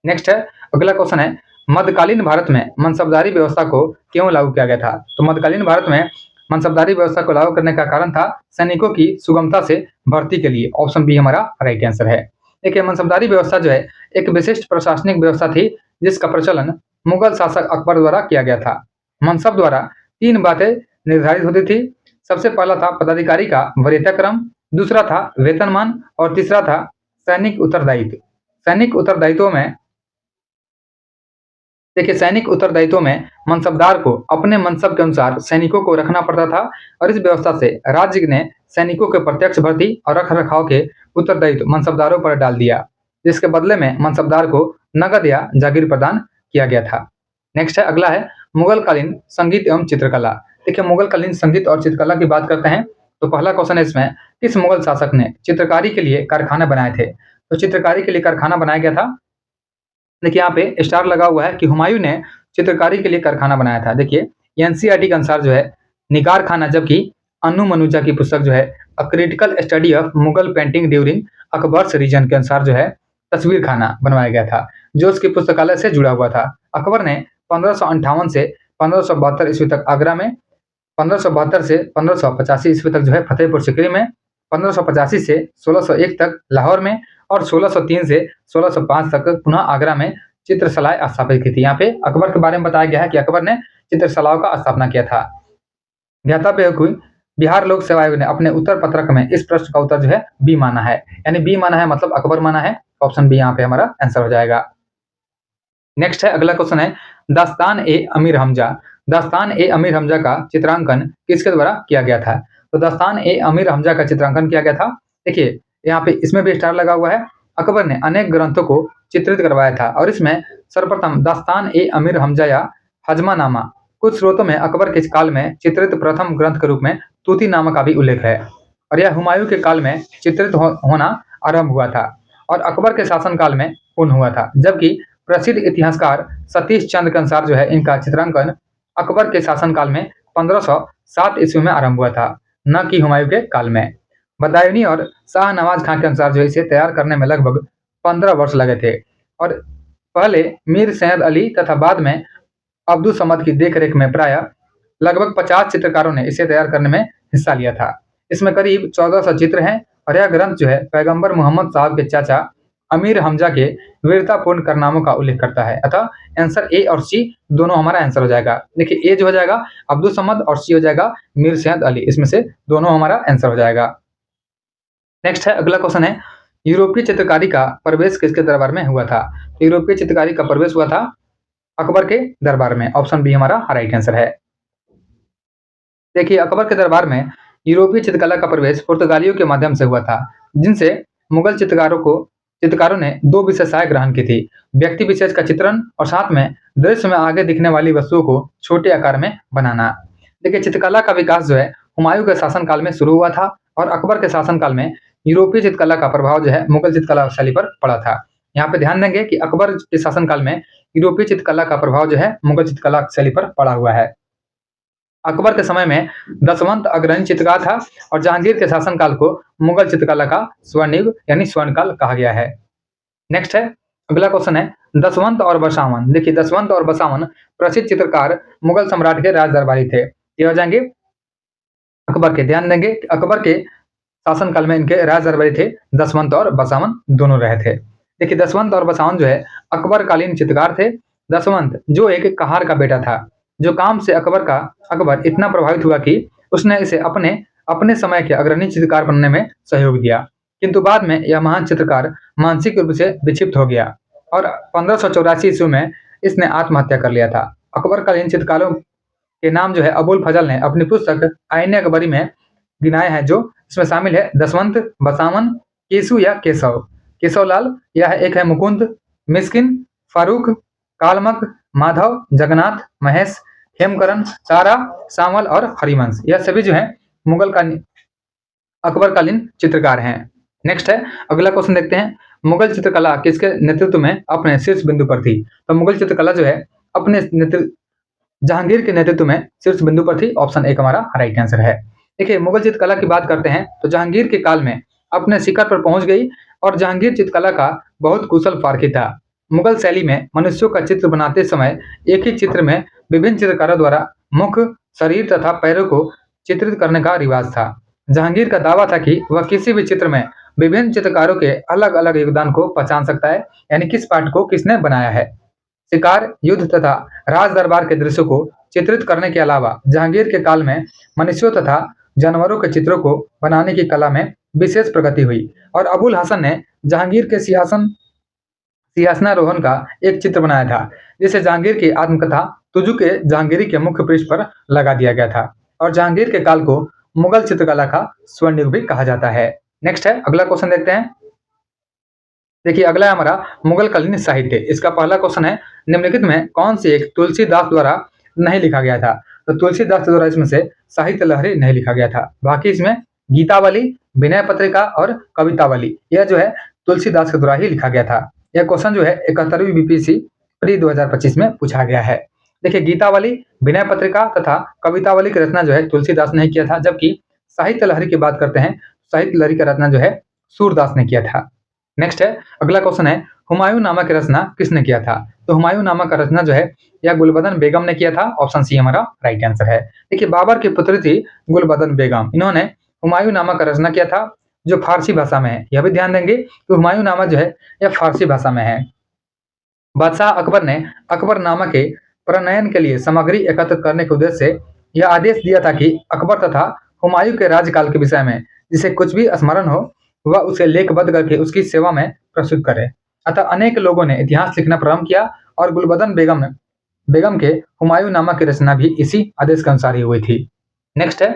नेक्स्ट है, अगला क्वेश्चन है, मध्यकालीन भारत में मनसबदारी व्यवस्था को क्यों लागू किया गया था। तो मध्यकालीन भारत में मनसबदारी व्यवस्था को लागू करने का कारण था सैनिकों की सुगमता से भर्ती के लिए। ऑप्शन बी हमारा राइट आंसर है। देखिए, मनसबदारी व्यवस्था जो है एक विशिष्ट प्रशासनिक व्यवस्था थी जिसका प्रचलन मुगल शासक अकबर द्वारा किया गया था। मनसब द्वारा 3 बातें निर्धारित होती थी। सबसे पहला था पदाधिकारी का वरीयता क्रम, दूसरा था वेतनमान और तीसरा था सैनिक उत्तरदायित्व। सैनिक उत्तरदायित्वों में देखिए, सैनिक उत्तरदायित्व में मनसबदार को अपने मनसब के अनुसार सैनिकों को रखना पड़ता था और इस व्यवस्था से राज्य ने सैनिकों के प्रत्यक्ष भर्ती और रख रखाव के उत्तरदायित्व मनसबदारों पर डाल दिया, जिसके बदले में मनसबदार को नगद या जागीर प्रदान किया गया था। नेक्स्ट है, अगला है मुगलकालीन संगीत एवं चित्रकला। देखिए, मुगलकालीन संगीत और चित्रकला की बात करते हैं तो पहला क्वेश्चन है इसमें, किस मुगल शासक ने चित्रकारी के लिए कारखाने बनाए थे। तो चित्रकारी के लिए कारखाना बनाया गया था। देखिए, यहाँ पे स्टार लगा हुआ है कि हुमायूं ने चित्रकारी के लिए कारखाना बनाया था। देखिए, एनसीईआरटी के अनुसार जो है निगार खाना, जबकि अनु मनुजा की पुस्तक जो है a critical study of Mughal painting during Akbar's region के अनुसार जो है तस्वीर खाना बनवाया गया था, जो उसकी पुस्तकालय से जुड़ा हुआ था। अकबर ने 1558 से 1572 ईस्वी तक आगरा में, 1572 से 1585 ईस्वी तक जो है फतेहपुर सिकरी में, 1585 से 1601 तक लाहौर में और 1603 से 1605 तक पुनः आगरा में चित्रशालाएं स्थापित की थी। यहाँ पे अकबर के बारे में बताया गया है कि अकबर ने चित्रशालाओं का स्थापना किया था। ज्ञातव्य है कि बिहार लोक सेवा आयोग ने अपने उत्तर पत्रक में इस प्रश्न का उत्तर जो है बी माना है, यानी बी माना है मतलब अकबर माना है। ऑप्शन बी यहाँ पे हमारा आंसर हो जाएगा। नेक्स्ट है, अगला क्वेश्चन है, दास्तान ए अमीर हमजा। दास्तान ए अमीर हमजा का चित्रांकन किसके द्वारा किया गया था। तो दास्तान ए अमीर हमजा का चित्रांकन किया गया था। देखिए, यहाँ पे इसमें भी स्टार लगा हुआ है। अकबर ने अनेक ग्रंथों को चित्रित करवाया था और इसमें सर्वप्रथम दास्तान ए अमीर हमजा या हजमानामा, कुछ स्रोतों में अकबर के काल में चित्रित प्रथम ग्रंथ के रूप में तूतीनामा का भी उल्लेख है और यह हुमायूं के काल में चित्रित होना आरंभ हुआ था और अकबर के शासनकाल में पूर्ण हुआ था, जबकि प्रसिद्ध इतिहासकार सतीश चंद्र के अनुसार जो है इनका चित्रांकन अकबर के शासनकाल में 1507 ईस्वी में आरंभ हुआ था, न कि हुमायूं के काल में। बदायूनी और शाहनवाज खां के अनुसार जो इसे तैयार करने में लगभग 15 वर्ष लगे थे और पहले मीर सैयद अली तथा बाद में अब्दुल समद की देखरेख में प्राय लगभग 50 चित्रकारों ने इसे तैयार करने में हिस्सा लिया था। इसमें करीब 1400 चित्र हैं और यह ग्रंथ जो है पैगंबर मोहम्मद साहब के चाचा अमीर हमजा के वीरतापूर्ण कारनामों का उल्लेख करता है। अतः आंसर ए और सी दोनों हमारा आंसर हो जाएगा। देखिए, ए जो हो जाएगा अब्दुल समद और सी हो जाएगा मीर सैयद अली, इसमें से दोनों हमारा आंसर हो जाएगा। नेक्स्ट है, अगला क्वेश्चन है, यूरोपीय चित्रकारी का प्रवेश किसके दरबार में हुआ था। यूरोपीय चित्रकारी का प्रवेश हुआ था अकबर के दरबार में। ऑप्शन बी हमारा राइट आंसर है। देखिए, अकबर के दरबार में यूरोपीय चित्रकला का प्रवेश पुर्तगालियों के माध्यम से हुआ था, जिनसे मुगल चित्रकारों ने 2 विशेषताएं ग्रहण की थी, व्यक्ति विशेष का चित्रण और साथ में दृश्य में आगे दिखने वाली वस्तुओं को छोटे आकार में बनाना। देखिए, चित्रकला का विकास जो है हुमायूं के शासनकाल में शुरू हुआ था और अकबर के शासनकाल में यूरोपीय चित्रकला का प्रभाव जो है मुगल चित्रकला शैली पर पड़ा था। यहाँ पे ध्यान देंगे कि अकबर के शासनकाल में यूरोपीय चित्रकला का प्रभाव जो है मुगल चित्रकला शैली पर पड़ा हुआ है। अकबर के समय में दशवंत अग्रणी चित्रकार था और जहांगीर के शासनकाल को मुगल चित्रकला का स्वर्णयुग यानी स्वर्णकाल कहा गया है। नेक्स्ट है, अगला क्वेश्चन है, दशवंत और बसावन। देखिए, दशवंत और बसावन प्रसिद्ध चित्रकार मुगल सम्राट के राज दरबारी थे। ये हो जाएंगे अकबर के। ध्यान देंगे अकबर के शासनकाल में इनके राज दरबारी थे दशवंत और बसावन दोनों रहे थे। देखिए, दशवंत और बसावन जो है अकबर कालीन चित्रकार थे। दशवंत जो एक कहार का बेटा था, जो काम से अकबर इतना प्रभावित हुआ कि उसने इसे अपने अपने समय के अग्रणी चित्रकार बनने में सहयोग दिया, किंतु बाद में यह महान चित्रकार मानसिक रूप से विक्षिप्त हो गया और 1584 ईस्वी में इसने आत्महत्या कर लिया था। अकबरकालीन चित्रकारों के नाम जो है अबुल फजल ने अपनी पुस्तक आईने अकबरी में गिनाए हैं, जो इसमें शामिल है दसवंत, बसावन, केसु या केशव, केशवलाल, यह एक है मुकुंद, मिस्किन, फारूक, कालमक, माधव, जगन्नाथ, महेश, हेमकरण, तारा, सावल और हरिवंश, यह सभी जो है मुगल का अकबरकालीन चित्रकार हैं। नेक्स्ट है, अगला क्वेश्चन देखते हैं, मुगल चित्रकला किसके नेतृत्व में अपने शीर्ष बिंदु पर थी? तो मुगल चित्रकला जो है अपने जहांगीर के नेतृत्व में शीर्ष बिंदु पर थी। ऑप्शन एक हमारा राइट आंसर है। देखिए, मुगल चित्रकला की बात करते हैं तो जहांगीर के काल में अपने शिखर पर पहुंच गई और जहांगीर चित्रकला का बहुत कुशल पारखी था। मुगल शैली में मनुष्यों का चित्र बनाते समय एक ही चित्र में विभिन्न चित्रकारों द्वारा मुख, शरीर तथा पैरों को चित्रित करने का रिवाज था। जहांगीर का दावा था कि वह किसी भी चित्र में विभिन्न चित्रकारों के अलग अलग योगदान को पहचान सकता है, यानी किस पार्ट को किसने बनाया है। शिकार, युद्ध तथा राज दरबार के दृश्यों को चित्रित करने के अलावा जहांगीर के काल में मनुष्यों तथा जानवरों के चित्रों को बनाने की कला में विशेष प्रगति हुई और अबुल हसन ने जहांगीर के सिंहासनारोहण का एक चित्र बनाया था, जिसे जहांगीर की आत्मकथा तुजुक ए जहांगीरी के मुख्य पृष्ठ पर लगा दिया गया था और जहांगीर के काल को मुगल चित्रकला का स्वर्ण युग भी कहा जाता है। नेक्स्ट है, अगला क्वेश्चन देखते हैं। देखिए, अगला है हमारा मुगलकालीन साहित्य। इसका पहला क्वेश्चन है, निम्नलिखित में कौन सी एक तुलसीदास द्वारा नहीं लिखा गया था? तो तुलसीदास द्वारा इसमें से साहित्य लहरी नहीं लिखा गया था। बाकी इसमें गीतावली, विनय पत्रिका और कवितावली, यह जो है तुलसीदास के द्वारा ही लिखा गया था। यह क्वेश्चन जो है 71वीं बीपीएससी प्री 2025 में पूछा गया है। देखिए, गीतावली, विनय पत्रिका तथा कवितावली की रचना जो है तुलसीदास ने किया था, जबकि साहित्य लहरी की बात करते हैं, साहित्य लहरी का रचना जो है सूरदास ने किया था। नेक्स्ट है, अगला क्वेश्चन है, हुमायूं नामा की रचना किसने किया था? तो हुमायूं नामा का रचना जो है यह गुलबदन बेगम ने किया था। ऑप्शन सी हमारा राइट आंसर है। देखिए, बाबर की पुत्री थी गुलबदन बेगम, इन्होंने हुमायूं नामा का रचना किया था, जो फारसी भाषा में है। यह भी ध्यान देंगे कि हुमायूं नामा जो है यह फारसी भाषा में है। बादशाह अकबर ने अकबरनामा के प्रणयन के लिए सामग्री एकत्र करने के उद्देश्य से यह आदेश दिया था कि अकबर तथा हुमायूं के राज्यकाल के विषय में जिसे कुछ भी स्मरण हो, वह उसे लेखबद्ध करके उसकी सेवा में प्रस्तुत करे। अतः अनेक लोगों ने इतिहास लिखना प्रारंभ किया और गुलबदन बेगम के हुमायूं नामा की रचना भी इसी आदेश के अनुसार ही हुई थी। नेक्स्ट है,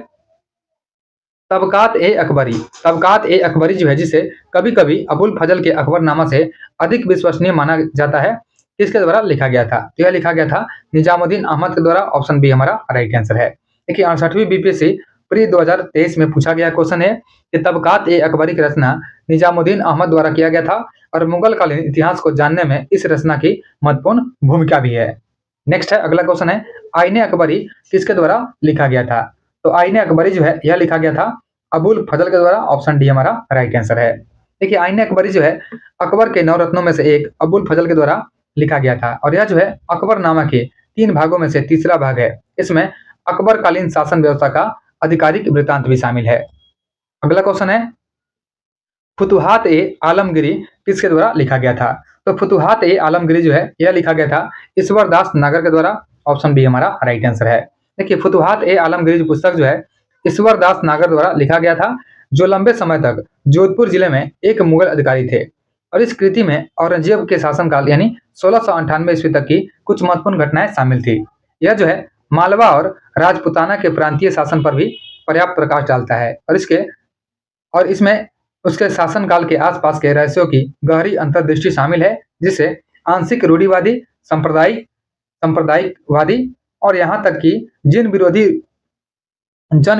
तबकात ए अकबरी। तबकात ए अकबरी जो है, जिसे कभी कभी अबुल फजल के अकबरनामा से अधिक विश्वसनीय माना जाता है, किसके द्वारा लिखा गया था? तो यह लिखा गया था निजामुद्दीन अहमद के द्वारा। ऑप्शन बी हमारा राइट आंसर है। देखिए, 68वीं बीपीएससी प्री 2023 में पूछा गया क्वेश्चन है कि तबकात ए अकबरी की रचना निजामुद्दीन अहमद द्वारा किया गया था और मुगल कालीन इतिहास को जानने में इस रचना की महत्वपूर्ण भूमिका भी है। नेक्स्ट है, अगला क्वेश्चन है, आईने अकबरी किसके द्वारा लिखा गया था? तो आईने अकबरी जो है यह लिखा गया था अबुल फजल के द्वारा। ऑप्शन डी हमारा राइट आंसर है। देखिए, आईने अकबरी जो है अकबर के नवरत्नों में से एक अबुल फजल के द्वारा लिखा गया था और यह जो है अकबरनामा के 3 भागों में से तीसरा भाग है। इसमें अकबरकालीन शासन व्यवस्था का आधिकारिक वृत्तांत भी शामिल है। अगला क्वेश्चन है, फुतुहात ए आलमगिरी किसके द्वारा लिखा गया था? तो फुतुहात ए आलमगिरी जो है यह लिखा गया था ईश्वर दास नागर के द्वारा। ऑप्शन बी हमारा राइट आंसर है। देखिए, फुतुहात ए आलमगिरी की पुस्तक जो है ईश्वर दास नागर द्वारा लिखा गया था, जो लंबे समय तक जोधपुर जिले में एक मुगल अधिकारी थे और इस कृति में औरंगजेब के शासनकाल यानी 1698 ईस्वी तक की कुछ महत्वपूर्ण घटनाएं शामिल थी। यह जो है मालवा और राजपुताना के प्रांतीय शासन पर भी पर्याप्त प्रकाश डालता है और इसमें उसके शासनकाल के आसपास के रहस्यों की गहरी अंतर्दृष्टि शामिल है, जिसे आंशिक रूढ़िवादी, सांप्रदायिकवादी और यहाँ तक कि जन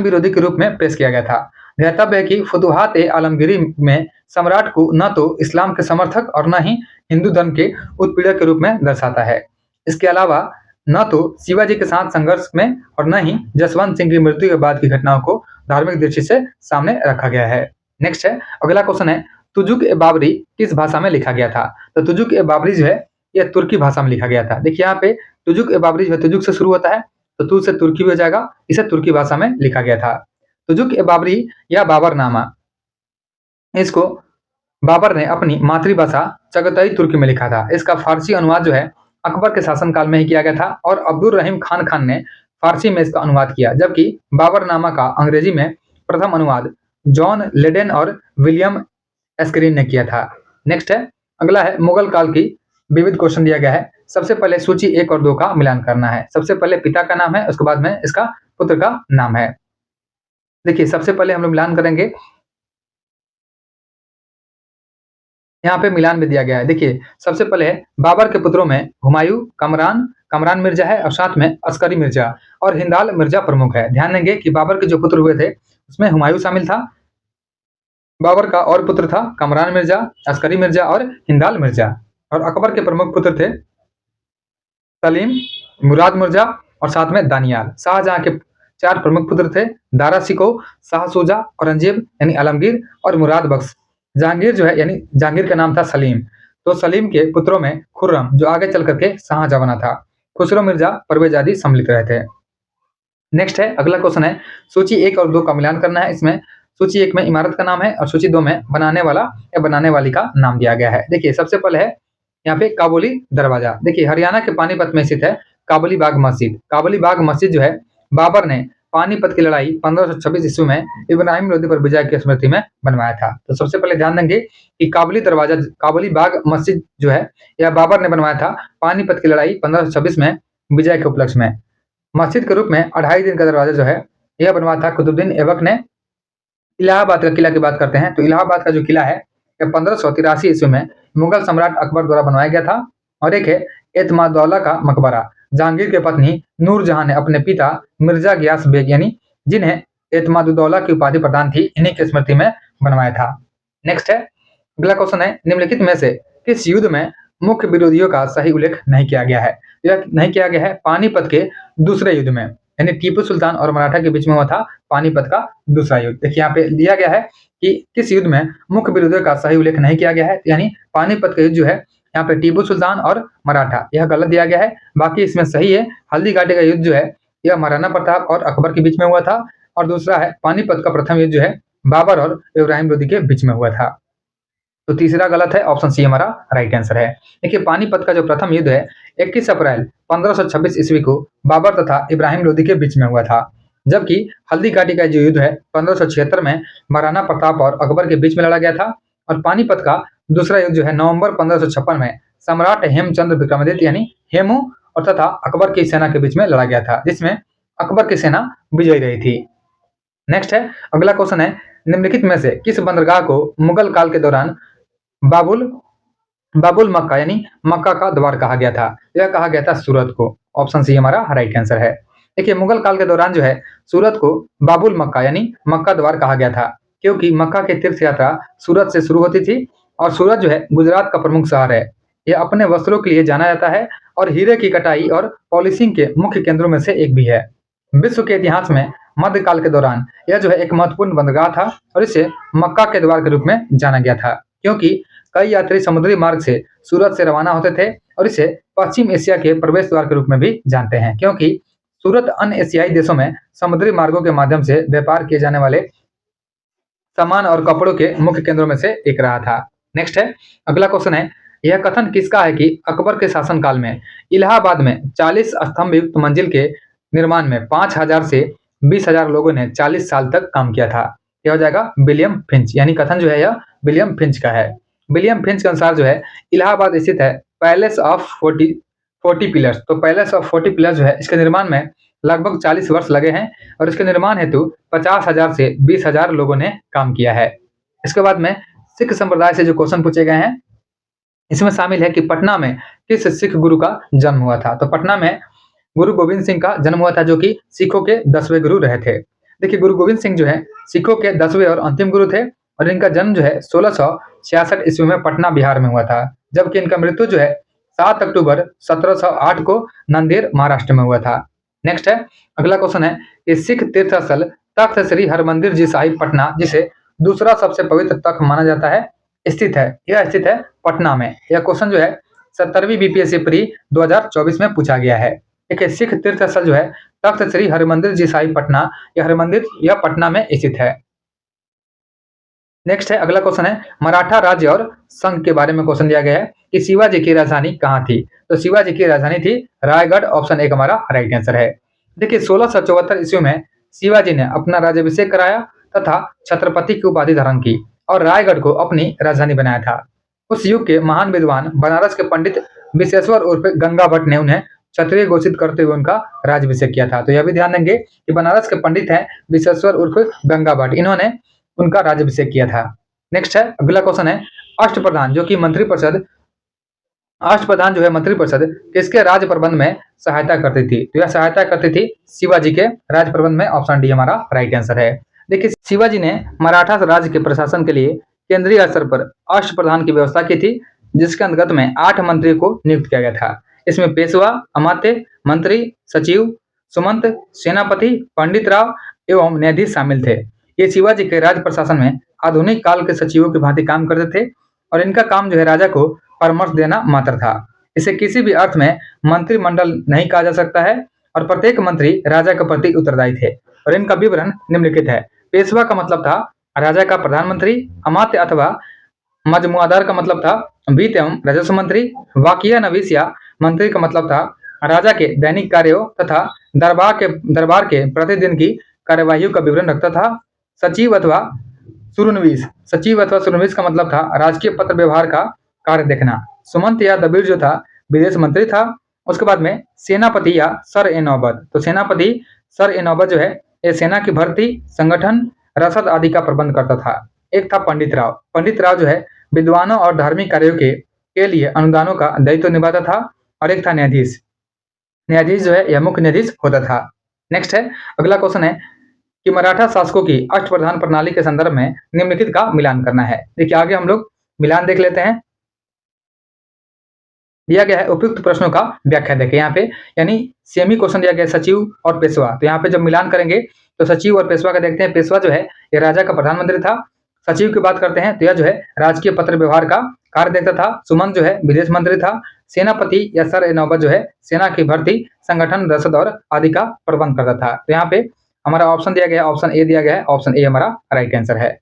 विरोधी के रूप में पेश किया गया था। ध्यातव्य है कि फुतुहात ए आलमगिरी में सम्राट को न तो इस्लाम के समर्थक और न ही हिंदू धर्म के उत्पीड़क के रूप में दर्शाता है। इसके अलावा न तो शिवाजी के साथ संघर्ष में और न ही जसवंत सिंह की मृत्यु के बाद की घटनाओं को धार्मिक दृष्टि से सामने रखा गया है। नेक्स्ट है, अगला क्वेश्चन है, तुजुक ए बाबरी किस भाषा में लिखा गया था? तो तुजुक ए बाबरी जो है यह तुर्की भाषा में लिखा गया था। देखिए, यहाँ पे तुजुक ए बाबरी जो है तुजुक से शुरू होता है, तो तू से तुर्की भी हो जाएगा, इसे तुर्की भाषा में लिखा गया था। तुजुक ए बाबरी या बाबरनामा, इसको बाबर ने अपनी मातृभाषा चगताई तुर्की में लिखा था। इसका फारसी अनुवाद जो है अकबर के शासनकाल में ही किया गया था और अब्दुल रहीम खान ने फारसी में इसका अनुवाद किया, जबकि बाबरनामा का अंग्रेजी में प्रथम अनुवाद जॉन लेडेन और विलियम एस्करिन ने किया था। नेक्स्ट है, अगला है मुगल काल की विविध क्वेश्चन दिया गया है। सबसे पहले सूची 1 और 2 का मिलान करना है। सबसे पहले पिता का नाम है, उसके बाद में इसका पुत्र का नाम है। देखिए सबसे पहले हम लोग मिलान करेंगे, यहाँ पे मिलान में दिया गया है। देखिए सबसे पहले है बाबर के पुत्रों में हुमायूं, कमरान मिर्जा है और साथ में अस्करी मिर्जा और हिंदाल मिर्जा प्रमुख है। ध्यान देंगे कि बाबर के जो पुत्र हुए थे उसमें हुमायूं शामिल था, बाबर का और पुत्र था कमरान मिर्जा, अस्करी मिर्जा और हिंदाल मिर्जा, और अकबर के प्रमुख पुत्र थे सलीम, मुराद मिर्जा और साथ में दानियाल। शाहजहां के 4 प्रमुख पुत्र थे दारा शिकोह, शाह शुजा, औरंगजेब यानी आलमगीर और मुराद बख्श। जहांगीर जो है यानी जहांगीर का नाम था सलीम। तो सलीम के पुत्रों में खुर्रम जो आगे चल करके शाहजहां बना था, खुसरो मिर्जा, परवेज आदि सम्मिलित रहे थे। नेक्स्ट है, अगला क्वेश्चन है सूची 1 और 2 का मिलान करना है। इसमें सूची 1 में इमारत का नाम है और सूची 2 में बनाने वाला या बनाने वाली का नाम दिया गया है। देखिए सबसे पहले है यहाँ पे काबुली दरवाजा। देखिए हरियाणा के पानीपत में स्थित है काबुली बाग मस्जिद। काबुली बाग मस्जिद जो है बाबर ने पानीपत की लड़ाई 1526 ईस्वी में इब्राहिम लोदी पर विजय की स्मृति में बनवाया था। तो सबसे पहले ध्यान देंगे कि काबुली दरवाजा, काबुली बाग मस्जिद जो है यह बाबर ने बनवाया था पानीपत की लड़ाई 1526 में विजय के उपलक्ष्य में। मस्जिद के रूप में 2.5 दिन का दरवाजा जो है यह बनवाया था कुतुबुद्दीन ऐबक ने। इलाहाबाद का किला की बात करते हैं तो इलाहाबाद का जो किला है यह 1583 ईस्वी में मुगल सम्राट अकबर द्वारा बनवाया गया था। और एक है एतमादौला का मकबरा। जहांगीर की पत्नी नूरजहां ने अपने पिता मिर्जा गियास बेग यानी जिन्हें एतमादुद्दौला की उपाधि प्रदान थी इन्हीं की स्मृति में बनवाया था। नेक्स्ट है, अगला क्वेश्चन है निम्नलिखित में से किस युद्ध में मुख्य विरोधियों का सही उल्लेख नहीं किया गया है। यह नहीं किया गया है पानीपत के दूसरे युद्ध में, यानी टीपू सुल्तान और मराठा के बीच में हुआ था पानीपत का दूसरा युद्ध। देखिए यहाँ पे दिया गया है कि किस युद्ध में मुख्य विरोधियों का सही उल्लेख नहीं किया गया है, यानी पानीपत का युद्ध जो है यहाँ पे टीपू सुल्तान और मराठा, यह गलत दिया गया है। बाकी इसमें सही है। हल्दी घाटी का युद्ध जो है यह महाराणा प्रताप और अकबर के बीच में हुआ था, और दूसरा है पानीपत का प्रथम युद्ध जो है बाबर और इब्राहिम लोदी के बीच में हुआ था। तो तीसरा गलत है, ऑप्शन सी हमारा राइट आंसर है। देखिए पानीपत का जो प्रथम युद्ध है 21 अप्रैल 1526 ईस्वी को बाबर तथा इब्राहिम लोदी के बीच में हुआ था, जबकि हल्दी घाटी का जो युद्ध है 1576 में महाराणा प्रताप और अकबर के बीच में लड़ा गया था। और पानीपत का दूसरा युद्ध जो है नवंबर 1556 में सम्राट हेमचंद्र विक्रमादित्य यानी हेमू और तथा अकबर की सेना के बीच में लड़ा गया था, जिसमें अकबर की सेना विजयी रही थी। नेक्स्ट है, अगला क्वेश्चन है निम्नलिखित में से किस बंदरगाह को मुगल काल के दौरान बाबुल मक्का यानी मक्का का द्वार कहा गया था। यह कहा गया था सूरत को। ऑप्शन सी हमारा राइट आंसर है। देखिए मुगल काल के दौरान जो है सूरत को बाबुल मक्का यानी मक्का द्वार कहा गया था, क्योंकि मक्का की तीर्थ यात्रा सूरत से शुरू होती थी और सूरत जो है गुजरात का प्रमुख शहर है। यह अपने वस्त्रों के लिए जाना जाता है और हीरे की कटाई और पॉलिशिंग के मुख्य केंद्रों में से एक भी है। विश्व के इतिहास में मध्यकाल के दौरान यह जो है एक महत्वपूर्ण बंदरगाह था और इसे मक्का के द्वार के रूप में जाना गया था, क्योंकि कई यात्री समुद्री मार्ग से सूरत से रवाना होते थे और इसे पश्चिम एशिया के प्रवेश द्वार के रूप में भी जानते हैं, क्योंकि सूरत अन्य एशियाई देशों में समुद्री मार्गों के माध्यम से व्यापार किए जाने वाले सामान और कपड़ों के मुख्य केंद्रों में से एक रहा था। नेक्स्ट है, अगला क्वेश्चन है यह कथन किसका है कि अकबर के शासनकाल में इलाहाबाद में 40 स्तंभ युक्त मंजिल के निर्माण में 5000 से 20,000 लोगों ने 40 साल तक काम किया था। यह हो जाएगा विलियम फिंच, यानी कथन जो है यह विलियम फिंच का है। विलियम फिंच के अनुसार जो है इलाहाबाद स्थित है पैलेस ऑफ 40 पिलर्स। तो पैलेस ऑफ 40 पिलर्स जो है इसके निर्माण में लगभग 40 वर्ष लगे हैं और इसके निर्माण हेतु 50,000 से 20,000 लोगों ने काम किया है। इसके बाद में सिख संप्रदाय से जो क्वेश्चन पूछे गए हैं इसमें शामिल है कि पटना में किस सिख गुरु का जन्म हुआ था। तो पटना में गुरु गोविंद सिंह का जन्म हुआ था, जो कि सिखों के 10वें गुरु रहे थे। देखिए गुरु गोविंद सिंह जो है सिखों के 10वें और अंतिम गुरु थे और इनका जन्म जो है 1666 ईस्वी में पटना बिहार में हुआ था, जबकि इनका मृत्यु जो है 7 अक्टूबर 1708 को नांदेड़ महाराष्ट्र में हुआ था। नेक्स्ट है, अगला क्वेश्चन है कि सिख तीर्थ स्थल तख्त श्री हरमंदिर जी साहिब पटना, जिसे दूसरा सबसे पवित्र तख्त माना जाता है, स्थित है। यह स्थित है पटना में। यह क्वेश्चन जो है 70वीं बीपीएससी प्री 2024 में पूछा गया है। देखिए सिख तीर्थ स्थल जो है तख्त श्री हरमंदिर जी साहिब पटना, यह हरमंदिर यह पटना में स्थित है। नेक्स्ट है, अगला क्वेश्चन है मराठा राज्य और संघ के बारे में क्वेश्चन दिया गया है कि शिवाजी की राजधानी कहाँ थी। तो शिवाजी की राजधानी थी रायगढ़। ऑप्शन 1 हमारा राइट आंसर है। देखिए 1674 ईस्वी में शिवाजी ने अपना राज्याभिषेक कराया तथा छत्रपति की उपाधि धारण की और रायगढ़ को अपनी राजधानी बनाया था। उस युग के महान विद्वान बनारस के पंडित विश्वेश्वर उर्फ गंगा भट्ट ने उन्हें क्षत्रिय घोषित करते हुए उनका राज्याभिषेक किया था। तो यह भी ध्यान देंगे कि बनारस के पंडित हैं विश्वेश्वर उर्फ गंगा भट्ट, इन्होंने उनका राज्याभिषेक किया था। नेक्स्ट है, अगला क्वेश्चन है, अष्टप्रधान जो कि मंत्रिपरिषद, अष्टप्रधान जो है मंत्रिपरिषद किसके राज्य प्रबंध में सहायता करती थी? तो यह सहायता करती थी शिवाजी के राज्य प्रबंध में। ऑप्शन डी हमारा राइट आंसर है। देखिए, शिवाजी ने मराठा राज्य के प्रशासन के लिए केंद्रीय स्तर पर अष्टप्रधान की व्यवस्था की थी, जिसके अंतर्गत में 8 मंत्रियों को नियुक्त किया गया था। इसमें पेशवा, अमात्य, मंत्री, सचिव, सुमंत, सेनापति, पंडित राव एवं न्यायाधीश शामिल थे। ये शिवाजी के राज्य प्रशासन में आधुनिक काल के सचिवों की भांति काम करते थे और इनका काम जो है राजा को परामर्श देना मात्र था। इसे किसी भी अर्थ में मंत्रिमंडल नहीं कहा जा सकता है और प्रत्येक मंत्री राजा के प्रति उत्तरदायी थे और इनका विवरण निम्नलिखित है। पेशवा का मतलब था राजा का प्रधानमंत्री, अमात्य अथवा मजमुआदार का मतलब था वित्त एवं राजस्व मंत्री, वाकिया नवीसिया मंत्री का मतलब था राजा के दैनिक कार्यों तथा दरबार के प्रतिदिन की कार्यवाहियों का विवरण रखता था। सचिव अथवा सुरनवीस का मतलब था राजकीय पत्र व्यवहार का कार्य देखना। सुमंत या दबीर जो था विदेश मंत्री था। उसके बाद में सेनापति या सर ए नौबत, तो सेनापति सर ए नौबत जो है ये सेना की भर्ती, संगठन, रसद आदि का प्रबंध करता था। एक था पंडित राव जो है विद्वानों और धार्मिक कार्यों के लिए अनुदानों का दायित्व निभाता था और एक था न्यायाधीश जो है यह मुख्य न्यायाधीश होता था। नेक्स्ट है, अगला क्वेश्चन है कि मराठा शासकों की अष्टप्रधान प्रणाली के संदर्भ में निम्नलिखित का मिलान करना है। देखिए, आगे हम लोग मिलान देख लेते हैं। दिया गया है उपयुक्त प्रश्नों का व्याख्या देखें यहाँ पे, यानी सेमी क्वेश्चन दिया गया सचिव और पेशवा। तो यहाँ पे जब मिलान करेंगे तो सचिव और पेशवा का देखते हैं। पेशवा जो है ये राजा का प्रधानमंत्री था। सचिव की बात करते हैं तो यह जो है राजकीय पत्र व्यवहार का कार्य देखता था। सुमंत जो है विदेश मंत्री था। सेनापति या सर ए नौबत जो है सेना की भर्ती, संगठन, रसद और आदि का प्रबंध करता था। तो यहाँ पे हमारा ऑप्शन दिया गया, ऑप्शन ए दिया गया है। ऑप्शन ए हमारा राइट आंसर है।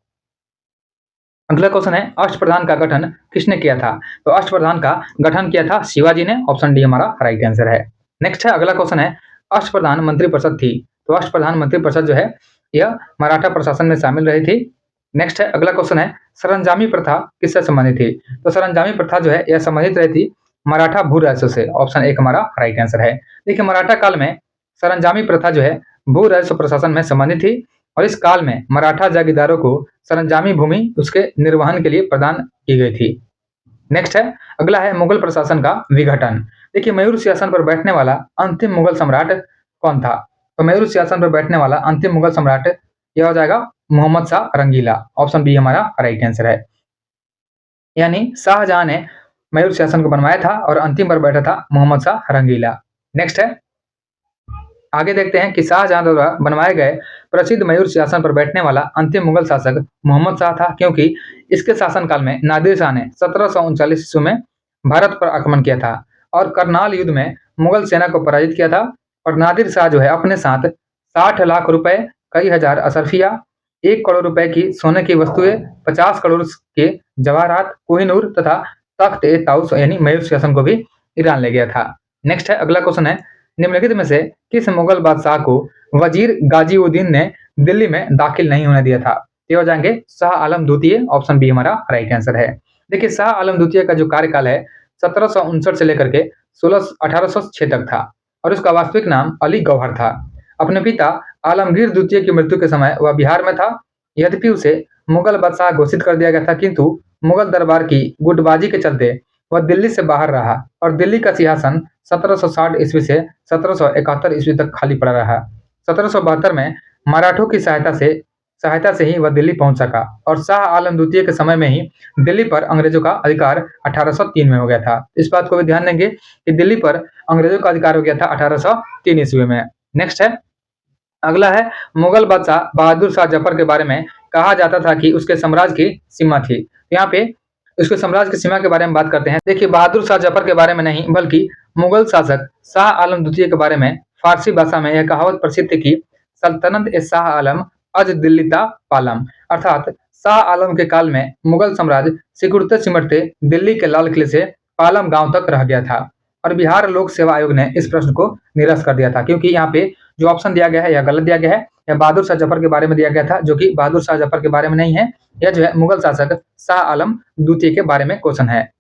अगला क्वेश्चन है, अष्टप्रधान का गठन किसने किया था? तो अष्टप्रधान का गठन किया था शिवाजी ने। ऑप्शन डी हमारा राइट आंसर है। नेक्स्ट है, अगला क्वेश्चन है, अष्टप्रधान मंत्रिपरिषद थी। तो अष्टप्रधान मंत्रिपरिषद जो है यह मराठा प्रशासन में शामिल रही थी। नेक्स्ट है, अगला क्वेश्चन है, सरंजामी प्रथा किससे संबंधित थी? तो सरंजामी प्रथा जो है यह संबंधित रही थी मराठा भू राजस्व से। ऑप्शन एक हमारा राइट आंसर है। देखिए, मराठा काल में सरंजामी प्रथा जो है भू राजस्व प्रशासन में संबंधित थी और इस काल में मराठा जागीरदारों को सरंजामी भूमि उसके निर्वहन के लिए प्रदान की गई थी। नेक्स्ट है, अगला है मुगल प्रशासन का विघटन। देखिए, मयूर सिंहासन पर बैठने वाला अंतिम मुगल सम्राट कौन था? तो मयूर सिंहासन पर बैठने वाला अंतिम मुगल सम्राट यह हो जाएगा मोहम्मद शाह रंगीला। ऑप्शन बी हमारा राइट आंसर है। यानी शाहजहां ने मयूर सिंहासन को बनवाया था और अंतिम पर बैठा था मोहम्मद शाह रंगीला। नेक्स्ट है, आगे देखते हैं कि शाहजहां द्वारा बनवाए गए प्रसिद्ध मयूर सिंहासन पर बैठने वाला अंतिम मुगल शासक मोहम्मद शाह था, क्योंकि इसके शासनकाल में नादिर शाह ने 1739 ईस्वी में भारत पर आक्रमण किया था और करनाल युद्ध में मुगल सेना को पराजित किया था। और नादिर शाह जो है अपने साथ 60 लाख रुपए, कई हजार असरफिया, 1 करोड़ रुपए की सोने की वस्तुएं, 50 करोड़ के जवाहरात, कोहिनूर तथा तख्त ए ताउस यानी मयूर सिंहासन को भी ईरान ले गया था। नेक्स्ट है, अगला क्वेश्चन है, निम्नलिखित में से किस मुगल बादशाह को वजीर गाजीउद्दीन ने दिल्ली में दाखिल नहीं होने दिया था? ये हो जाएंगे शाह आलम द्वितीय। ऑप्शन बी हमारा राइट आंसर है। देखिए, शाह आलम द्वितीय का जो कार्यकाल है 1759 से लेकर के 1806 तक था और उसका वास्तविक नाम अली गौहर था। अपने पिता आलमगीर द्वितीय की मृत्यु के समय वह बिहार में था। यद्यपि उसे मुगल बादशाह घोषित कर दिया गया था, किंतु मुगल दरबार की गुटबाजी के चलते वह दिल्ली से बाहर रहा और दिल्ली का सिंहासन 1760 ईस्वी से 1771 ईस्वी तक खाली पड़ा रहा। 1772 में मराठों की सहायता से ही वह दिल्ली पहुंच सका और शाह आलम द्वितीय के समय में ही दिल्ली पर अंग्रेजों का अधिकार 1803 में हो गया था। इस बात को भी ध्यान देंगे कि दिल्ली पर अंग्रेजों का अधिकार हो गया था 1803 ईस्वी में। नेक्स्ट है, अगला है, मुगल बादशाह बहादुर शाह जफर के बारे में कहा जाता था कि उसके साम्राज्य की सीमा थी। यहाँ पे उसके साम्राज्य की सीमा के बारे में बात करते हैं। देखिए, बहादुर शाह जफर के बारे में नहीं बल्कि मुगल शासक शाह आलम द्वितीय के बारे में फारसी भाषा में यह कहावत प्रसिद्ध थी कि सल्तनत ए शाह आलम अज दिल्लीता पालम, अर्थात शाह आलम के काल में मुगल साम्राज्य सिकुड़ते सिमटते दिल्ली के लाल किले से पालम गांव तक रह गया था। और बिहार लोक सेवा आयोग ने इस प्रश्न को निरस्त कर दिया था, क्योंकि यहाँ पे जो ऑप्शन दिया गया है यह गलत दिया गया है। यह बहादुर शाह जफर के बारे में दिया गया था, जो कि बहादुर शाह जफर के बारे में नहीं है। यह जो है मुगल शासक शाह आलम द्वितीय के बारे में क्वेश्चन है।